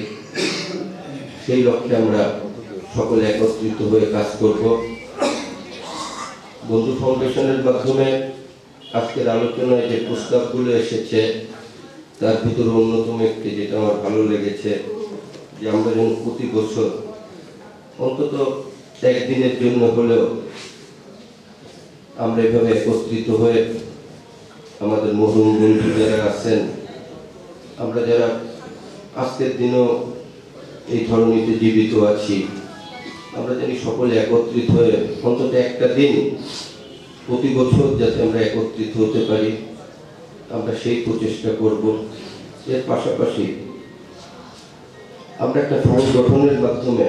সেই লক্ষ্যে আমরা সকলে একত্রিত হয়ে কাজ করব। বন্ধু ফাউন্ডেশনের মাধ্যমে আজকের আলোচনায় যে প্রস্তাবগুলো এসেছে তার ভিতরে অন্যতম একটি যেটা আমার ভালো লেগেছে, যে আমরা যেন প্রতি বছর অন্তত একদিনের জন্য হলেও আমরা এভাবে একত্রিত হয়ে আমাদের মরহুম বন্ধু যারা আছেন, আমরা যারা আজকের দিনও এই ধরনীতে জীবিত আছি, আমরা জানি সকলে একত্রিত হয়ে অন্তত একটা দিন প্রতি বছর যাতে আমরা একত্রিত হতে পারি, আমরা সেই প্রচেষ্টা করব। এর পাশাপাশি আমরা একটা ফান্ড গঠনের মাধ্যমে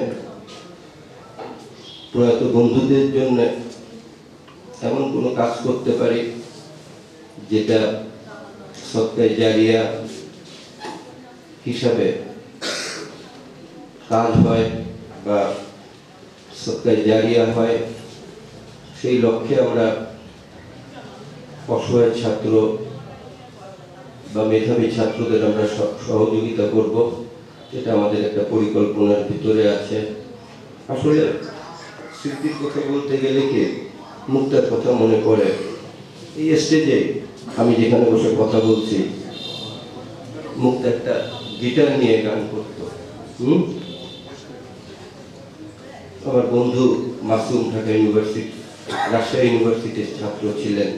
প্রয়াত বন্ধুদের জন্য এমন কোনো কাজ করতে পারি যেটা সদকায়ে জারিয়া হিসাবে কাজ হয় বা সদকায়ে জারিয়া হয়। সেই লক্ষ্যে আমরা অসহায় ছাত্র বা মেধাবী ছাত্রদের আমরা সহযোগিতা করব, এটা আমাদের একটা পরিকল্পনার ভিতরে আছে। আসলে স্মৃতির কথা বলতে গেলে কি মুক্তার কথা মনে পড়ে। এই স্টেজে আমি যেখানে বসে কথা বলছি, মুক্তা একটা গিটার নিয়ে গান করতো। আমার বন্ধু মাসুম ঢাকা ইউনিভার্সিটি, রাজশাহী ইউনিভার্সিটির ছাত্র ছিলেন।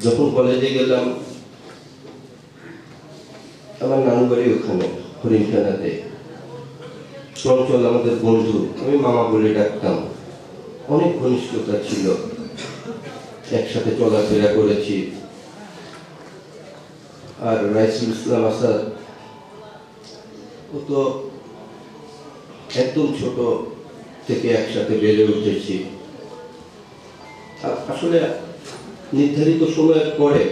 যখন কলেজে গেলাম, আমার নানু বাড়ি ওখানে হরিণখানাতে, চঞ্চল আমাদের বন্ধু, আমি মামা বলে ডাকতাম, অনেক ঘনিষ্ঠতা ছিল, একসাথে চলাফেরা করেছি। আর রাইসুল ইসলাম আসাদ, ও তো একদম ছোট থেকে একসাথে বেড়ে উঠেছি। আসলে নির্ধারিত সময়ের পরে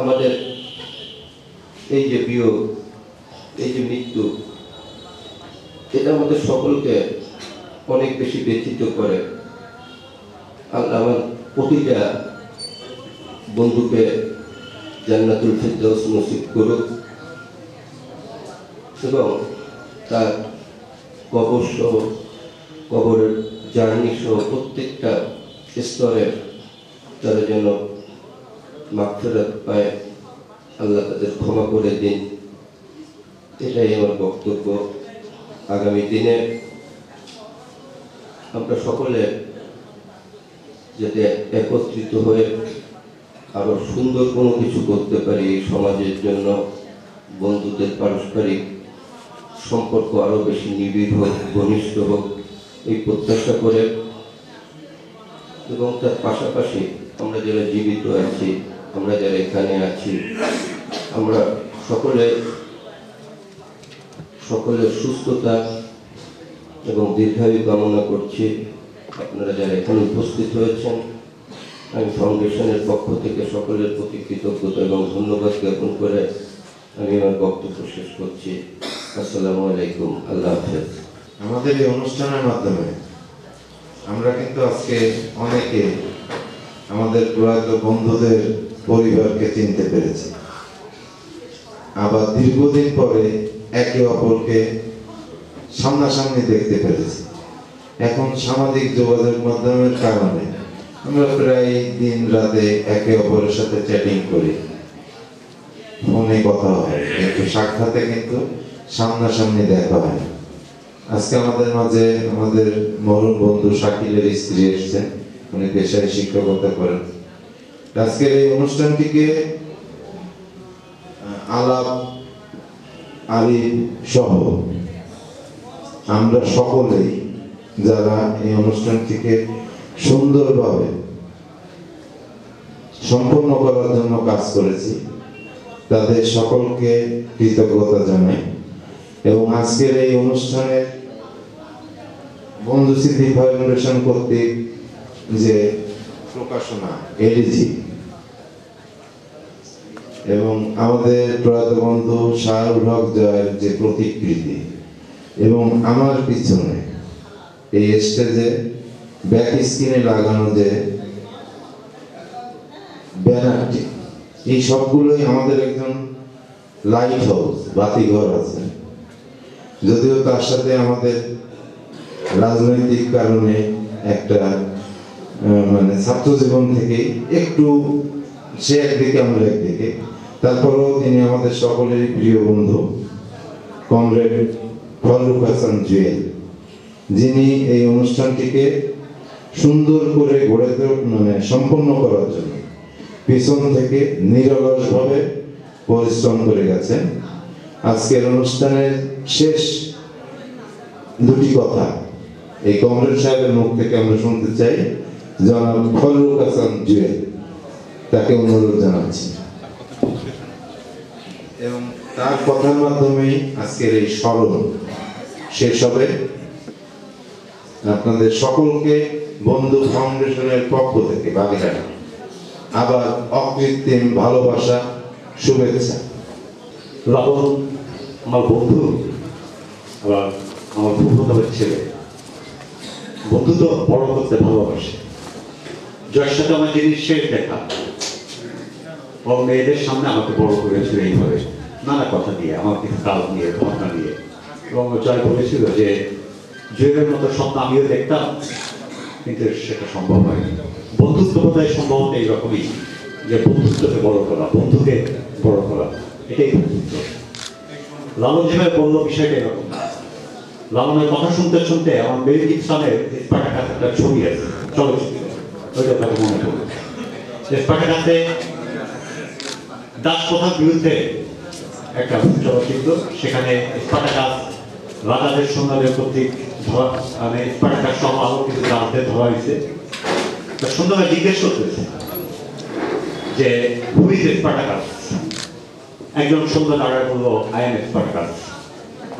আমাদের এই যে বিয়োগ, এই যে মৃত্যু, এটা আমাদের সকলকে অনেক বেশি ব্যথিত করে। আল্লাহ আমার প্রতিটা বন্ধুকে জান্নাতুল ফিরদাউস নসিব করুক এবং তার কবর সহ, কবরের জার্নি সহ প্রত্যেকটা স্তরে তারা যেন মাগফিরাত পায়, আল্লাহ তাদের ক্ষমা করে দিন, এটাই আমার বক্তব্য। আগামী দিনে আমরা সকলে যাতে একত্রিত হয়ে আরো সুন্দর কোনো কিছু করতে পারি এই সমাজের জন্য, বন্ধুদের পারস্পরিক সম্পর্ক আরো বেশি নিবিড় হোক, ঘনিষ্ঠ হোক, এই প্রত্যাশা করে, এবং তার পাশাপাশি আমরা যারা জীবিত আছি, আমরা যারা এখানে আছি, আমরা সকলের সুস্থতা এবং দীর্ঘায়ু কামনা করছি। আপনারা যারা এখানে উপস্থিত হয়েছেন, আমি ফাউন্ডেশনের পক্ষ থেকে সকলের প্রতি কৃতজ্ঞতা এবং ধন্যবাদ জ্ঞাপন করে আমি আমার বক্তব্য শেষ করছি। আসসালামু আলাইকুম, আল্লাহ হাফেজ। আমাদের এই অনুষ্ঠানের মাধ্যমে আমরা কিন্তু আজকে অনেকে আমাদের প্রয়াত বন্ধুদের পরিবারকে চিনতে পেরেছি, আবার দীর্ঘদিন পরে একে অপরকে সামনাসামনি দেখতে পেরেছি। এখন সামাজিক যোগাযোগ মাধ্যমের কারণে আমরা প্রায় দিন রাতে একে অপরের সাথে চ্যাটিং করি, ফোনে কথা হয়, কিন্তু সাক্ষাতে কিন্তু সামনাসামনি দেখা হয়। আজকে আমাদের মাঝে আমাদের মরুম বন্ধু শাকিলের স্ত্রী এসেছেন, উনি পেশায় শিক্ষকতা করেন। আজকের এই অনুষ্ঠানটিকে আলাপ আলী সহ আমরা সকলেই যারা এই অনুষ্ঠানটিকে সুন্দরভাবে সম্পন্ন করার জন্য কাজ করেছি, তাদের সকলকে কৃতজ্ঞতা জানাই। এবং আজকের এই অনুষ্ঠানের বন্ধু স্মৃতি ফাউন্ডেশন কর্তৃক যে প্রকাশনা এলিজি এবং আমাদের প্রয়াত বন্ধু শাহরুল হক জয়ের যে প্রতিকৃতি এবং আমার পিছনে এই স্টেজে ব্যাক স্ক্রিনে লাগানো যে ব্যানারটি, এই সবগুলোই আমাদের একজন লাইট হাউস বাতিঘর আছে। যদিও তার সাথে আমাদের রাজনৈতিক কারণে একটা মানে ছাত্র জীবন থেকে একটু সে একদিকে আমরা একদিকে, তারপরেও তিনি আমাদের সকলেরই প্রিয় বন্ধু কমরেড ফারুক হাসান জুয়েল, যিনি এই অনুষ্ঠানটিকে সুন্দর করে গড়ে মানে সম্পন্ন করার জন্য পিছন থেকে নিরলসভাবে পরিশ্রম করে গেছেন। আজকের অনুষ্ঠানের শেষ দুটি কথা এই কমরেড সাহেবের মুখ থেকে আমরা শুনতে চাই। জনাব ফারুক হাসান জুয়েল, তাকে অনুরোধ জানাচ্ছি এবং তার কথার মাধ্যমেই আজকের এই স্মরণ শেষ হবে। আপনাদের সকলকে বন্ধু ফাউন্ডেশনের পক্ষ থেকে বাগেরহাট আবার অকৃত্রিম ভালোবাসা, শুভেচ্ছা। লাবণ আমার বন্ধু, আবার আমার বন্ধুদের ছেলে। বন্ধু তো বড় করতে ভালোবাসে। যার সাথে আমার জিনিস শেষ দেখা, ও মেয়েদের সামনে আমাকে বড় করেছিল এইভাবে নানা কথা দিয়ে, আমার কিছু কাল নিয়ে, ভাবনা নিয়ে। এবং জয় বলেছিল যে জয়ের মতো স্বপ্ন আমিও দেখতাম, কিন্তু সেটা সম্ভব হয়নি। বন্ধুত্ব বোধহয় সম্ভবত এইরকমই, যে বন্ধুত্বকে বড় করা, বন্ধুকে বড় করা, এটাই বন্ধুত্ব। লালন যেভাবে বললো বিষয়টা এরকম না। লালনের কথা শুনতে শুনতে আমার মেরিল গিবসনের স্পার্টাকাস একটা ছবি আছে, চলচ্চিত্র, ওইটা তাকে মনে পড়লো। স্পার্টাকাসে দাসপ্রথার বিরুদ্ধে একটা চলচ্চিত্র, সেখানে স্পার্টাকাস রাজাদের সৈন্যদের কর্তৃক ধরা, মানে স্পার্টাকাস সহ আরো কিছু রাজদের ধরা হয়েছে। সুন্দরভাবে জিজ্ঞেস করতেছে যে হু ইজ স্পার্টাকাস। একজন সুন্দর দাঁড়ায় বললো আই এম স্পার্টাকাস,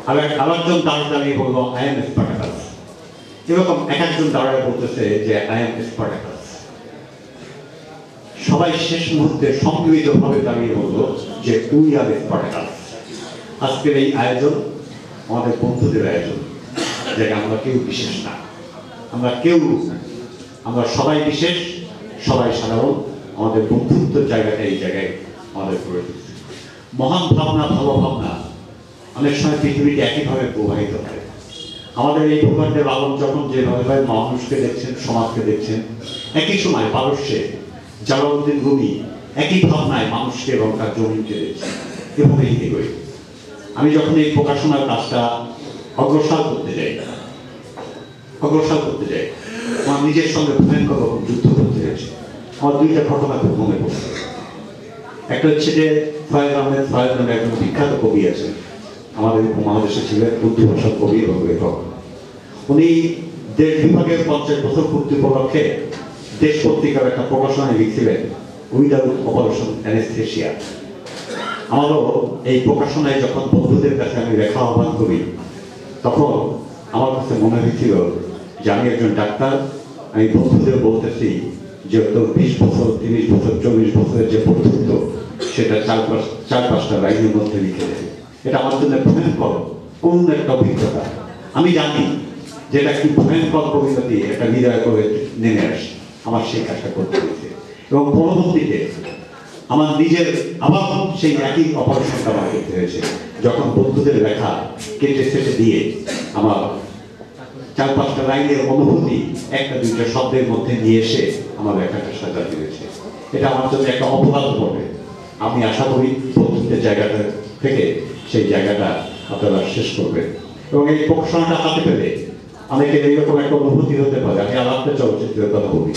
আরেকজন দাঁড়িয়ে বললো আই এম স্পার্টাকাস। এরকম এক একজন দাঁড়ায় বলতেছে যে আই এম স্পার্টাকাস। সবাই শেষ মুহূর্তে সম্মিলিতভাবে দাঁড়িয়ে বললো যে উই আর স্পার্টাকাস। আজকের এই আয়োজন আমাদের বন্ধুদের আয়োজন, যেটা আমরা কেউ বিশেষ না, আমরা সবাই বিশেষ, সবাই সাধারণ। আমাদের বন্ধুত্বের জায়গাটা এই জায়গায় আমাদের প্রয়োজন। মহান ভাবনা, ভালো ভাবনা অনেক সময় পৃথিবীতে একইভাবে প্রবাহিত হয়। আমাদের এই ভূখণ্ডের আলম যখন যেভাবে মানুষকে দেখছেন, সমাজকে দেখছেন, একই সময় পারস্যে জালালউদ্দিন রুমি একই ভাবনায় মানুষকে এবং তার জমিনকে দেখছেন। এভাবেই এগোয়। আমি যখন এই প্রকাশনার কাজটা অগ্রসর করতে যাই, আমার নিজের সঙ্গে ভয়ঙ্কর রকম যুদ্ধ করতে হয়েছে। আমার দুইটা ঘটনা খুব মনে পড়ছে। একটা হচ্ছে যে ফয়েজ আহমেদ নামে একজন বিখ্যাত কবি আছেন, আমাদের উপমহাদেশে ছিলেন, উর্দু ভাষার কবি এবং লেখক। উনি দেশ বিভাগের 50 বছর পূর্তি উপলক্ষে দেশ পত্রিকার একটা প্রকাশনায় লিখছিলেন উইদাউট অপারেশন অ্যানেস্থেসিয়া। আমারও এই প্রকাশনায় যখন বন্ধুদের কাছে আমি লেখা আহ্বান করি, তখন আমার কাছে মনে হয়েছিল যে আমি একজন ডাক্তার, আমি বন্ধুদের বলতেছি যে তোর 20 বছর, 30 বছর, 40 বছরের যে বন্ধুত্ব, সেটা 4-5টা লাইনের মধ্যে লিখে দেবে। এটা আমার জন্য ভয়ঙ্কর কোন একটা অভিজ্ঞতা। আমি জানি যে এটা কি ভয়ঙ্কর পরিণতি একটা হৃদয় করে নেমে আসে। আমার সেই কাজটা করতে হয়েছে। এবং পরবর্তীতে আমার নিজের আবার সেই একই অপারেশনটা আমার করতে হয়েছে, যখন বন্ধুদের লেখা কেটে ফেটে দিয়ে আমার 4-5টা লাইনের অনুভূতি একটা দুইটা শব্দের মধ্যে নিয়ে এসে আমার লেখাটা সাজাতে হয়েছে। এটা আমার জন্য একটা অপরাধ হবে। আমি আশা করি বন্ধুত্বের জায়গাটা থেকে সেই জায়গাটা আপনারা শেষ করবেন এবং এই প্রকাশনাটা হাতে পেলে অনেকের এইরকম একটা অনুভূতি হতে পারে। আমি আর একটা চলচ্চিত্রের কথা বলি,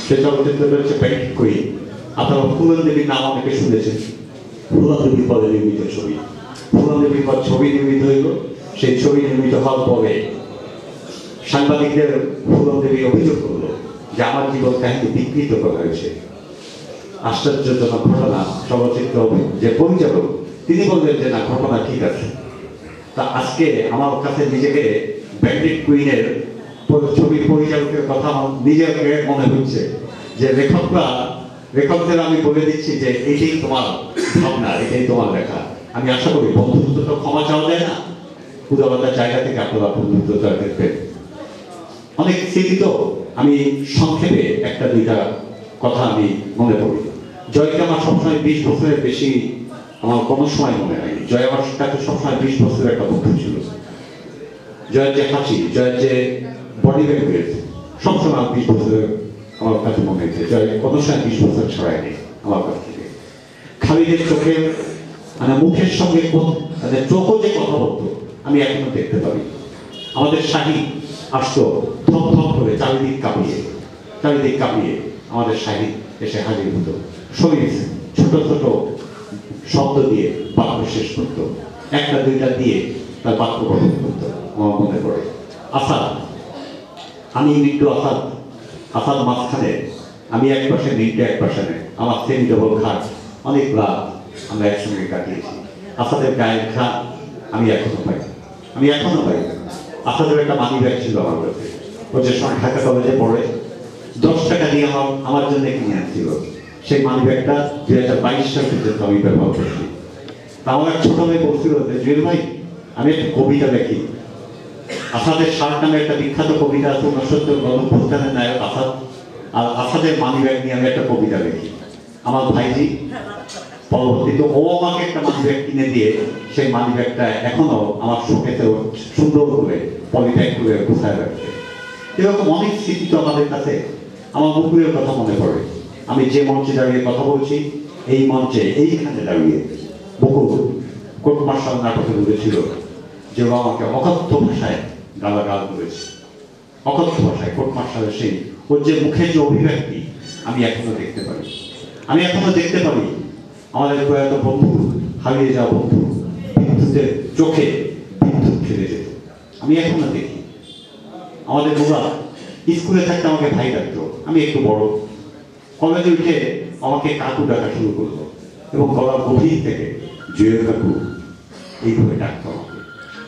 সেই চলচ্চিত্রটা হচ্ছে ব্যাংক কুইন। আপনারা ফুলন দেবীর নাম অনেকে শুনেছেন। ফুলন দেবীর পরে নির্মিত ছবি, ফুলন দেবীর পর ছবি নির্মিত হইল। সেই ছবি নির্মিত হওয়ার পরে সাংবাদিকদের ফুলন দেবী অভিযোগ করলো যে আমার জীবন কাহিনী বিকৃত করা হয়েছে। আশ্চর্যজনক ঘটনা, চলচ্চিত্র যে পরিচালক তিনি বললেন যে না, ঘটনা ঠিক আছে। তা আজকে আমার কাছে নিজেকে ব্যান্ডিট কুইনের ছবির পরিচালকের কথা আমার নিজেকে মনে হচ্ছে যে লেখকদের আমি বলে দিচ্ছি যে এটাই তোমার ভাবনা, এটাই তোমার লেখা। আমি আশা করি বন্ধুত্ব তো ক্ষমা চাওয়া যায় না, উদারতার জায়গা থেকে আপনারা বন্ধুত্বটা দেখবেন। অনেক স্মৃতি তো, আমি সংক্ষেপে একটা দুইটা কথা আমি মনে করি। জয়কে আমার সবসময় 20 বছরের বেশি আমার কোনো সময় মনে হয়নি। জয় আমার কাছে সবসময় 20 বছরের একটা বন্ধু ছিল। জয়ের যে হাসি, জয়ের যে বডি ল্যাঙ্গুয়েজ সবসময় 20 বছরের আমার কাছে মনে হয়েছে। জয় কোনো সময় 20 বছর ছড়ায়নি আমার কাছ থেকে। খালিদের চোখে মানে মুখের সঙ্গে মানে চোখও যে কথা বলতো আমি এখনো দেখতে পারি। আমাদের শাহী আসতো থপ থপ করে চারিদিক কাঁপিয়ে আমাদের শাহী এসে হাজির হতো। শরীর ছোট ছোট শব্দ দিয়ে বাক্য শেষ করতো, একটা দুইটা দিয়ে তার বাক্য গঠন করতো। আমার মনে পড়ে আসাদ, আমি মিন্টু আসাদ মাঝখানে, আমি এক পাশে মিন্টু এক পাশে নেই। আমার সেমি ডবল খাট, অনেক রাত আমরা একসঙ্গে কাটিয়েছি। আসাদের গায়ের ঘা আমি এখনো পাই। আসাদের একটা মানি ব্যাগ ছিল আমার কাছে, ও যে সময় ঢাকা কলেজে পড়ে 10 টাকা দিয়ে আমার জন্য কিনে আনছিল। সেই মানি ব্যাগটা 2022 সাল পর্যন্ত আমি ব্যবহার করছি। আমার এক ছোট মেয়ে বলছিল যে জুয়েল ভাই, আমি একটা কবিতা দেখি। আসাদের শার্ট নামে একটা বিখ্যাত কবিতা আছে, 69 গণঅভ্যুত্থানের নায়ক আসাদ। আর আসাদের মানি ব্যাগ নিয়ে আমি একটা কবিতা দেখি। আমার ভাইজি পরবর্তীতে ও আমাকে একটা মানি ব্যাগ কিনে দিয়ে সেই মানি ব্যাগটা এখনো আমার শোকেতে সুন্দর করে পলিব্যাগ করে গুছায় রাখছে। এরকম অনেক স্মৃতি তো আমাদের কাছে। আমার মুকুলের কথা মনে পড়ে। আমি যে মঞ্চে দাঁড়িয়ে কথা বলছি, এই মঞ্চে এইখানে দাঁড়িয়ে মুকুল কোর্ট মার্শাল নাটকে বলেছিল যে ও আমাকে অকথ্য ভাষায় গালাগাল করেছে। অকথ্য ভাষায় কোর্ট মার্শালের সেই ওর যে মুখের যে অভিব্যক্তি আমি এখনো দেখতে পারি। আমাদের প্রয়াত বন্ধু, হারিয়ে যাওয়া বন্ধু বিদ্যুতের চোখে বিদ্যুৎ ফেলে যেত, আমি এখনো দেখি। আমাদের বাবা স্কুলে থাকতে আমাকে ভাই ডাকতো, আমি একটু বড়। কলেজে উঠে আমাকে কাকু ডাকা শুরু করলো এবং গলার গভীর থেকে জয়ের কাকু এইভাবে ডাকতো আমাকে।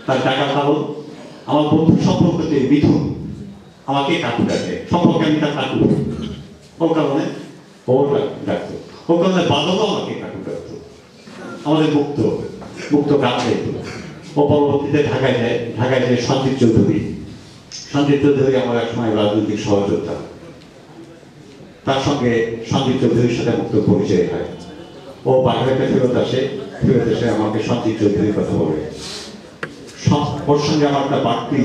তার ডাকার কারণ আমার বন্ধুর সম্পর্কতে মিথুন আমাকে কাকু ডাকে, সম্পর্কে আমি তার কাকু। ওর কারণে ওর ডাকতো, ওর কারণে বাদকও আমাকে কাকু ডাকতো। আমাদের মুক্ত গান গাইতো। ও পরবর্তীতে ঢাকায় যায় সঞ্জিত চৌধুরী আমার এক সময় রাজনৈতিক সহযোদ্ধা। তার সঙ্গে সঞ্জিত চৌধুরীর সাথে মুক্ত পরিচয় হয়। ও বাংলাকে ফেরত এসে আমাকে সঞ্জিত চৌধুরীর কথা বলে। ওর সঙ্গে আমার একটা বাড়তি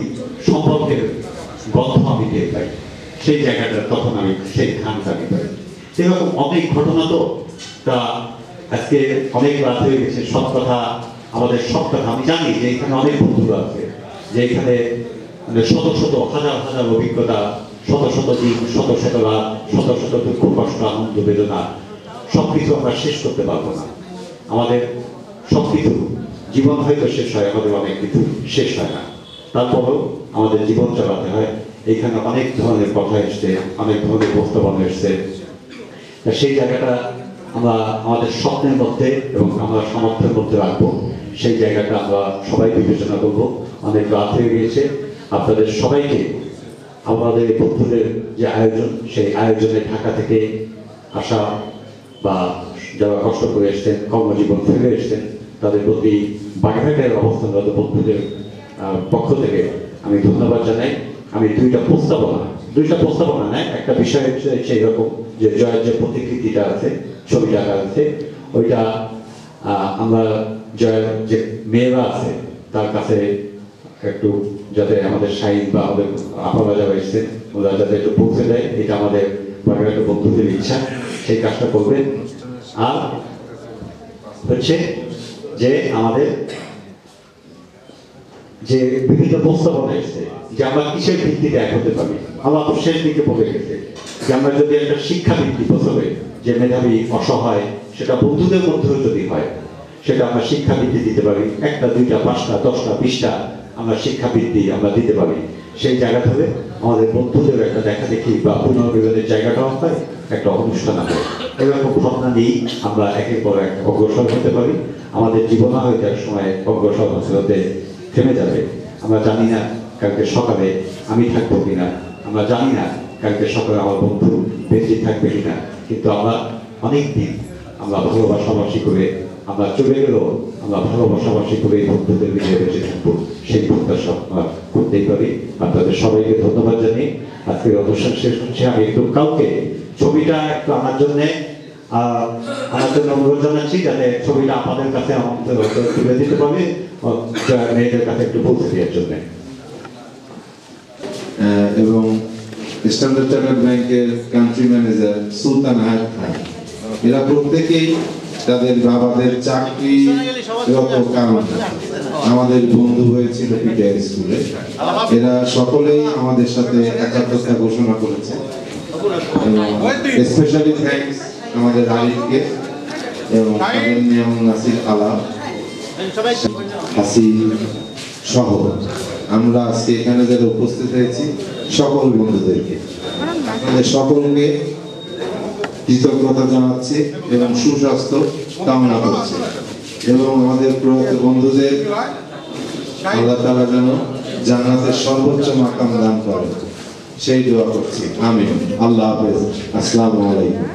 সম্পর্কের গন্ধ আমি টের পাই। সেই জায়গাটা তখন আমি সেই ঘানটা আমি পাই। এরকম অনেক ঘটনা তো। তা আজকে অনেক রাত হয়ে গেছে। সব কথা আমি জানি যে এখানে অনেক বন্ধুরা আছে, যে এখানে শত শত হাজার অভিজ্ঞতা, শত দিন, শত রাত, শত দুঃখ কষ্ট, আনন্দ, বেদনা সবকিছু আমরা শেষ করতে পারবো না। আমাদের সবকিছু জীবন হয়তো শেষ হয়, আমাদের অনেক কিছু শেষ হয় না। তারপরেও আমাদের জীবন চালাতে হয়। এইখানে অনেক ধরনের কথা এসছে, অনেক ধরনের বক্তব্য এসছে। সেই জায়গাটা আমরা আমাদের স্বপ্নের মধ্যে এবং আমরা সামর্থ্যের মধ্যে রাখবো। সেই জায়গাটা আমরা সবাই বিবেচনা করবো। অনেক রাত হয়ে গিয়েছে। আপনাদের সবাইকে আমাদের বন্ধুদের যে আয়োজন, সেই আয়োজনে ঢাকা থেকে আসা বা যারা কষ্ট করে এসছেন, কর্মজীবন ফেলে এসছেন, তাদের প্রতি বাগেরহাটের অবস্থানরত বন্ধুদের পক্ষ থেকে আমি ধন্যবাদ জানাই। আমি 2টা প্রস্তাবনা দুইটা প্রস্তাবনা নেয়। একটা বিষয় হচ্ছে সেই রকম যে জয়ের যে প্রতিকৃতিটা আছে, ছবিটা আছে, ওইটা আমরা জয়ের যে মেয়েরা আছে তার কাছে একটু যাতে আমাদের শাহিদ বা আমাদের আপনারা যারা এসেছেন ওরা যাতে একটু পৌঁছে দেয়, এটা আমাদের পরিবার একটা বন্ধুদের ইচ্ছা, সেই কাজটা করবেন। আর হচ্ছে যে আমাদের যে বিভিন্ন প্রস্তাবনা এসেছে যে আমরা কিসের ভিত্তিতে এক হতে পারি, আমরা শেষ দিকে বলে গেছে যে আমরা যদি একটা শিক্ষা ভিত্তি প্রথমে যে মেধাবী অসহায় সেটা বন্ধুদের মধ্যেও যদি হয় সেটা আমরা শিক্ষা বৃদ্ধি দিতে পারি, 1টা 2টা 5টা 10টা 20টা আমরা শিক্ষা বৃদ্ধি আমরা দিতে পারি। সেই জায়গা থেকে আমাদের বন্ধুদের একটা দেখা দেখি বা পুনর্বিবাদের জায়গাটাও হয়, একটা অনুষ্ঠান আছে, এরকম ভাবনা নিয়েই আমরা একের পর এক অগ্রসর হতে পারি। আমাদের জীবনে হয়তো এক সময় অগ্রসর হতে থেমে যাবে। আমরা জানি না কালকে সকালে আমি থাকবো কিনা, আমরা জানি না কালকে সকালে আমার বন্ধু বেঁচে থাকবে কিনা, কিন্তু আমরা অনেক দিন আমরা ভালোবাসাবাসি করে আমরা চলে গেলেও আমরা ভালোবাসাবাসি করে এই বন্ধুদের মিলিয়ে বেঁচে থাকবো, সেই প্রত্যাশা আমরা করতেই পারি। আপনাদের সবাইকে ধন্যবাদ জানিয়ে আজকের অনুষ্ঠান শেষ হচ্ছে। আমি একটু কাউকে ছবিটা একটু আমার জন্য অনুরোধ জানাচ্ছি যাতে ছবিটা আপনাদের কাছে আমাদের তুলে দিতে পারে, মেয়েদের কাছে একটু পৌঁছে দেওয়ার জন্য। এবং স্ট্যান্ডার্ড চার্টার্ড ব্যাংকের কান্ট্রি ম্যানেজার সুলতান আহাদ খান, এরা প্রত্যেকেই তাদের বাবাদের চাকরিরত কারণে আমাদের বন্ধু হয়েছিল পিটিআই স্কুলে। এরা সকলেই আমাদের সাথে একাত্মতা ঘোষণা করেছে। স্পেশালি থ্যাঙ্কস আমাদের আরিফকে এবং নিয়াম নাসির আলা হাসি সহ আমরা আজকে এখানে যারা উপস্থিত হয়েছি সকল বন্ধুদেরকে, আমাদের সকলকে কৃতজ্ঞতা জানাচ্ছি এবং সুস্বাস্থ্য কামনা করছি এবং আমাদের প্রয়াত বন্ধুদের আল্লাহ তাআলা যেন জান্নাতের সর্বোচ্চ মাকাম দান করে সেই দোয়া করছি। আমিন। আল্লাহ হাফেজ। আসসালামু আলাইকুম।